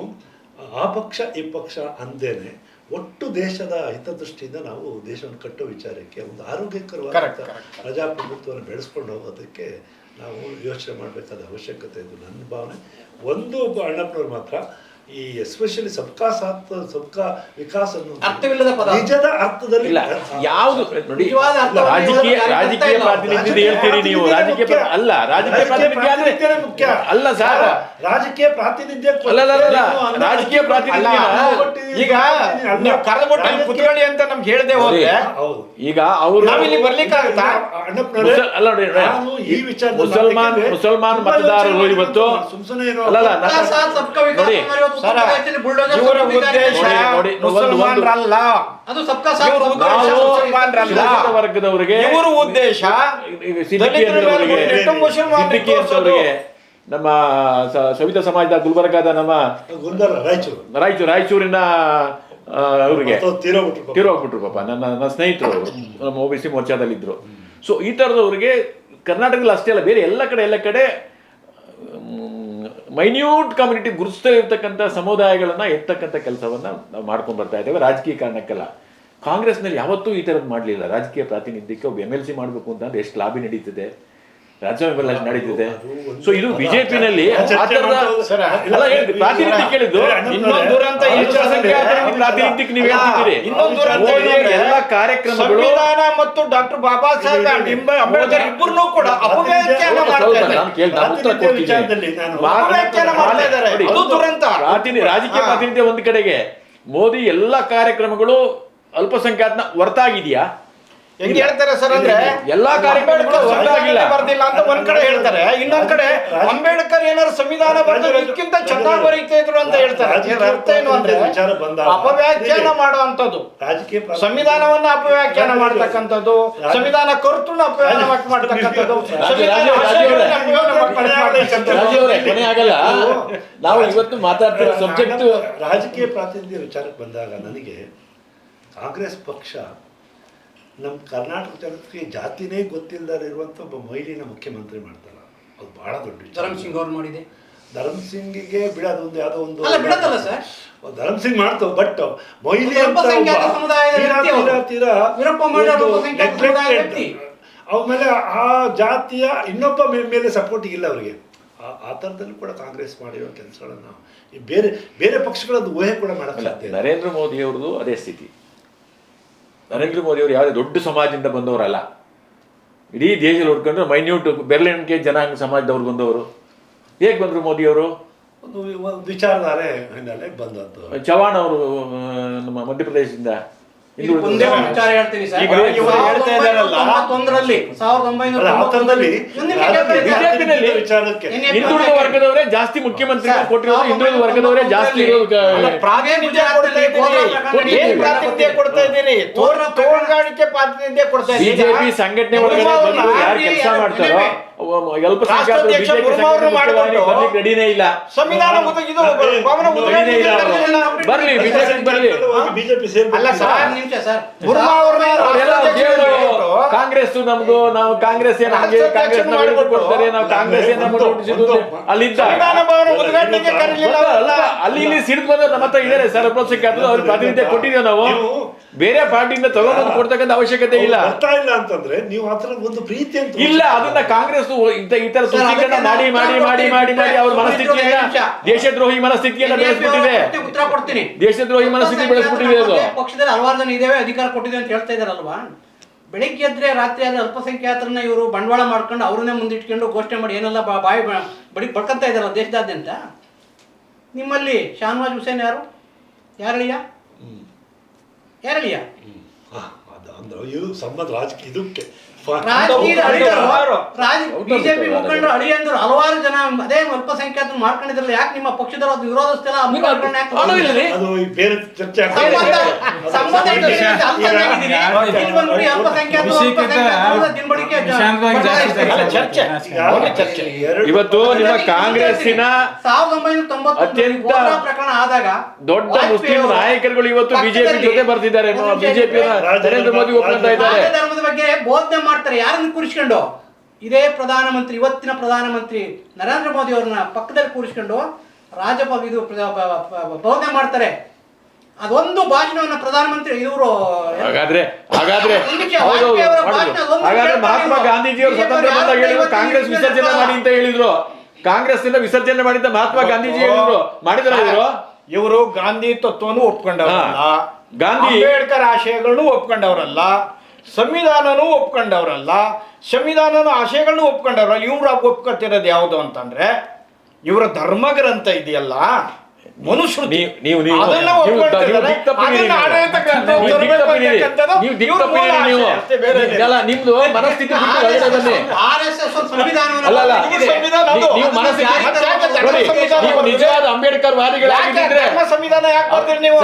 ಆ ಪಕ್ಷ ಈ ಪಕ್ಷ ಅಂದೇನೆ ಒಟ್ಟು ದೇಶದ ಹಿತದೃಷ್ಟಿಯಿಂದ ನಾವು ದೇಶವನ್ನು ಕಟ್ಟೋ ವಿಚಾರಕ್ಕೆ ಒಂದು ಆರೋಗ್ಯಕರವಾದ ಪ್ರಜಾಪ್ರಭುತ್ವವನ್ನು ಬೆಳೆಸ್ಕೊಂಡು ಹೋಗೋದಕ್ಕೆ ನಾವು ಯೋಚನೆ ಮಾಡಬೇಕಾದ ಅವಶ್ಯಕತೆ ಇದು ನನ್ನ ಭಾವನೆ. ಒಂದು ಅಣ್ಣಪ್ಪನವ್ರು ಮಾತ್ರ ಈ ಎಸ್ಪೆಷಲಿ ಸಬ್ಕಾ ಸಾಥ್ ಸಬ್ಕಾ ವಿಕಾಸ್ ಅರ್ಥವಿಲ್ಲದ ಪದ, ನಿಜದ ಅರ್ಥದಲ್ಲಿ ಯಾವುದು ನೋಡಿ, ರಾಜಕೀಯ ಪ್ರಾತಿನಿಧ್ಯ ಹೇಳ್ತೀರಿ ನೀವು. ರಾಜಕೀಯ ಅಲ್ಲ, ರಾಜಕೀಯ ಪ್ರಾತಿನಿಧ್ಯ ಮುಖ್ಯ ಅಲ್ಲ ಸರ್. ರಾಜಕೀಯ ಪ್ರಾತಿನಿಧ್ಯ ರಾಜಕೀಯ ಪ್ರಾತಿನಿಧ್ಯ ಈಗ ಕರಗೊಟ್ಟಲ್ಲಿ ಕುತ್ಕೊಳ್ಳಿ ಅಂತ ನಮ್ಗೆ ಹೇಳ್ದೆ ಹೋದ್ರೆ ಈಗ ಅವರು ನಾವಿಲ್ಲಿ ಬರ್ಲಿಕ್ಕಾಗತ್ತಾ? ಅಲ್ಲ ನೋಡಿ, ಮುಸಲ್ಮಾನ್ ಮತದಾರರು ಇವತ್ತು ನೋಡಿ ಇವರ ಉದ್ದೇಶ ಮುಸಲ್ಮಾನರಲ್ಲ, ವರ್ಗದವರಿಗೆ ಇವರ ಉದ್ದೇಶ ನಮ್ಮ ಸವಿತಾ ಸಮಾಜದ ಗುಲ್ಬರ್ಗಾದ ನಮ್ಮ ರಾಯಚೂರಿನ ಅವ್ರಿಗೆ ತೀರೋಗ್ಬಿಟ್ರು ಪಾಪ. ನನ್ನ ಸ್ನೇಹಿತರು ನಮ್ಮ OBC ಮೋರ್ಚಾದಲ್ಲಿದ್ದರು. ಸೊ ಈ ಥರದವ್ರಿಗೆ ಕರ್ನಾಟಕದಲ್ಲಿ ಅಷ್ಟೇ ಅಲ್ಲ, ಬೇರೆ ಎಲ್ಲ ಕಡೆ ಮೈನ್ಯೂಟ್ ಕಮ್ಯುನಿಟಿ ಗುರುತಿಸ್ತಾ ಇರ್ತಕ್ಕಂಥ ಸಮುದಾಯಗಳನ್ನು ಎತ್ತಕ್ಕಂಥ ಕೆಲಸವನ್ನು ನಾವು ಮಾಡ್ಕೊಂಡು ಬರ್ತಾ ಇದ್ದೇವೆ. ರಾಜಕೀಯ ಕಾರಣಕ್ಕೆಲ್ಲ ಕಾಂಗ್ರೆಸ್ನಲ್ಲಿ ಯಾವತ್ತೂ ಈ ಥರದ್ದು ಮಾಡಲಿಲ್ಲ. ರಾಜಕೀಯ ಪ್ರಾತಿನಿಧ್ಯಕ್ಕೆ ಒಬ್ಬ MLC ಮಾಡಬೇಕು ಅಂತಂದ್ರೆ ಎಷ್ಟು ಲಾಬಿ ನಡೀತಿದೆ, ರಾಜ್ಯಸಭೆಲ್ಲ ನಡೀತಿದೆ. ಸೊ ಇದು ಬಿಜೆಪಿನಲ್ಲಿ ಅಲ್ಲ ಹೇಳಿದ್ರಿ ಪ್ರಾತಿನಿಧ್ಯ ಕೇಳಿದ್ದು. ಇನ್ನೊಂದು ದುರಂತ ಅಲ್ಪಸಂಖ್ಯಾತರಿಗೆ ಪ್ರಾತಿನಿಧ್ಯಕ್ಕೆ ನೀವು ಹೇಳ್ತಿದ್ದೀರಿ. ಇನ್ನೊಂದು ದುರಂತ ಮೋದಿಯವರ ಎಲ್ಲ ಕಾರ್ಯಕ್ರಮಗಳು ಸಂವಿಧಾನ ಮತ್ತು ಡಾಕ್ಟರ್ ಬಾಬಾ ಸಾಹೇಬ್ ಅಂಬೇಡ್ಕರ್ ಇಬ್ಬರನ್ನೂ ಕೂಡ ಅಪವ್ಯಾಖ್ಯಾನ ಮಾಡ್ತಾ ಇದ್ದಾರೆ. ನಾನು ಕೇಳಿ ನಾನು ಉತ್ತರ ಕೊಡ್ತೀನಿ. ಅಪವ್ಯಾಖ್ಯಾನ ಮಾಡ್ತಾ ಇದ್ದಾರೆ. ಅದು ದುರಂತ. ರಾಜಕೀಯ ಪ್ರಾತಿನಿಧ್ಯ ಒಂದು ಕಡೆಗೆ, ಮೋದಿ ಎಲ್ಲ ಕಾರ್ಯಕ್ರಮಗಳು ಅಲ್ಪಸಂಖ್ಯಾತನ ಹೊರತಾಗಿದೆಯಾ? ಹೆಂಗ್ ಹೇಳ್ತಾರೆ ಸರ್ ಅಂದ್ರೆ ಎಲ್ಲಾ ಕಾರ್ಯಕ್ರಮಗಳು ಹೊರತಾಗಿಲ್ಲ ಬರ್ದಿಲ್ಲ ಅಂತ ಒಂದ್ ಕಡೆ ಹೇಳ್ತಾರೆ, ಇನ್ನೊಂದ್ ಕಡೆ ಅಂಬೇಡ್ಕರ್ ಏನಾದ್ರು ಸಂವಿಧಾನ ಬರೆದಕ್ಕಿಂತ ಚೆನ್ನಾಗಿ ಬರೀತಾ ಇದ್ರು ಅಂತ ಹೇಳ್ತಾರೆ. ಅರ್ಥ ಏನು ಅಂದ್ರೆ ಅಪವ್ಯಾಖ್ಯಾನ ಮಾಡುವಂತದ್ದು, ಸಂವಿಧಾನವನ್ನ ಅಪವ್ಯಾಖ್ಯಾನ ಮಾಡ್ತಕ್ಕಂಥದ್ದು, ಸಂವಿಧಾನ ಕರ್ತೃನ ಅಪವ್ಯಾಖ್ಯಾನ ಮಾಡ್ತಕ್ಕಂಥದ್ದು, ಕೊನೆ ಆಗಲ್ಲ. ನಾವು ಇವತ್ತು ಮಾತಾಡ್ತಿರೋ ಸಬ್ಜೆಕ್ಟ್ ರಾಜಕೀಯ ಪ್ರಾತಿನಿಧ್ಯ ವಿಚಾರಕ್ಕೆ ಬಂದಾಗ ನನಗೆ ಕಾಂಗ್ರೆಸ್ ಪಕ್ಷ ನಮ್ಮ ಕರ್ನಾಟಕ ಜನತೆಗೆ ಜಾತಿನೇ ಗೊತ್ತಿಲ್ಲದೆ ಇರುವಂಥ ಒಬ್ಬ ಮಹಿಳೆನ ಮುಖ್ಯಮಂತ್ರಿ ಮಾಡ್ತಾರ, ಅದು ಬಹಳ ದೊಡ್ಡ ವಿಚಾರ. ಧರ್ಮ್ ಸಿಂಗ್ ಅವ್ರು ಮಾಡಿದೆ. ಧರ್ಮ್ ಸಿಂಗಿಗೆ ಬಿಡೋದೊಂದು ಯಾವುದೋ ಒಂದು ಬಿಡತ್ತಲ್ಲ ಸರ್, ಧರ್ಮ್ ಸಿಂಗ್ ಮಾಡ್ತಾವ, ಬಟ್ ಮಹಿಳೆ ಆಮೇಲೆ ಆ ಜಾತಿಯ ಇನ್ನೊಬ್ಬ ಮೇಲೆ ಸಪೋರ್ಟ್ ಇಲ್ಲ ಅವರಿಗೆ. ಆ ಥರದಲ್ಲೂ ಕೂಡ ಕಾಂಗ್ರೆಸ್ ಮಾಡಿರೋ ಕೆಲಸಗಳನ್ನು ಬೇರೆ ಬೇರೆ ಪಕ್ಷಗಳದ್ದು ಊಹೆ ಕೂಡ ಮಾಡಕ್ಕೆ ಸಾಧ್ಯ. ನರೇಂದ್ರ ಮೋದಿ ಅವ್ರದ್ದು ಅದೇ ಸ್ಥಿತಿ. ನರೇಂದ್ರ ಮೋದಿ ಅವರು ಯಾವುದೇ ದೊಡ್ಡ ಸಮಾಜದಿಂದ ಬಂದವರಲ್ಲ. ಇಡೀ ದೇಶದಲ್ಲಿ ಹುಡ್ಕೊಂಡ್ರೆ ಮೈನ್ಯೂಟ್ ಬೆರಳೆಣಿಕೆ ಜನಾಂಗ ಸಮಾಜದವ್ರು ಬಂದವರು. ಹೇಗೆ ಬಂದರು ಮೋದಿ ಅವರು? ಒಂದು ವಿಚಾರಧಾರೆ ಹಿನ್ನೆಲೆ ಬಂದದ್ದು. ಚವಾಣ್ ಅವರು ನಮ್ಮ ಮಧ್ಯಪ್ರದೇಶದಿಂದ ಒಂದೇ ಒಂದು ವಿಚಾರ ಹೇಳ್ತೀನಿ ಸರ್. ಈಗ ಇವರು ಹೇಳ್ತಾ ಇದ್ದಾರಲ್ಲ, 1991ರಲ್ಲಿ ಬಿಜೆಪಿನಲ್ಲಿ ಹಿಂದುಳಿದ ವರ್ಗದವರೇ ಜಾಸ್ತಿ ಮುಖ್ಯಮಂತ್ರಿ ಕೊಟ್ಟಿರೋದು, ಹಿಂದುಳಿದ ವರ್ಗದವರೇ ಜಾಸ್ತಿ ಪ್ರಾತಿನಿಧ್ಯ ಕೊಡ್ತಾ ಇದ್ದೀರಿ, ತೋಳ್ಗಾಣಿಕೆ ಪ್ರಾತಿನಿಧ್ಯ ಕೊಡ್ತಾ ಇದ್ದೀರಿ. ಬಿಜೆಪಿ ಸಂಘಟನೆ ಒಳಗಡೆ ಯಾರು ಕೆಲಸ ಮಾಡ್ತಾರೋ ಅಲ್ಪಸಂಖ್ಯಾತರು ಬರ್ಲಿಕ್ಕೆ ರೆಡಿನೇ ಇಲ್ಲ. ಸಂವಿಧಾನ ಬರ್ಲಿ ಬಿಜೆಪಿ ಬರ್ಲಿ. ಕಾಂಗ್ರೆಸ್ ನಮ್ದು, ನಾವು ಕಾಂಗ್ರೆಸ್ ಏನಾಗಿ ಕಾಂಗ್ರೆಸ್ ಕೊಡ್ತಾರೆ, ನಾವು ಕಾಂಗ್ರೆಸ್ ಅಲ್ಲಿದ್ದ ಅಲ್ಲಿ ಇಲ್ಲಿ ಸಿಡಿದು ಬಂದ ನಮ್ಮ ಹತ್ರ ಇದಾರೆ ಸರ್ ಅಲ್ಪಸಂಖ್ಯಾತರು. ಅವ್ರಿಗೆ ಪ್ರಾತಿನಿಧ್ಯ ಕೊಟ್ಟಿದ್ದೇವೆ ನಾವು. ಬೇರೆ ಪಾರ್ಟಿಯಿಂದ ತಗೊಂಡು ಕೊಡ್ತಕ್ಕಂಥ ಅವಶ್ಯಕತೆ ಇಲ್ಲ. ಅಂತಂದ್ರೆ ನೀವು ಆತರ ಒಂದು ಪ್ರೀತಿ ಅಂತ ಇಲ್ಲ, ಅದನ್ನ ಕಾಂಗ್ರೆಸ್ ಈ ತರ ತುಷ್ಟೀಕರಣ ಮಾಡಿ ಮಾಡಿ ಮಾಡಿ ಮಾಡಿ ಮಾಡಿ ಅವ್ರ ಮನಸ್ಥಿತಿಯನ್ನ, ದೇಶದ್ರೋಹಿ ಮನಸ್ಥಿತಿಯನ್ನ ಬೆಳೆಸ್ಬಿಟ್ಟಿದೆ. ಉತ್ತರ ಕೊಡ್ತೀನಿ. ದೇಶದ್ರೋಹಿ ಮನಸ್ಥಿತಿ ಬೆಳೆಸ್ಬಿಟ್ಟಿದೆ. ಅದು ಪಕ್ಷದಲ್ಲಿ ಹಲವಾರು ಜನ ಇದ್ದೇವೆ, ಅಧಿಕಾರ ಕೊಟ್ಟಿದೆ ಅಂತ ಹೇಳ್ತಾ ಇದಾರಲ್ವಾ. ಬೆಳಿಗ್ಗೆ ಎದ್ರೆ ರಾತ್ರಿ ಆದ್ರೆ ಅಲ್ಪಸಂಖ್ಯಾತರನ್ನ ಇವರು ಬಂಡವಾಳ ಮಾಡ್ಕೊಂಡು ಅವ್ರನ್ನೇ ಮುಂದಿಟ್ಕೊಂಡು ಘೋಷಣೆ ಮಾಡಿ ಏನೆಲ್ಲ ಬಾಯಿ ಬಡಿ ಬಡ್ಕೊಂತ ಇದಾರಲ್ಲ ದೇಶದಾದ್ಯಂತ. ನಿಮ್ಮಲ್ಲಿ ಶಾನವಾಜ್ ಹುಸೇನ್ ಯಾರು? ಯಾರಳಿಯ ಇದು ಸಂಬಂಧ ರಾಜಕೀಯ ಇದಕ್ಕೆ ಬಿಜೆಪಿ ಮುಖಂಡರು ಅಳಿಯಂದ್ರು ಹಲವಾರು ಜನ ಅದೇ ಅಲ್ಪಸಂಖ್ಯಾತರು ಮಾಡ್ಕೊಂಡಿದ್ರಲ್ಲ. ಯಾಕೆ ನಿಮ್ಮ ಪಕ್ಷದವರು ಅದು ವಿರೋಧಿಸ್ತಿಲ್ಲ? ಅದು ಬೇರೆ ಚರ್ಚೆ ಇವತ್ತು ನಿಮ್ಮ ಕಾಂಗ್ರೆಸ್ಸಿನ 1990 ಅತ್ಯಂತ ಪ್ರಕರಣ ಆದಾಗ ದೊಡ್ಡ ಮುಸ್ಲಿಂ ನಾಯಕರುಗಳು ಇವತ್ತು ಬಿಜೆಪಿ ಜೊತೆ ಬರ್ತಿದ್ದಾರೆ. ಬಿಜೆಪಿ ನರೇಂದ್ರ ಮೋದಿ ಒಪ್ಕೊಂತಾ ಇದ್ದಾರೆ. ಧರ್ಮದ ಬಗ್ಗೆ ಬೋಧನೆ ಮಾಡ್ತಾರೆ. ಯಾರನ್ನು ಕೂರಿಸ್ಕೊಂಡು? ಇದೇ ಪ್ರಧಾನಮಂತ್ರಿ, ಇವತ್ತಿನ ಪ್ರಧಾನಮಂತ್ರಿ ನರೇಂದ್ರ ಮೋದಿ ಅವ್ರನ್ನ ಪಕ್ಕದಲ್ಲಿ ಕೂರಿಸ್ಕೊಂಡು ಇದು ಬೋಧನೆ ಮಾಡ್ತಾರೆ. ಅದೊಂದು ಭಾಷಣವನ್ನ ಪ್ರಧಾನಮಂತ್ರಿ ಇವರು ಹಾಗಾದ್ರೆ ಮಹಾತ್ಮ ಗಾಂಧೀಜಿಯವರು ಸ್ವತಂತ್ರ ಬಂದಾಗ ಹೇಳಿದ್ರು ಕಾಂಗ್ರೆಸ್ ವಿಸರ್ಜನೆ ಮಾಡಿ ಅಂತ ಹೇಳಿದ್ರು. ಕಾಂಗ್ರೆಸ್ ಇಂದ ವಿಸರ್ಜನೆ ಮಾಡಿದ್ದ ಮಹಾತ್ಮ ಗಾಂಧೀಜಿ ಹೇಳಿದ್ರು. ಮಾಡಿದ್ರ ಇವರು ಗಾಂಧಿ ತತ್ವನು ಒಪ್ಕೊಂಡವರಲ್ಲ, ಗಾಂಧಿ ಅಂಬೇಡ್ಕರ್ ಆಶಯಗಳನ್ನು ಒಪ್ಕೊಂಡವರಲ್ಲ, ಸಂವಿಧಾನನೂ ಒಪ್ಕೊಂಡವ್ರಲ್ಲ, ಸಂವಿಧಾನನ ಆಶಯಗಳನ್ನು ಒಪ್ಕೊಂಡವ್ರಲ್ಲ. ಇವ್ರು ಒಪ್ಕೊತಿರೋದು ಯಾವುದು ಅಂತಂದ್ರೆ ಇವರ ಧರ್ಮ ಗ್ರಂಥ ಇದೆಯಲ್ಲ, ಮನುಸ್ಮೃತಿ, ಅದನ್ನ ಒಪ್ಕೊಳ್ತಿದ್ದಾರೆ. ನಿಮ್ದು ಮನಸ್ಥಿತಿ ನಿಜವಾದ ಅಂಬೇಡ್ಕರ್ ವಾದಿಗಳಾಗಿದ್ರೆ ಸಂವಿಧಾನ ಯಾಕೆ ಬರ್ತೀರಿ ನೀವು?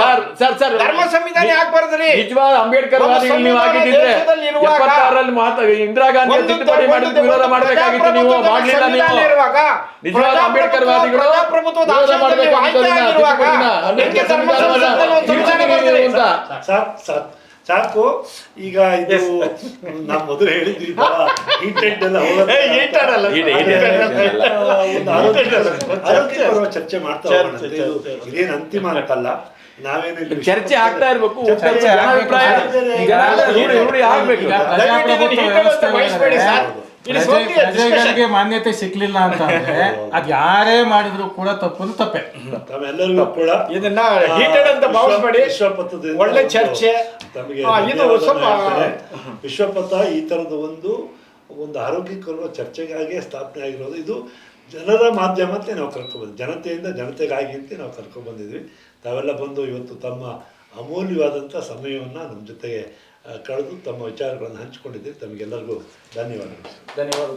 ಧರ್ಮ ಸಂವಿಧಾನ ಯಾಕೆ ಬರ್ತೀರಿ? ನಿಜವಾದ ಅಂಬೇಡ್ಕರ್ ವಾದಿಗಳು ನೀವು ಆಗಿದ್ದಿದ್ರೆ 76ರಲ್ಲಿ ಇಂದಿರಾ ಗಾಂಧಿ ತಿದ್ದುಪಡಿ ಮಾಡಿದ್ದು ವಿರೋಧ ಮಾಡಬೇಕಾಗಿತ್ತು. ನೀವು ಮಾಡಲಿಲ್ಲ. ನೀವು ನಿಜವಾದ ಅಂಬೇಡ್ಕರ್ ವಾದಿಗಳು ವಿರೋಧ ಮಾಡಬೇಕಾಗಿತ್ತು. ಸಾಕು. ಈಗ ಇದು ನಾವು ಮೊದಲು ಹೇಳಿದ್ವಿ ಚರ್ಚೆ ಮಾಡ್ತಾ ಹೋಗೋಣ. ಇದೇನು ಅಂತಿಮ ಅಂತಲ್ಲ. ನಾವೇನಿಲ್ಲ ಚರ್ಚೆ ಆಗ್ತಾ ಇರ್ಬೇಕು, ಚರ್ಚೆ ಜನಾಭಿಪ್ರಾಯ ರೂಢಿ ಆಗ್ಬೇಕು. ಈಗ ಪ್ರಜಾಪ್ರಭುತ್ವ ವ್ಯವಸ್ಥೆ ಪ್ರಜೆಗಳಿಗೆ ಮಾನ್ಯತೆ ಸಿಕ್ಲಿಲ್ಲ ಅಂತಂದ್ರೆ ಅದ್ ಯಾರೇ ಮಾಡಿದ್ರು ಕೂಡ ತಪ್ಪು ತಪ್ಪೆ. ತಮ್ಮೆಲ್ಲರಿಗೂ ಕೂಡ ಇದನ್ನ ಹೀಟೆಡ್ ಅಂತ ಭಾವಿಸ್ಬೇಡಿ. ವಿಶ್ವಪಥದಿಂದ ಒಳ್ಳೆ ಚರ್ಚೆ. ತಮಗೆ ಇದು ಸ್ವಲ್ಪ ವಿಶ್ವಪಥ ಈ ತರದ ಒಂದು ಆರೋಗ್ಯಕರ ಚರ್ಚೆಗಾಗಿ ಸ್ಥಾಪನೆ ಆಗಿರೋದು. ಇದು ಜನರ ಮಾಧ್ಯಮ ಅಂತ ನಾವು ಕರ್ಕೊಬಂದ್ವಿ, ಜನತೆಯಿಂದ ಜನತೆಗಾಗಿ ಅಂತ ನಾವು ಕರ್ಕೊಬಂದಿದ್ವಿ. ತಾವೆಲ್ಲ ಬಂದು ಇವತ್ತು ತಮ್ಮ ಅಮೂಲ್ಯವಾದಂಥ ಸಮಯವನ್ನು ನಮ್ಮ ಜೊತೆಗೆ ಕಳೆದು ತಮ್ಮ ವಿಚಾರಗಳನ್ನು ಹಂಚಿಕೊಂಡಿದ್ದೀರಿ. ತಮಗೆಲ್ಲರಿಗೂ ಧನ್ಯವಾದಗಳು. ಧನ್ಯವಾದ.